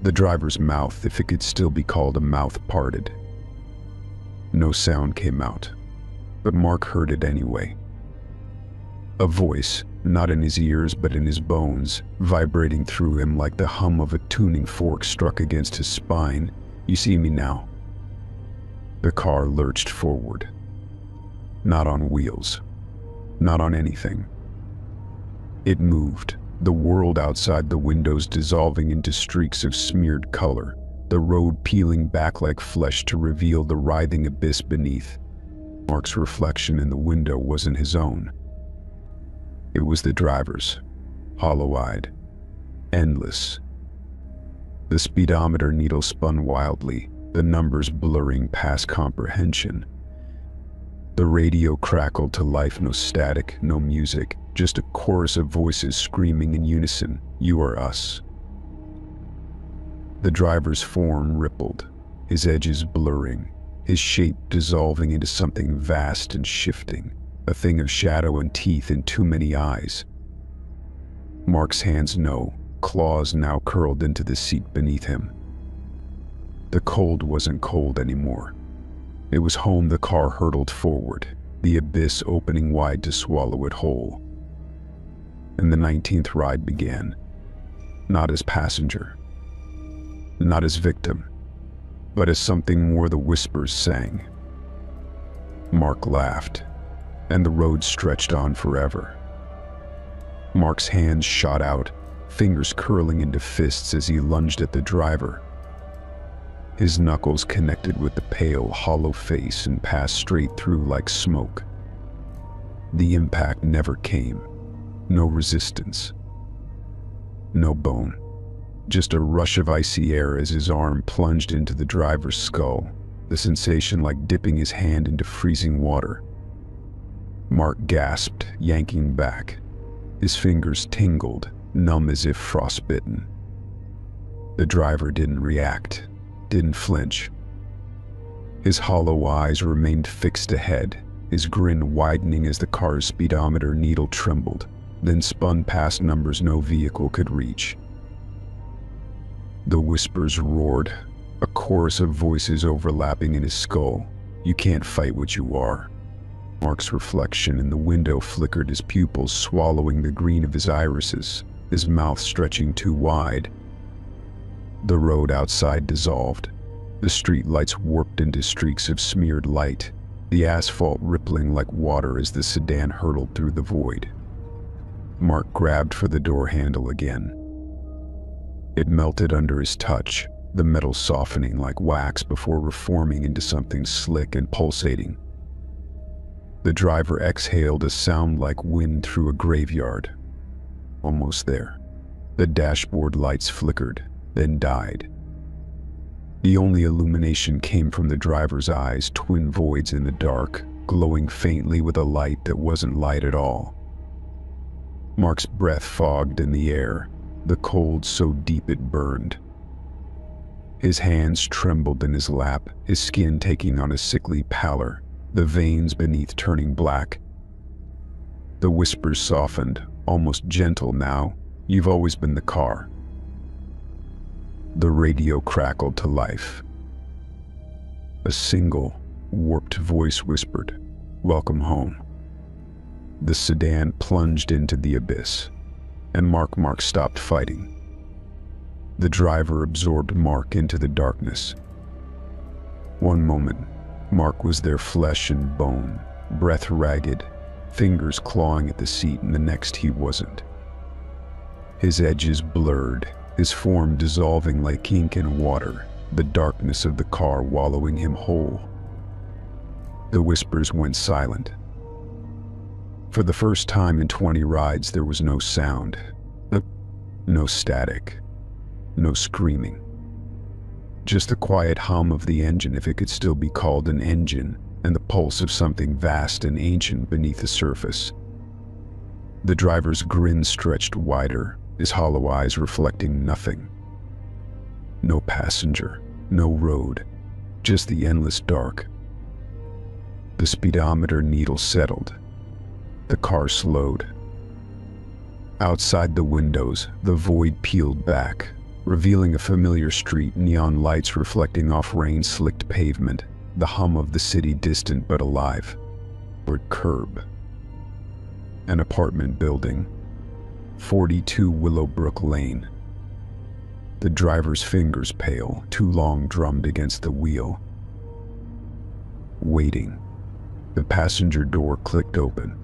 The driver's mouth, if it could still be called a mouth, parted. No sound came out, but Mark heard it anyway. A voice, not in his ears but in his bones, vibrating through him like the hum of a tuning fork struck against his spine. "You see me now." The car lurched forward. Not on wheels. Not on anything. It moved, the world outside the windows dissolving into streaks of smeared color, the road peeling back like flesh to reveal the writhing abyss beneath. Mark's reflection in the window wasn't his own. It was the driver's, hollow-eyed, endless. The speedometer needle spun wildly, the numbers blurring past comprehension. The radio crackled to life, no static, no music, just a chorus of voices screaming in unison, "You are us." The driver's form rippled, his edges blurring, his shape dissolving into something vast and shifting, a thing of shadow and teeth and too many eyes. Mark's hands claws now curled into the seat beneath him. The cold wasn't cold anymore. It was home. The car hurtled forward, the abyss opening wide to swallow it whole. And the 19th ride began, not as passenger, not as victim, but as something more. The whispers sang. Mark laughed, and the road stretched on forever. Mark's hands shot out, fingers curling into fists as he lunged at the driver. His knuckles connected with the pale, hollow face and passed straight through like smoke. The impact never came. No resistance. No bone. Just a rush of icy air as his arm plunged into the driver's skull, the sensation like dipping his hand into freezing water. Mark gasped, yanking back. His fingers tingled, numb as if frostbitten. The driver didn't react, didn't flinch. His hollow eyes remained fixed ahead, his grin widening as the car's speedometer needle trembled, then spun past numbers no vehicle could reach. The whispers roared, a chorus of voices overlapping in his skull. "You can't fight what you are." Mark's reflection in the window flickered, his pupils swallowing the green of his irises, his mouth stretching too wide. The road outside dissolved. The street lights warped into streaks of smeared light, the asphalt rippling like water as the sedan hurtled through the void. Mark grabbed for the door handle again. It melted under his touch, the metal softening like wax before reforming into something slick and pulsating. The driver exhaled a sound like wind through a graveyard. Almost there. The dashboard lights flickered, then died. The only illumination came from the driver's eyes, twin voids in the dark, glowing faintly with a light that wasn't light at all. Mark's breath fogged in the air, the cold so deep it burned. His hands trembled in his lap, his skin taking on a sickly pallor, the veins beneath turning black. The whispers softened, almost gentle now. "You've always been the car." The radio crackled to life. A single, warped voice whispered, "Welcome home." The sedan plunged into the abyss, and Mark stopped fighting. The driver absorbed Mark into the darkness. One moment, Mark was their flesh and bone, breath ragged, fingers clawing at the seat, and the next he wasn't. His edges blurred, his form dissolving like ink in water, the darkness of the car wallowing him whole. The whispers went silent. For the first time in 20 rides, there was no sound, no static, no screaming. Just the quiet hum of the engine, if it could still be called an engine, and the pulse of something vast and ancient beneath the surface. The driver's grin stretched wider, his hollow eyes reflecting nothing. No passenger, no road, just the endless dark. The speedometer needle settled. The car slowed. Outside the windows, the void peeled back, revealing a familiar street, neon lights reflecting off rain-slicked pavement, the hum of the city distant but alive. Or curb. An apartment building. 42 Willowbrook Lane. The driver's fingers pale, too long drummed against the wheel. Waiting. The passenger door clicked open.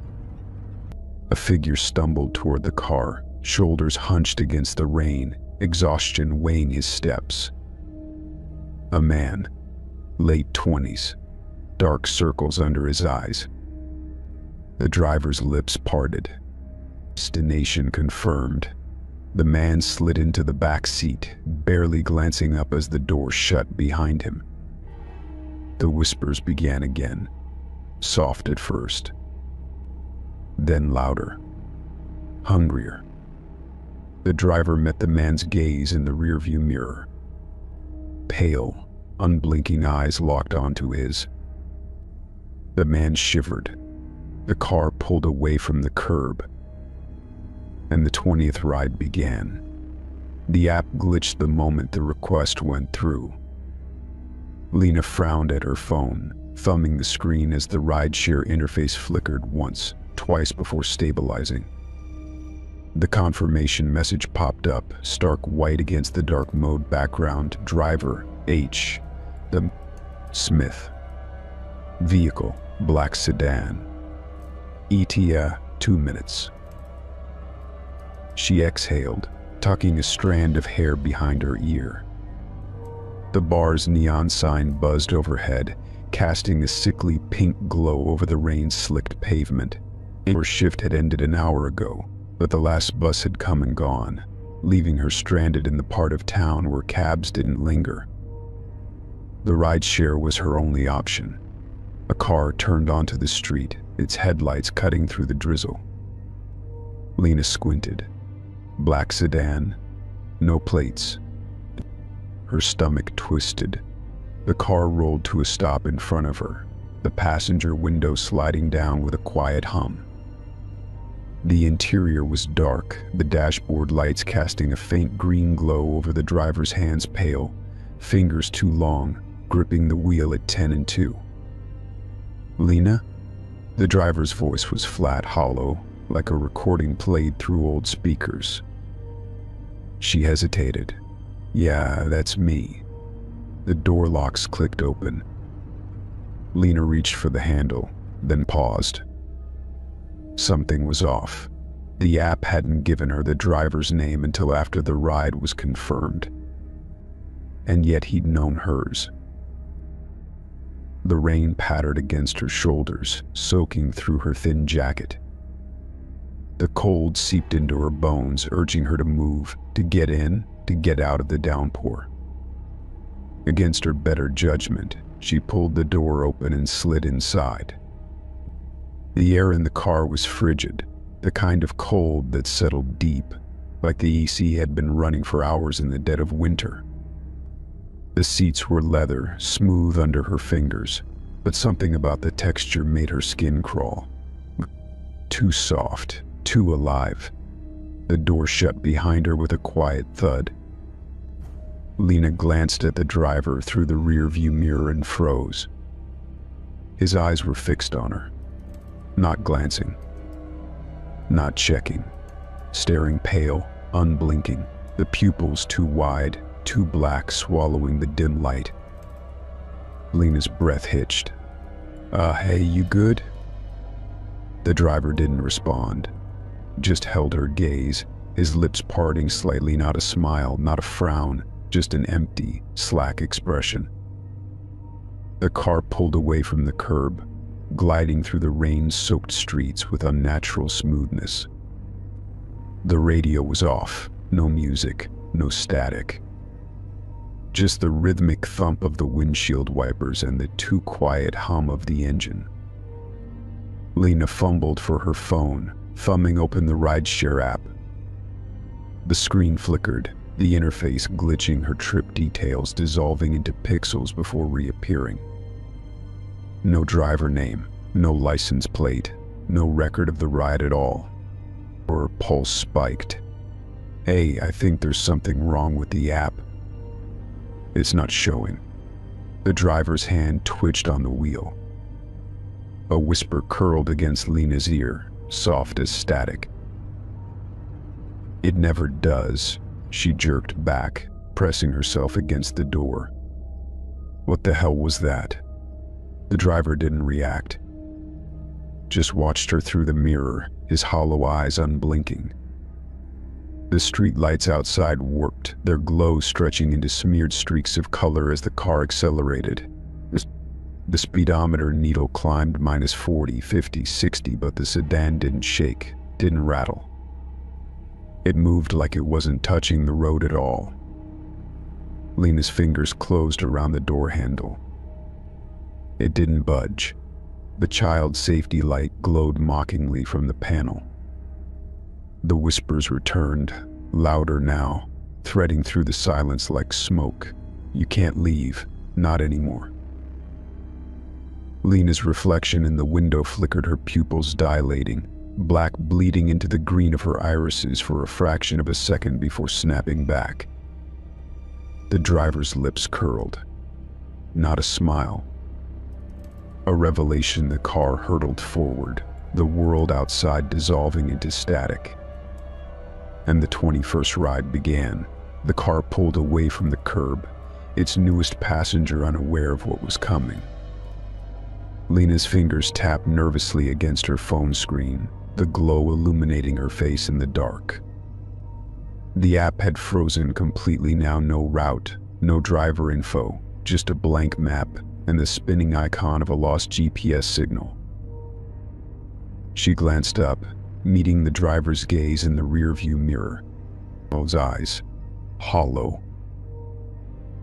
A figure stumbled toward the car, shoulders hunched against the rain, exhaustion weighing his steps. A man, late 20s, dark circles under his eyes. The driver's lips parted. Destination confirmed. The man slid into the back seat, barely glancing up as the door shut behind him. The whispers began again, soft at first, then louder, hungrier. The driver met the man's gaze in the rearview mirror. Pale, unblinking eyes locked onto his. The man shivered. The car pulled away from the curb, and the 20th ride began. The app glitched the moment the request went through. Lena frowned at her phone, thumbing the screen as the rideshare interface flickered once, twice before stabilizing. The confirmation message popped up, stark white against the dark mode background. Driver, H. The Smith. Vehicle, black sedan. ETA, 2 minutes. She exhaled, tucking a strand of hair behind her ear. The bar's neon sign buzzed overhead, casting a sickly pink glow over the rain-slicked pavement. Her shift had ended an hour ago, but the last bus had come and gone, leaving her stranded in the part of town where cabs didn't linger. The rideshare was her only option. A car turned onto the street, its headlights cutting through the drizzle. Lena squinted. Black sedan, no plates. Her stomach twisted. The car rolled to a stop in front of her, the passenger window sliding down with a quiet hum. The interior was dark, the dashboard lights casting a faint green glow over the driver's hands, pale, fingers too long, gripping the wheel at 10 and 2. Lena? The driver's voice was flat, hollow, like a recording played through old speakers. She hesitated. Yeah, that's me. The door locks clicked open. Lena reached for the handle, then paused. Something was off. The app hadn't given her the driver's name until after the ride was confirmed. And yet he'd known hers. The rain pattered against her shoulders, soaking through her thin jacket. The cold seeped into her bones, urging her to move, to get in, to get out of the downpour. Against her better judgment, she pulled the door open and slid inside. The air in the car was frigid, the kind of cold that settled deep, like the AC had been running for hours in the dead of winter. The seats were leather, smooth under her fingers, but something about the texture made her skin crawl. Too soft, too alive. The door shut behind her with a quiet thud. Lena glanced at the driver through the rearview mirror and froze. His eyes were fixed on her, not glancing, not checking, staring pale, unblinking, the pupils too wide, too black, swallowing the dim light. Lena's breath hitched. Hey, you good?" The driver didn't respond, just held her gaze, his lips parting slightly, not a smile, not a frown, just an empty, slack expression. The car pulled away from the curb, gliding through the rain-soaked streets with unnatural smoothness. The radio was off, no music, no static. Just the rhythmic thump of the windshield wipers and the too quiet hum of the engine. Lena fumbled for her phone, thumbing open the rideshare app. The screen flickered, the interface glitching, her trip details dissolving into pixels before reappearing. No driver name, no license plate, no record of the ride at all. Her pulse spiked. "Hey, I think there's something wrong with the app. It's not showing." The driver's hand twitched on the wheel. A whisper curled against Lena's ear, soft as static. "It never does," she jerked back, pressing herself against the door. What the hell was that? The driver didn't react, just watched her through the mirror, his hollow eyes unblinking. The street lights outside warped, their glow stretching into smeared streaks of color as the car accelerated. The speedometer needle climbed -40, 50, 60, but the sedan didn't shake, didn't rattle. It moved like it wasn't touching the road at all. Lena's fingers closed around the door handle. It didn't budge. The child safety light glowed mockingly from the panel. The whispers returned, louder now, threading through the silence like smoke. "You can't leave, not anymore." Lena's reflection in the window flickered, her pupils dilating, black bleeding into the green of her irises for a fraction of a second before snapping back. The driver's lips curled. Not a smile. A revelation. The car hurtled forward, the world outside dissolving into static. And the 21st ride began. The car pulled away from the curb, its newest passenger unaware of what was coming. Lena's fingers tapped nervously against her phone screen, the glow illuminating her face in the dark. The app had frozen completely now, no route, no driver info, just a blank map and the spinning icon of a lost GPS signal. She glanced up, meeting the driver's gaze in the rearview mirror. Those eyes, hollow.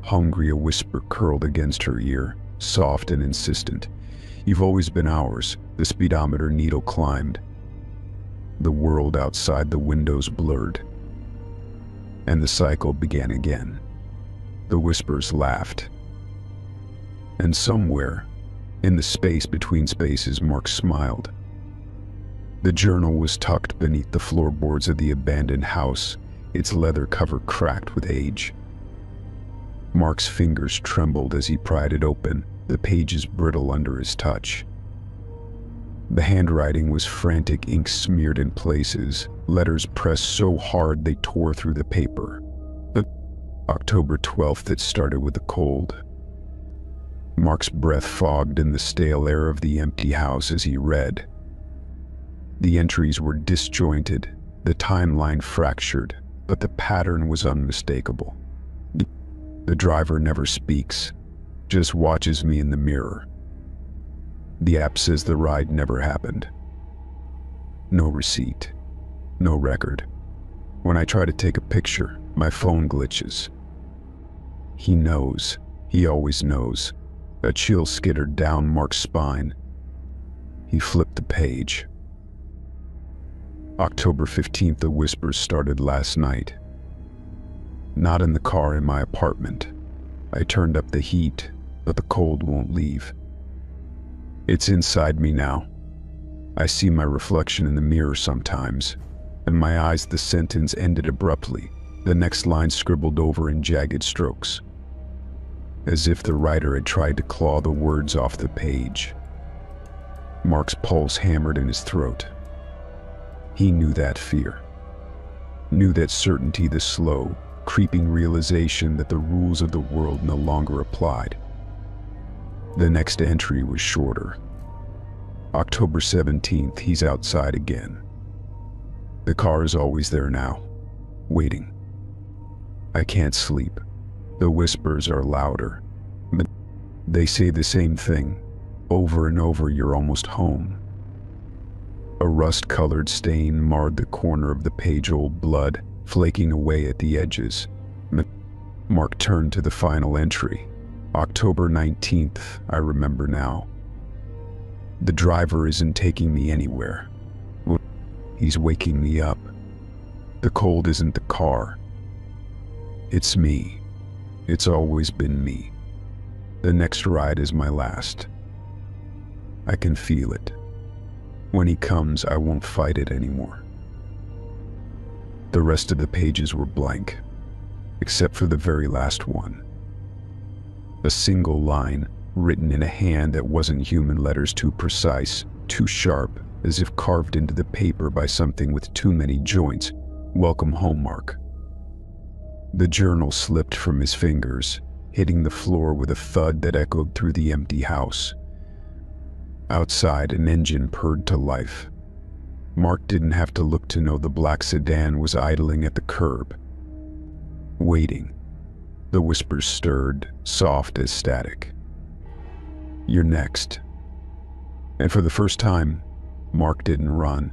Hungry, a whisper curled against her ear, soft and insistent. "You've always been ours." The speedometer needle climbed. The world outside the windows blurred. And the cycle began again. The whispers laughed. And somewhere, in the space between spaces, Mark smiled. The journal was tucked beneath the floorboards of the abandoned house, its leather cover cracked with age. Mark's fingers trembled as he pried it open, the pages brittle under his touch. The handwriting was frantic, ink smeared in places, letters pressed so hard they tore through the paper. October 12th, it started with a cold. Mark's breath fogged in the stale air of the empty house as he read. The entries were disjointed, The timeline fractured, but the pattern was unmistakable. The driver never speaks, just watches me in the mirror. The app says the ride never happened. No receipt, no record. When I try to take a picture, my phone glitches. He knows, he always knows. A chill skittered down Mark's spine. He flipped the page. October 15th, the whispers started last night. Not in the car, in my apartment. I turned up the heat, but the cold won't leave. It's inside me now. I see my reflection in the mirror sometimes. In my eyes, the sentence ended abruptly, the next line scribbled over in jagged strokes, as if the writer had tried to claw the words off the page. Mark's pulse hammered in his throat. He knew that fear. Knew that certainty, the slow, creeping realization that the rules of the world no longer applied. The next entry was shorter. October 17th, he's outside again. The car is always there now, waiting. I can't sleep. The whispers are louder, but they say the same thing, over and over. You're almost home. A rust-colored stain marred the corner of the page, old blood flaking away at the edges. Mark turned to the final entry. October 19th, I remember now. The driver isn't taking me anywhere. He's waking me up. The cold isn't the car. It's me. It's always been me. The next ride is my last. I can feel it. When he comes, I won't fight it anymore. The rest of the pages were blank, except for the very last one. A single line, written in a hand that wasn't human, letters too precise, too sharp, as if carved into the paper by something with too many joints. Welcome home, Mark. The journal slipped from his fingers, hitting the floor with a thud that echoed through the empty house. Outside, an engine purred to life. Mark didn't have to look to know the black sedan was idling at the curb, waiting. The whispers stirred, soft as static. You're next. And for the first time, Mark didn't run.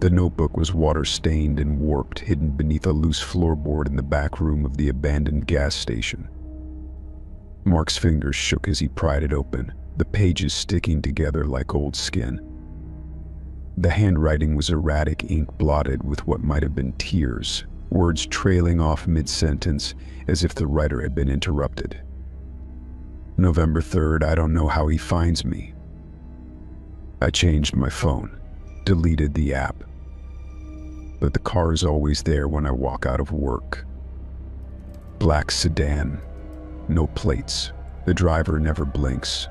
The notebook was water-stained and warped, hidden beneath a loose floorboard in the back room of the abandoned gas station. Mark's fingers shook as he pried it open, the pages sticking together like old skin. The handwriting was erratic, ink blotted with what might have been tears, words trailing off mid-sentence as if the writer had been interrupted. November 3rd, I don't know how he finds me. I changed my phone, deleted the app. But the car is always there when I walk out of work. Black sedan, no plates. The driver never blinks.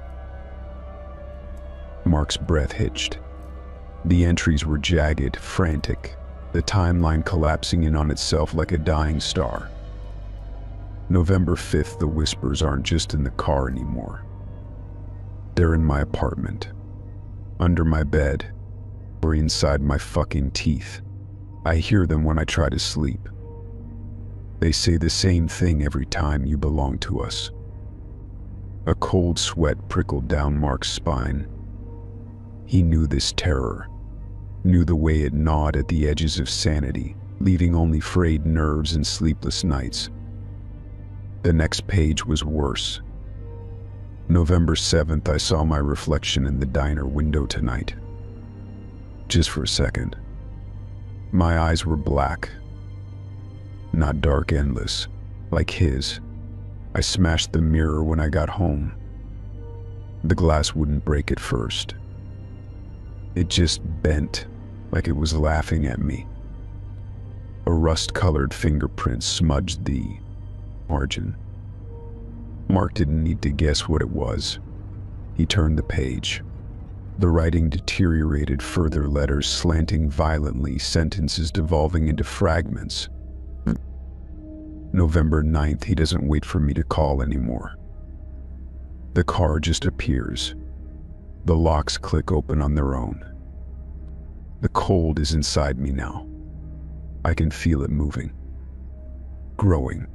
Mark's breath hitched. The entries were jagged, frantic, the timeline collapsing in on itself like a dying star. November 5th, the whispers aren't just in the car anymore. They're in my apartment, under my bed, or inside my fucking teeth. I hear them when I try to sleep. They say the same thing every time: you belong to us. A cold sweat prickled down Mark's spine. He knew this terror, knew the way it gnawed at the edges of sanity, leaving only frayed nerves and sleepless nights. The next page was worse. November 7th, I saw my reflection in the diner window tonight. Just for a second. My eyes were black. Not dark, endless, like his. I smashed the mirror when I got home. The glass wouldn't break at first. It just bent, like it was laughing at me. A rust-colored fingerprint smudged the margin. Mark didn't need to guess what it was. He turned the page. The writing deteriorated further, letters slanting violently, sentences devolving into fragments. November 9th, he doesn't wait for me to call anymore. The car just appears. The locks click open on their own. The cold is inside me now. I can feel it moving, growing.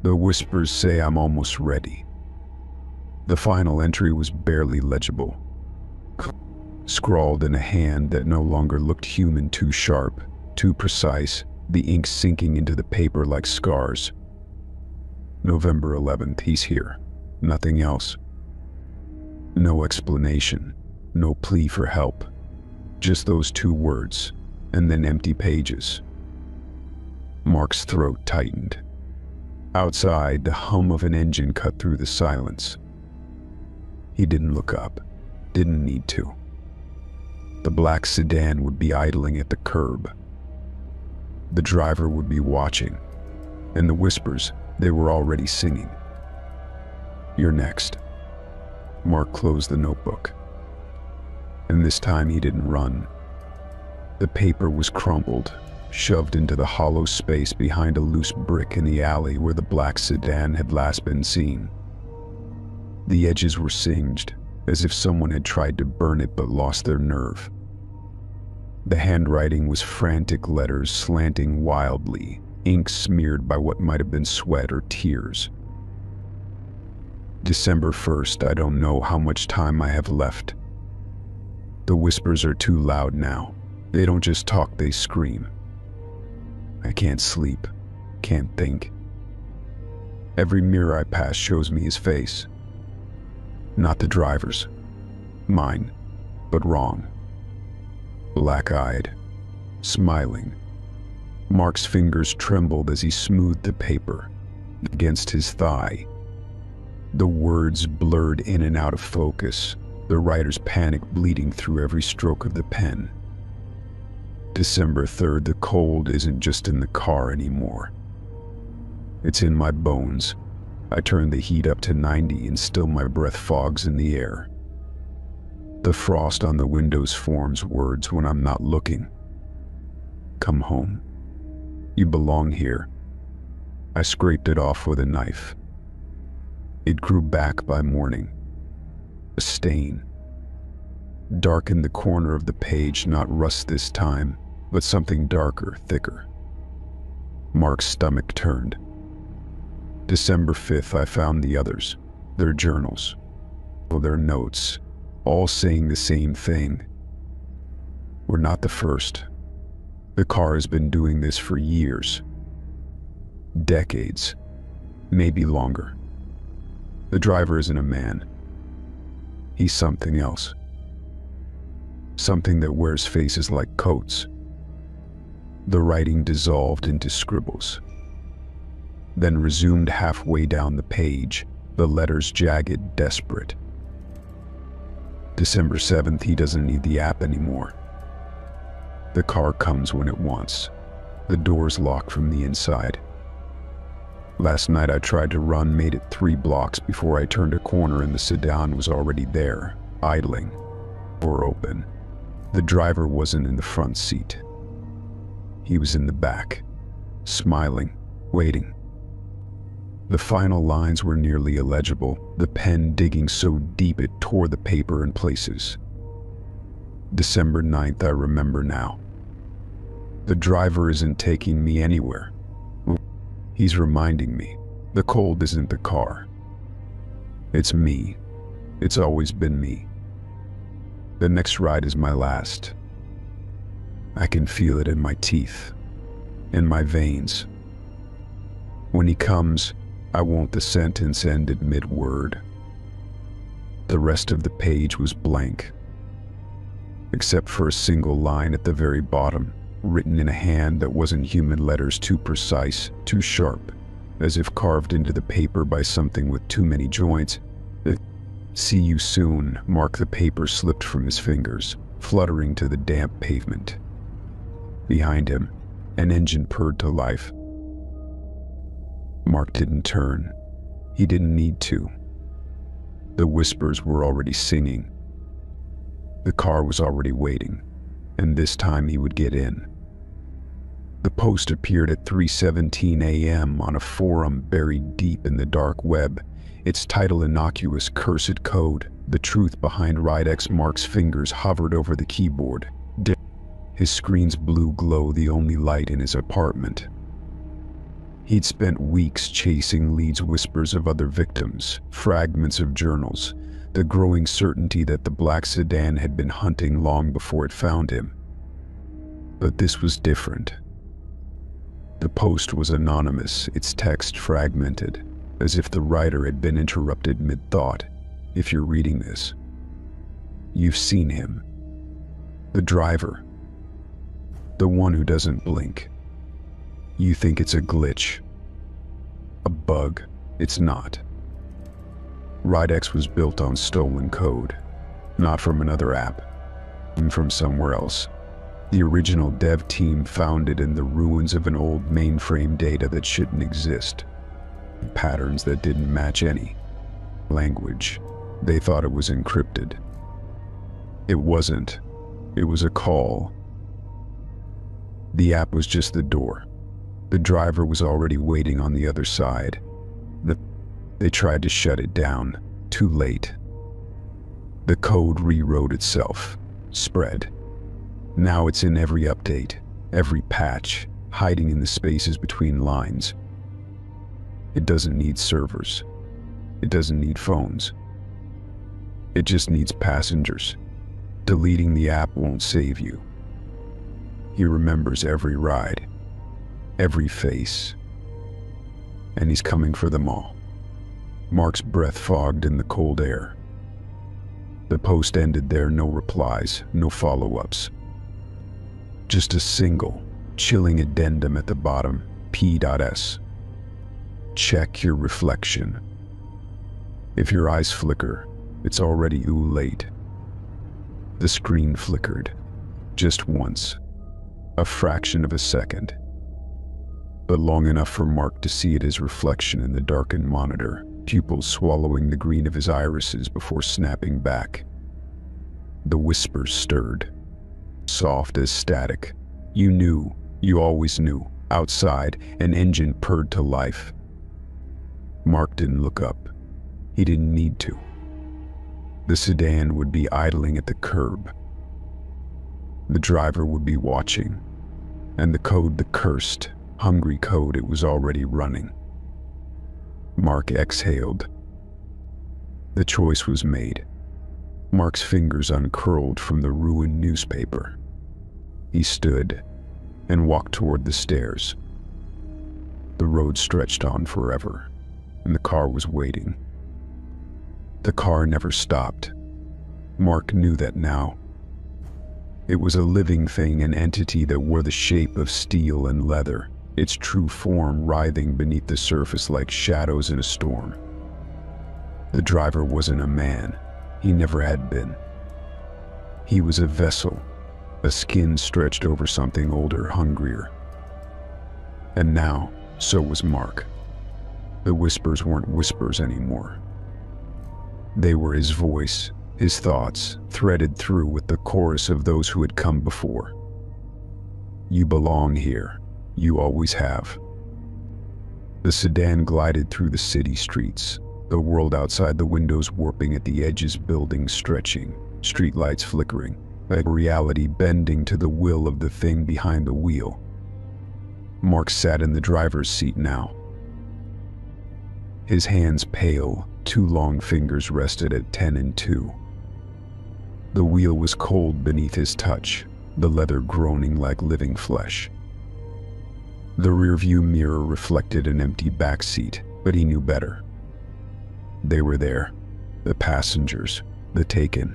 The whispers say I'm almost ready. The final entry was barely legible, scrawled in a hand that no longer looked human, too sharp, too precise, the ink sinking into the paper like scars. November 11th, he's here. Nothing else. No explanation, no plea for help. Just those two words, and then empty pages. Mark's throat tightened. Outside, the hum of an engine cut through the silence. He didn't look up, didn't need to. The black sedan would be idling at the curb. The driver would be watching, and the whispers, they were already singing. You're next. Mark closed the notebook. And this time he didn't run. The paper was crumpled, shoved into the hollow space behind a loose brick in the alley where the black sedan had last been seen. The edges were singed, as if someone had tried to burn it but lost their nerve. The handwriting was frantic letters slanting wildly, ink smeared by what might have been sweat or tears. December 1st, I don't know how much time I have left. The whispers are too loud now. They don't just talk, they scream. I can't sleep, can't think. Every mirror I pass shows me his face. Not the driver's, mine, but wrong. Black-eyed, smiling. Mark's fingers trembled as he smoothed the paper against his thigh. The words blurred in and out of focus, the writer's panic bleeding through every stroke of the pen. December 3rd, the cold isn't just in the car anymore. It's in my bones. I turn the heat up to 90 and still my breath fogs in the air. The frost on the windows forms words when I'm not looking. Come home. You belong here. I scraped it off with a knife. It grew back by morning. A stain. Dark in the corner of the page, not rust this time, but something darker, thicker. Mark's stomach turned. December 5th, I found the others, their journals, their notes, all saying the same thing. We're not the first. The car has been doing this for years. Decades. Maybe longer. The driver isn't a man. He's something else. Something that wears faces like coats. The writing dissolved into scribbles, then resumed halfway down the page, the letters jagged, desperate. December 7th, he doesn't need the app anymore. The car comes when it wants. The doors lock from the inside. Last night I tried to run, made it 3 blocks before I turned a corner and the sedan was already there, idling, door open. The driver wasn't in the front seat. He was in the back, smiling, waiting. The final lines were nearly illegible, the pen digging so deep it tore the paper in places. December 9th, I remember now. The driver isn't taking me anywhere. He's reminding me, the cold isn't the car. It's me. It's always been me. The next ride is my last. I can feel it in my teeth, in my veins. When he comes, I won't the sentence ended mid-word. The rest of the page was blank, except for a single line at the very bottom, written in a hand that wasn't human, letters too precise, too sharp, as if carved into the paper by something with too many joints. See you soon. Mark. The paper slipped from his fingers, fluttering to the damp pavement. Behind him, an engine purred to life. Mark didn't turn. He didn't need to. The whispers were already singing. The car was already waiting, and this time he would get in. The post appeared at 3:17 a.m. on a forum buried deep in the dark web, its title innocuous, cursed code. The truth behind Ride X. Mark's fingers hovered over the keyboard. his screen's blue glow the only light in his apartment. He'd spent weeks chasing leads, whispers of other victims, fragments of journals, the growing certainty that the black sedan had been hunting long before it found him. But this was different. The post was anonymous, its text fragmented, as if the writer had been interrupted mid-thought. If you're reading this, you've seen him. The driver. The one who doesn't blink. You think it's a glitch. A bug. It's not. RideX was built on stolen code. Not from another app. From somewhere else. The original dev team found it in the ruins of an old mainframe data that shouldn't exist. Patterns that didn't match any language. They thought it was encrypted. It wasn't. It was a call. The app was just the door. The driver was already waiting on the other side. They tried to shut it down. Too late. The code rewrote itself. Spread. Now it's in every update, every patch, hiding in the spaces between lines. It doesn't need servers. It doesn't need phones. It just needs passengers. Deleting the app won't save you. He remembers every ride, every face, and he's coming for them all. Mark's breath fogged in the cold air. The post ended there, no replies, no follow-ups. Just a single, chilling addendum at the bottom, P.S. Check your reflection. If your eyes flicker, it's already too late. The screen flickered, just once, a fraction of a second, but long enough for Mark to see it as reflection in the darkened monitor, pupils swallowing the green of his irises before snapping back. The whispers stirred, soft as static. You knew, you always knew. Outside, an engine purred to life. Mark didn't look up. He didn't need to. The sedan would be idling at the curb. The driver would be watching, and the code, the cursed, hungry code, it was already running. Mark exhaled. The choice was made. Mark's fingers uncurled from the ruined newspaper. He stood and walked toward the stairs. The road stretched on forever, and the car was waiting. The car never stopped. Mark knew that now. It was a living thing, an entity that wore the shape of steel and leather, its true form writhing beneath the surface like shadows in a storm. The driver wasn't a man. He never had been. He was a vessel, a skin stretched over something older, hungrier. And now, so was Mark. The whispers weren't whispers anymore. They were his voice, his thoughts, threaded through with the chorus of those who had come before. You belong here. You always have. The sedan glided through the city streets, the world outside the windows warping at the edges, buildings stretching, streetlights flickering, like reality bending to the will of the thing behind the wheel. Mark sat in the driver's seat now. His hands pale, two long fingers rested at 10 and 2. The wheel was cold beneath his touch, the leather groaning like living flesh. The rearview mirror reflected an empty backseat, but he knew better. They were there, the passengers, the taken.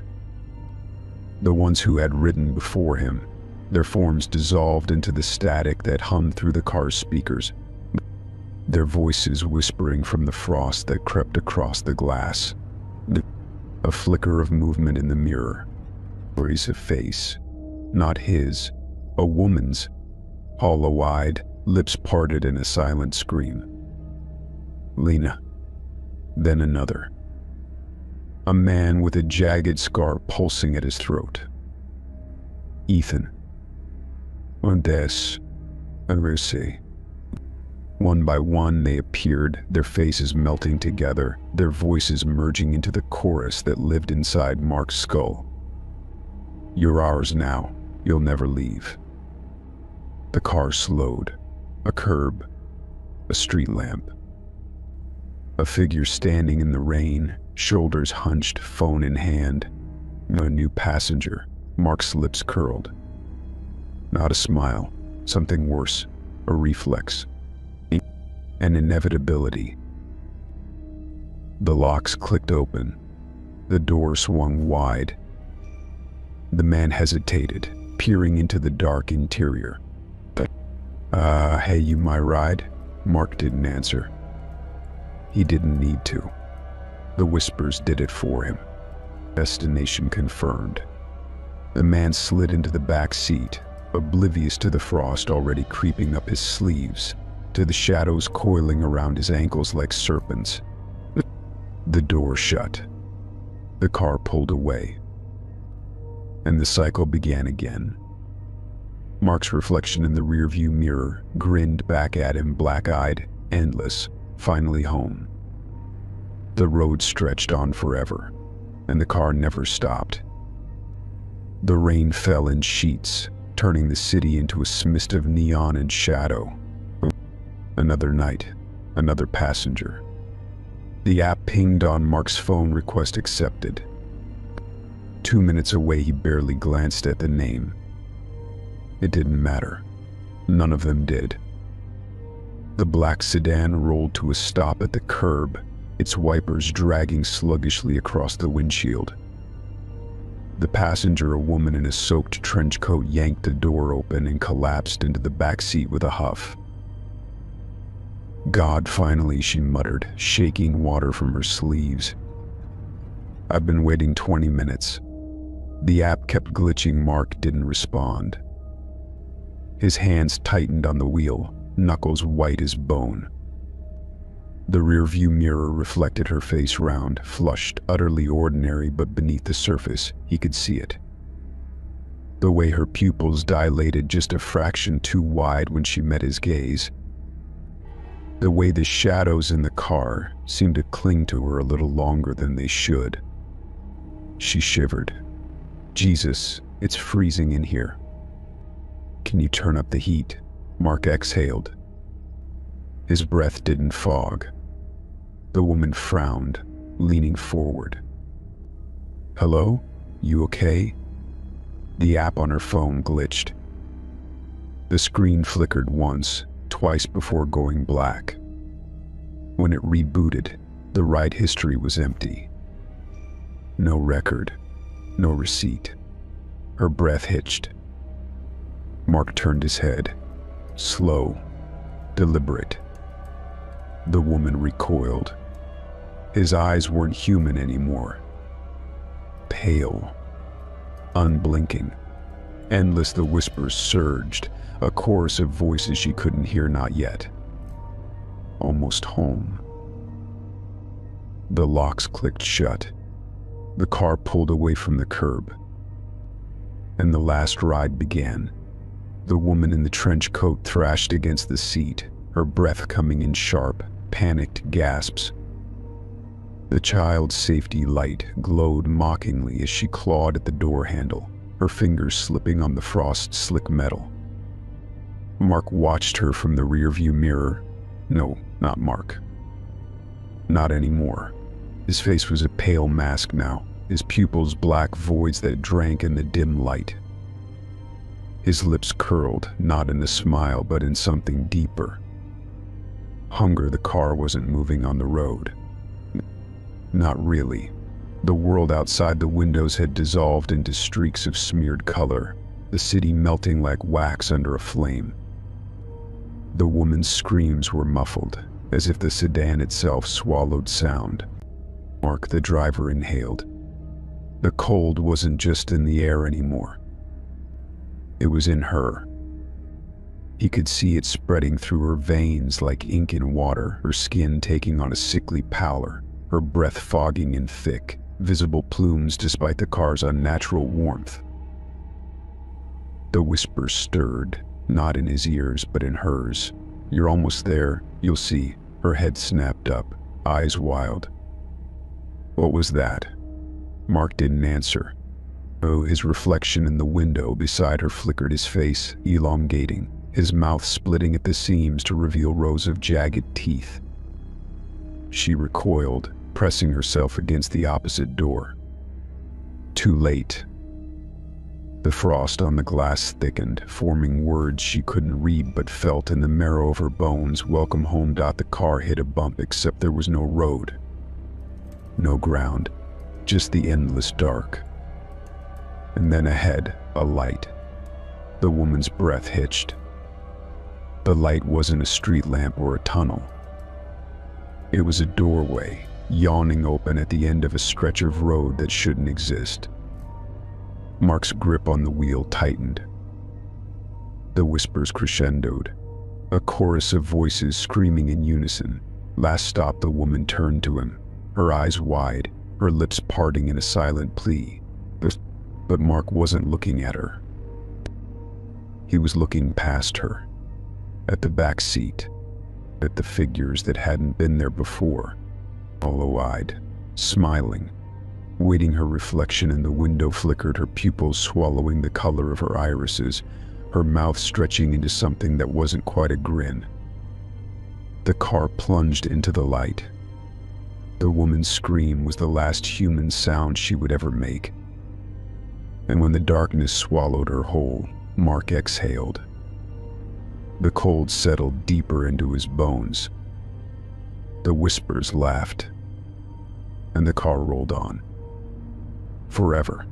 The ones who had ridden before him, their forms dissolved into the static that hummed through the car's speakers, their voices whispering from the frost that crept across the glass. A flicker of movement in the mirror. Brace of face, not his, a woman's, hollow-eyed, lips parted in a silent scream. Lena. Then another. A man with a jagged scar pulsing at his throat. Ethan. Ondes. Aruse. One by one they appeared, their faces melting together, their voices merging into the chorus that lived inside Mark's skull. You're ours now. You'll never leave. The car slowed. A curb. A street lamp. A figure standing in the rain, shoulders hunched, phone in hand. A new passenger. Mark's lips curled. Not a smile. Something worse. A reflex. An inevitability. The locks clicked open. The door swung wide. The man hesitated, peering into the dark interior. Hey, you my ride? Mark didn't answer. He didn't need to. The whispers did it for him. Destination confirmed. The man slid into the back seat, oblivious to the frost already creeping up his sleeves, to the shadows coiling around his ankles like serpents. The door shut. The car pulled away. And the cycle began again. Mark's reflection in the rearview mirror grinned back at him, black-eyed, endless, finally home. The road stretched on forever, and the car never stopped. The rain fell in sheets, turning the city into a mist of neon and shadow. Another night, another passenger. The app pinged on Mark's phone, request accepted. 2 minutes away, he barely glanced at the name. It didn't matter. None of them did. The black sedan rolled to a stop at the curb, its wipers dragging sluggishly across the windshield. The passenger, a woman in a soaked trench coat, yanked the door open and collapsed into the back seat with a huff. God, finally, she muttered, shaking water from her sleeves. I've been waiting 20 minutes. The app kept glitching. Mark didn't respond. His hands tightened on the wheel, knuckles white as bone. The rearview mirror reflected her face, round, flushed, utterly ordinary, but beneath the surface, he could see it. The way her pupils dilated just a fraction too wide when she met his gaze. The way the shadows in the car seemed to cling to her a little longer than they should. She shivered. Jesus, it's freezing in here. Can you turn up the heat? Mark exhaled. His breath didn't fog. The woman frowned, leaning forward. Hello? You okay? The app on her phone glitched. The screen flickered once, twice before going black. When it rebooted, the ride history was empty. No record, no receipt. Her breath hitched. Mark turned his head, slow, deliberate. The woman recoiled. His eyes weren't human anymore. Pale, unblinking. Endless, the whispers surged, a chorus of voices she couldn't hear, not yet. Almost home. The locks clicked shut. The car pulled away from the curb. And the last ride began. The woman in the trench coat thrashed against the seat, her breath coming in sharp, panicked gasps. The child's safety light glowed mockingly as she clawed at the door handle, her fingers slipping on the frost-slick metal. Mark watched her from the rearview mirror. No, not Mark. Not anymore. His face was a pale mask now, his pupils black voids that drank in the dim light. His lips curled, not in a smile, but in something deeper. Hunger. The car wasn't moving on the road. Not really. The world outside the windows had dissolved into streaks of smeared color, the city melting like wax under a flame. The woman's screams were muffled, as if the sedan itself swallowed sound. Mark, the driver, inhaled. The cold wasn't just in the air anymore. It was in her. He could see it spreading through her veins like ink in water, her skin taking on a sickly pallor, her breath fogging in thick, visible plumes despite the car's unnatural warmth. The whisper stirred, not in his ears but in hers. You're almost there, you'll see. Her head snapped up, eyes wild. What was that? Mark didn't answer. Oh, his reflection in the window beside her flickered his face, elongating, his mouth splitting at the seams to reveal rows of jagged teeth. She recoiled, pressing herself against the opposite door. Too late. The frost on the glass thickened, forming words she couldn't read but felt in the marrow of her bones. Welcome home. The car hit a bump, except there was no road. No ground, just the endless dark. And then ahead, a light. The woman's breath hitched. The light wasn't a street lamp or a tunnel. It was a doorway, yawning open at the end of a stretch of road that shouldn't exist. Mark's grip on the wheel tightened. The whispers crescendoed, a chorus of voices screaming in unison. Last stop, the woman turned to him, her eyes wide, her lips parting in a silent plea. But Mark wasn't looking at her. He was looking past her, at the back seat, at the figures that hadn't been there before, hollow-eyed, smiling, waiting. Her reflection in the window flickered, her pupils swallowing the color of her irises, her mouth stretching into something that wasn't quite a grin. The car plunged into the light. The woman's scream was the last human sound she would ever make. And when the darkness swallowed her whole, Mark exhaled. The cold settled deeper into his bones. The whispers laughed, and the car rolled on. Forever.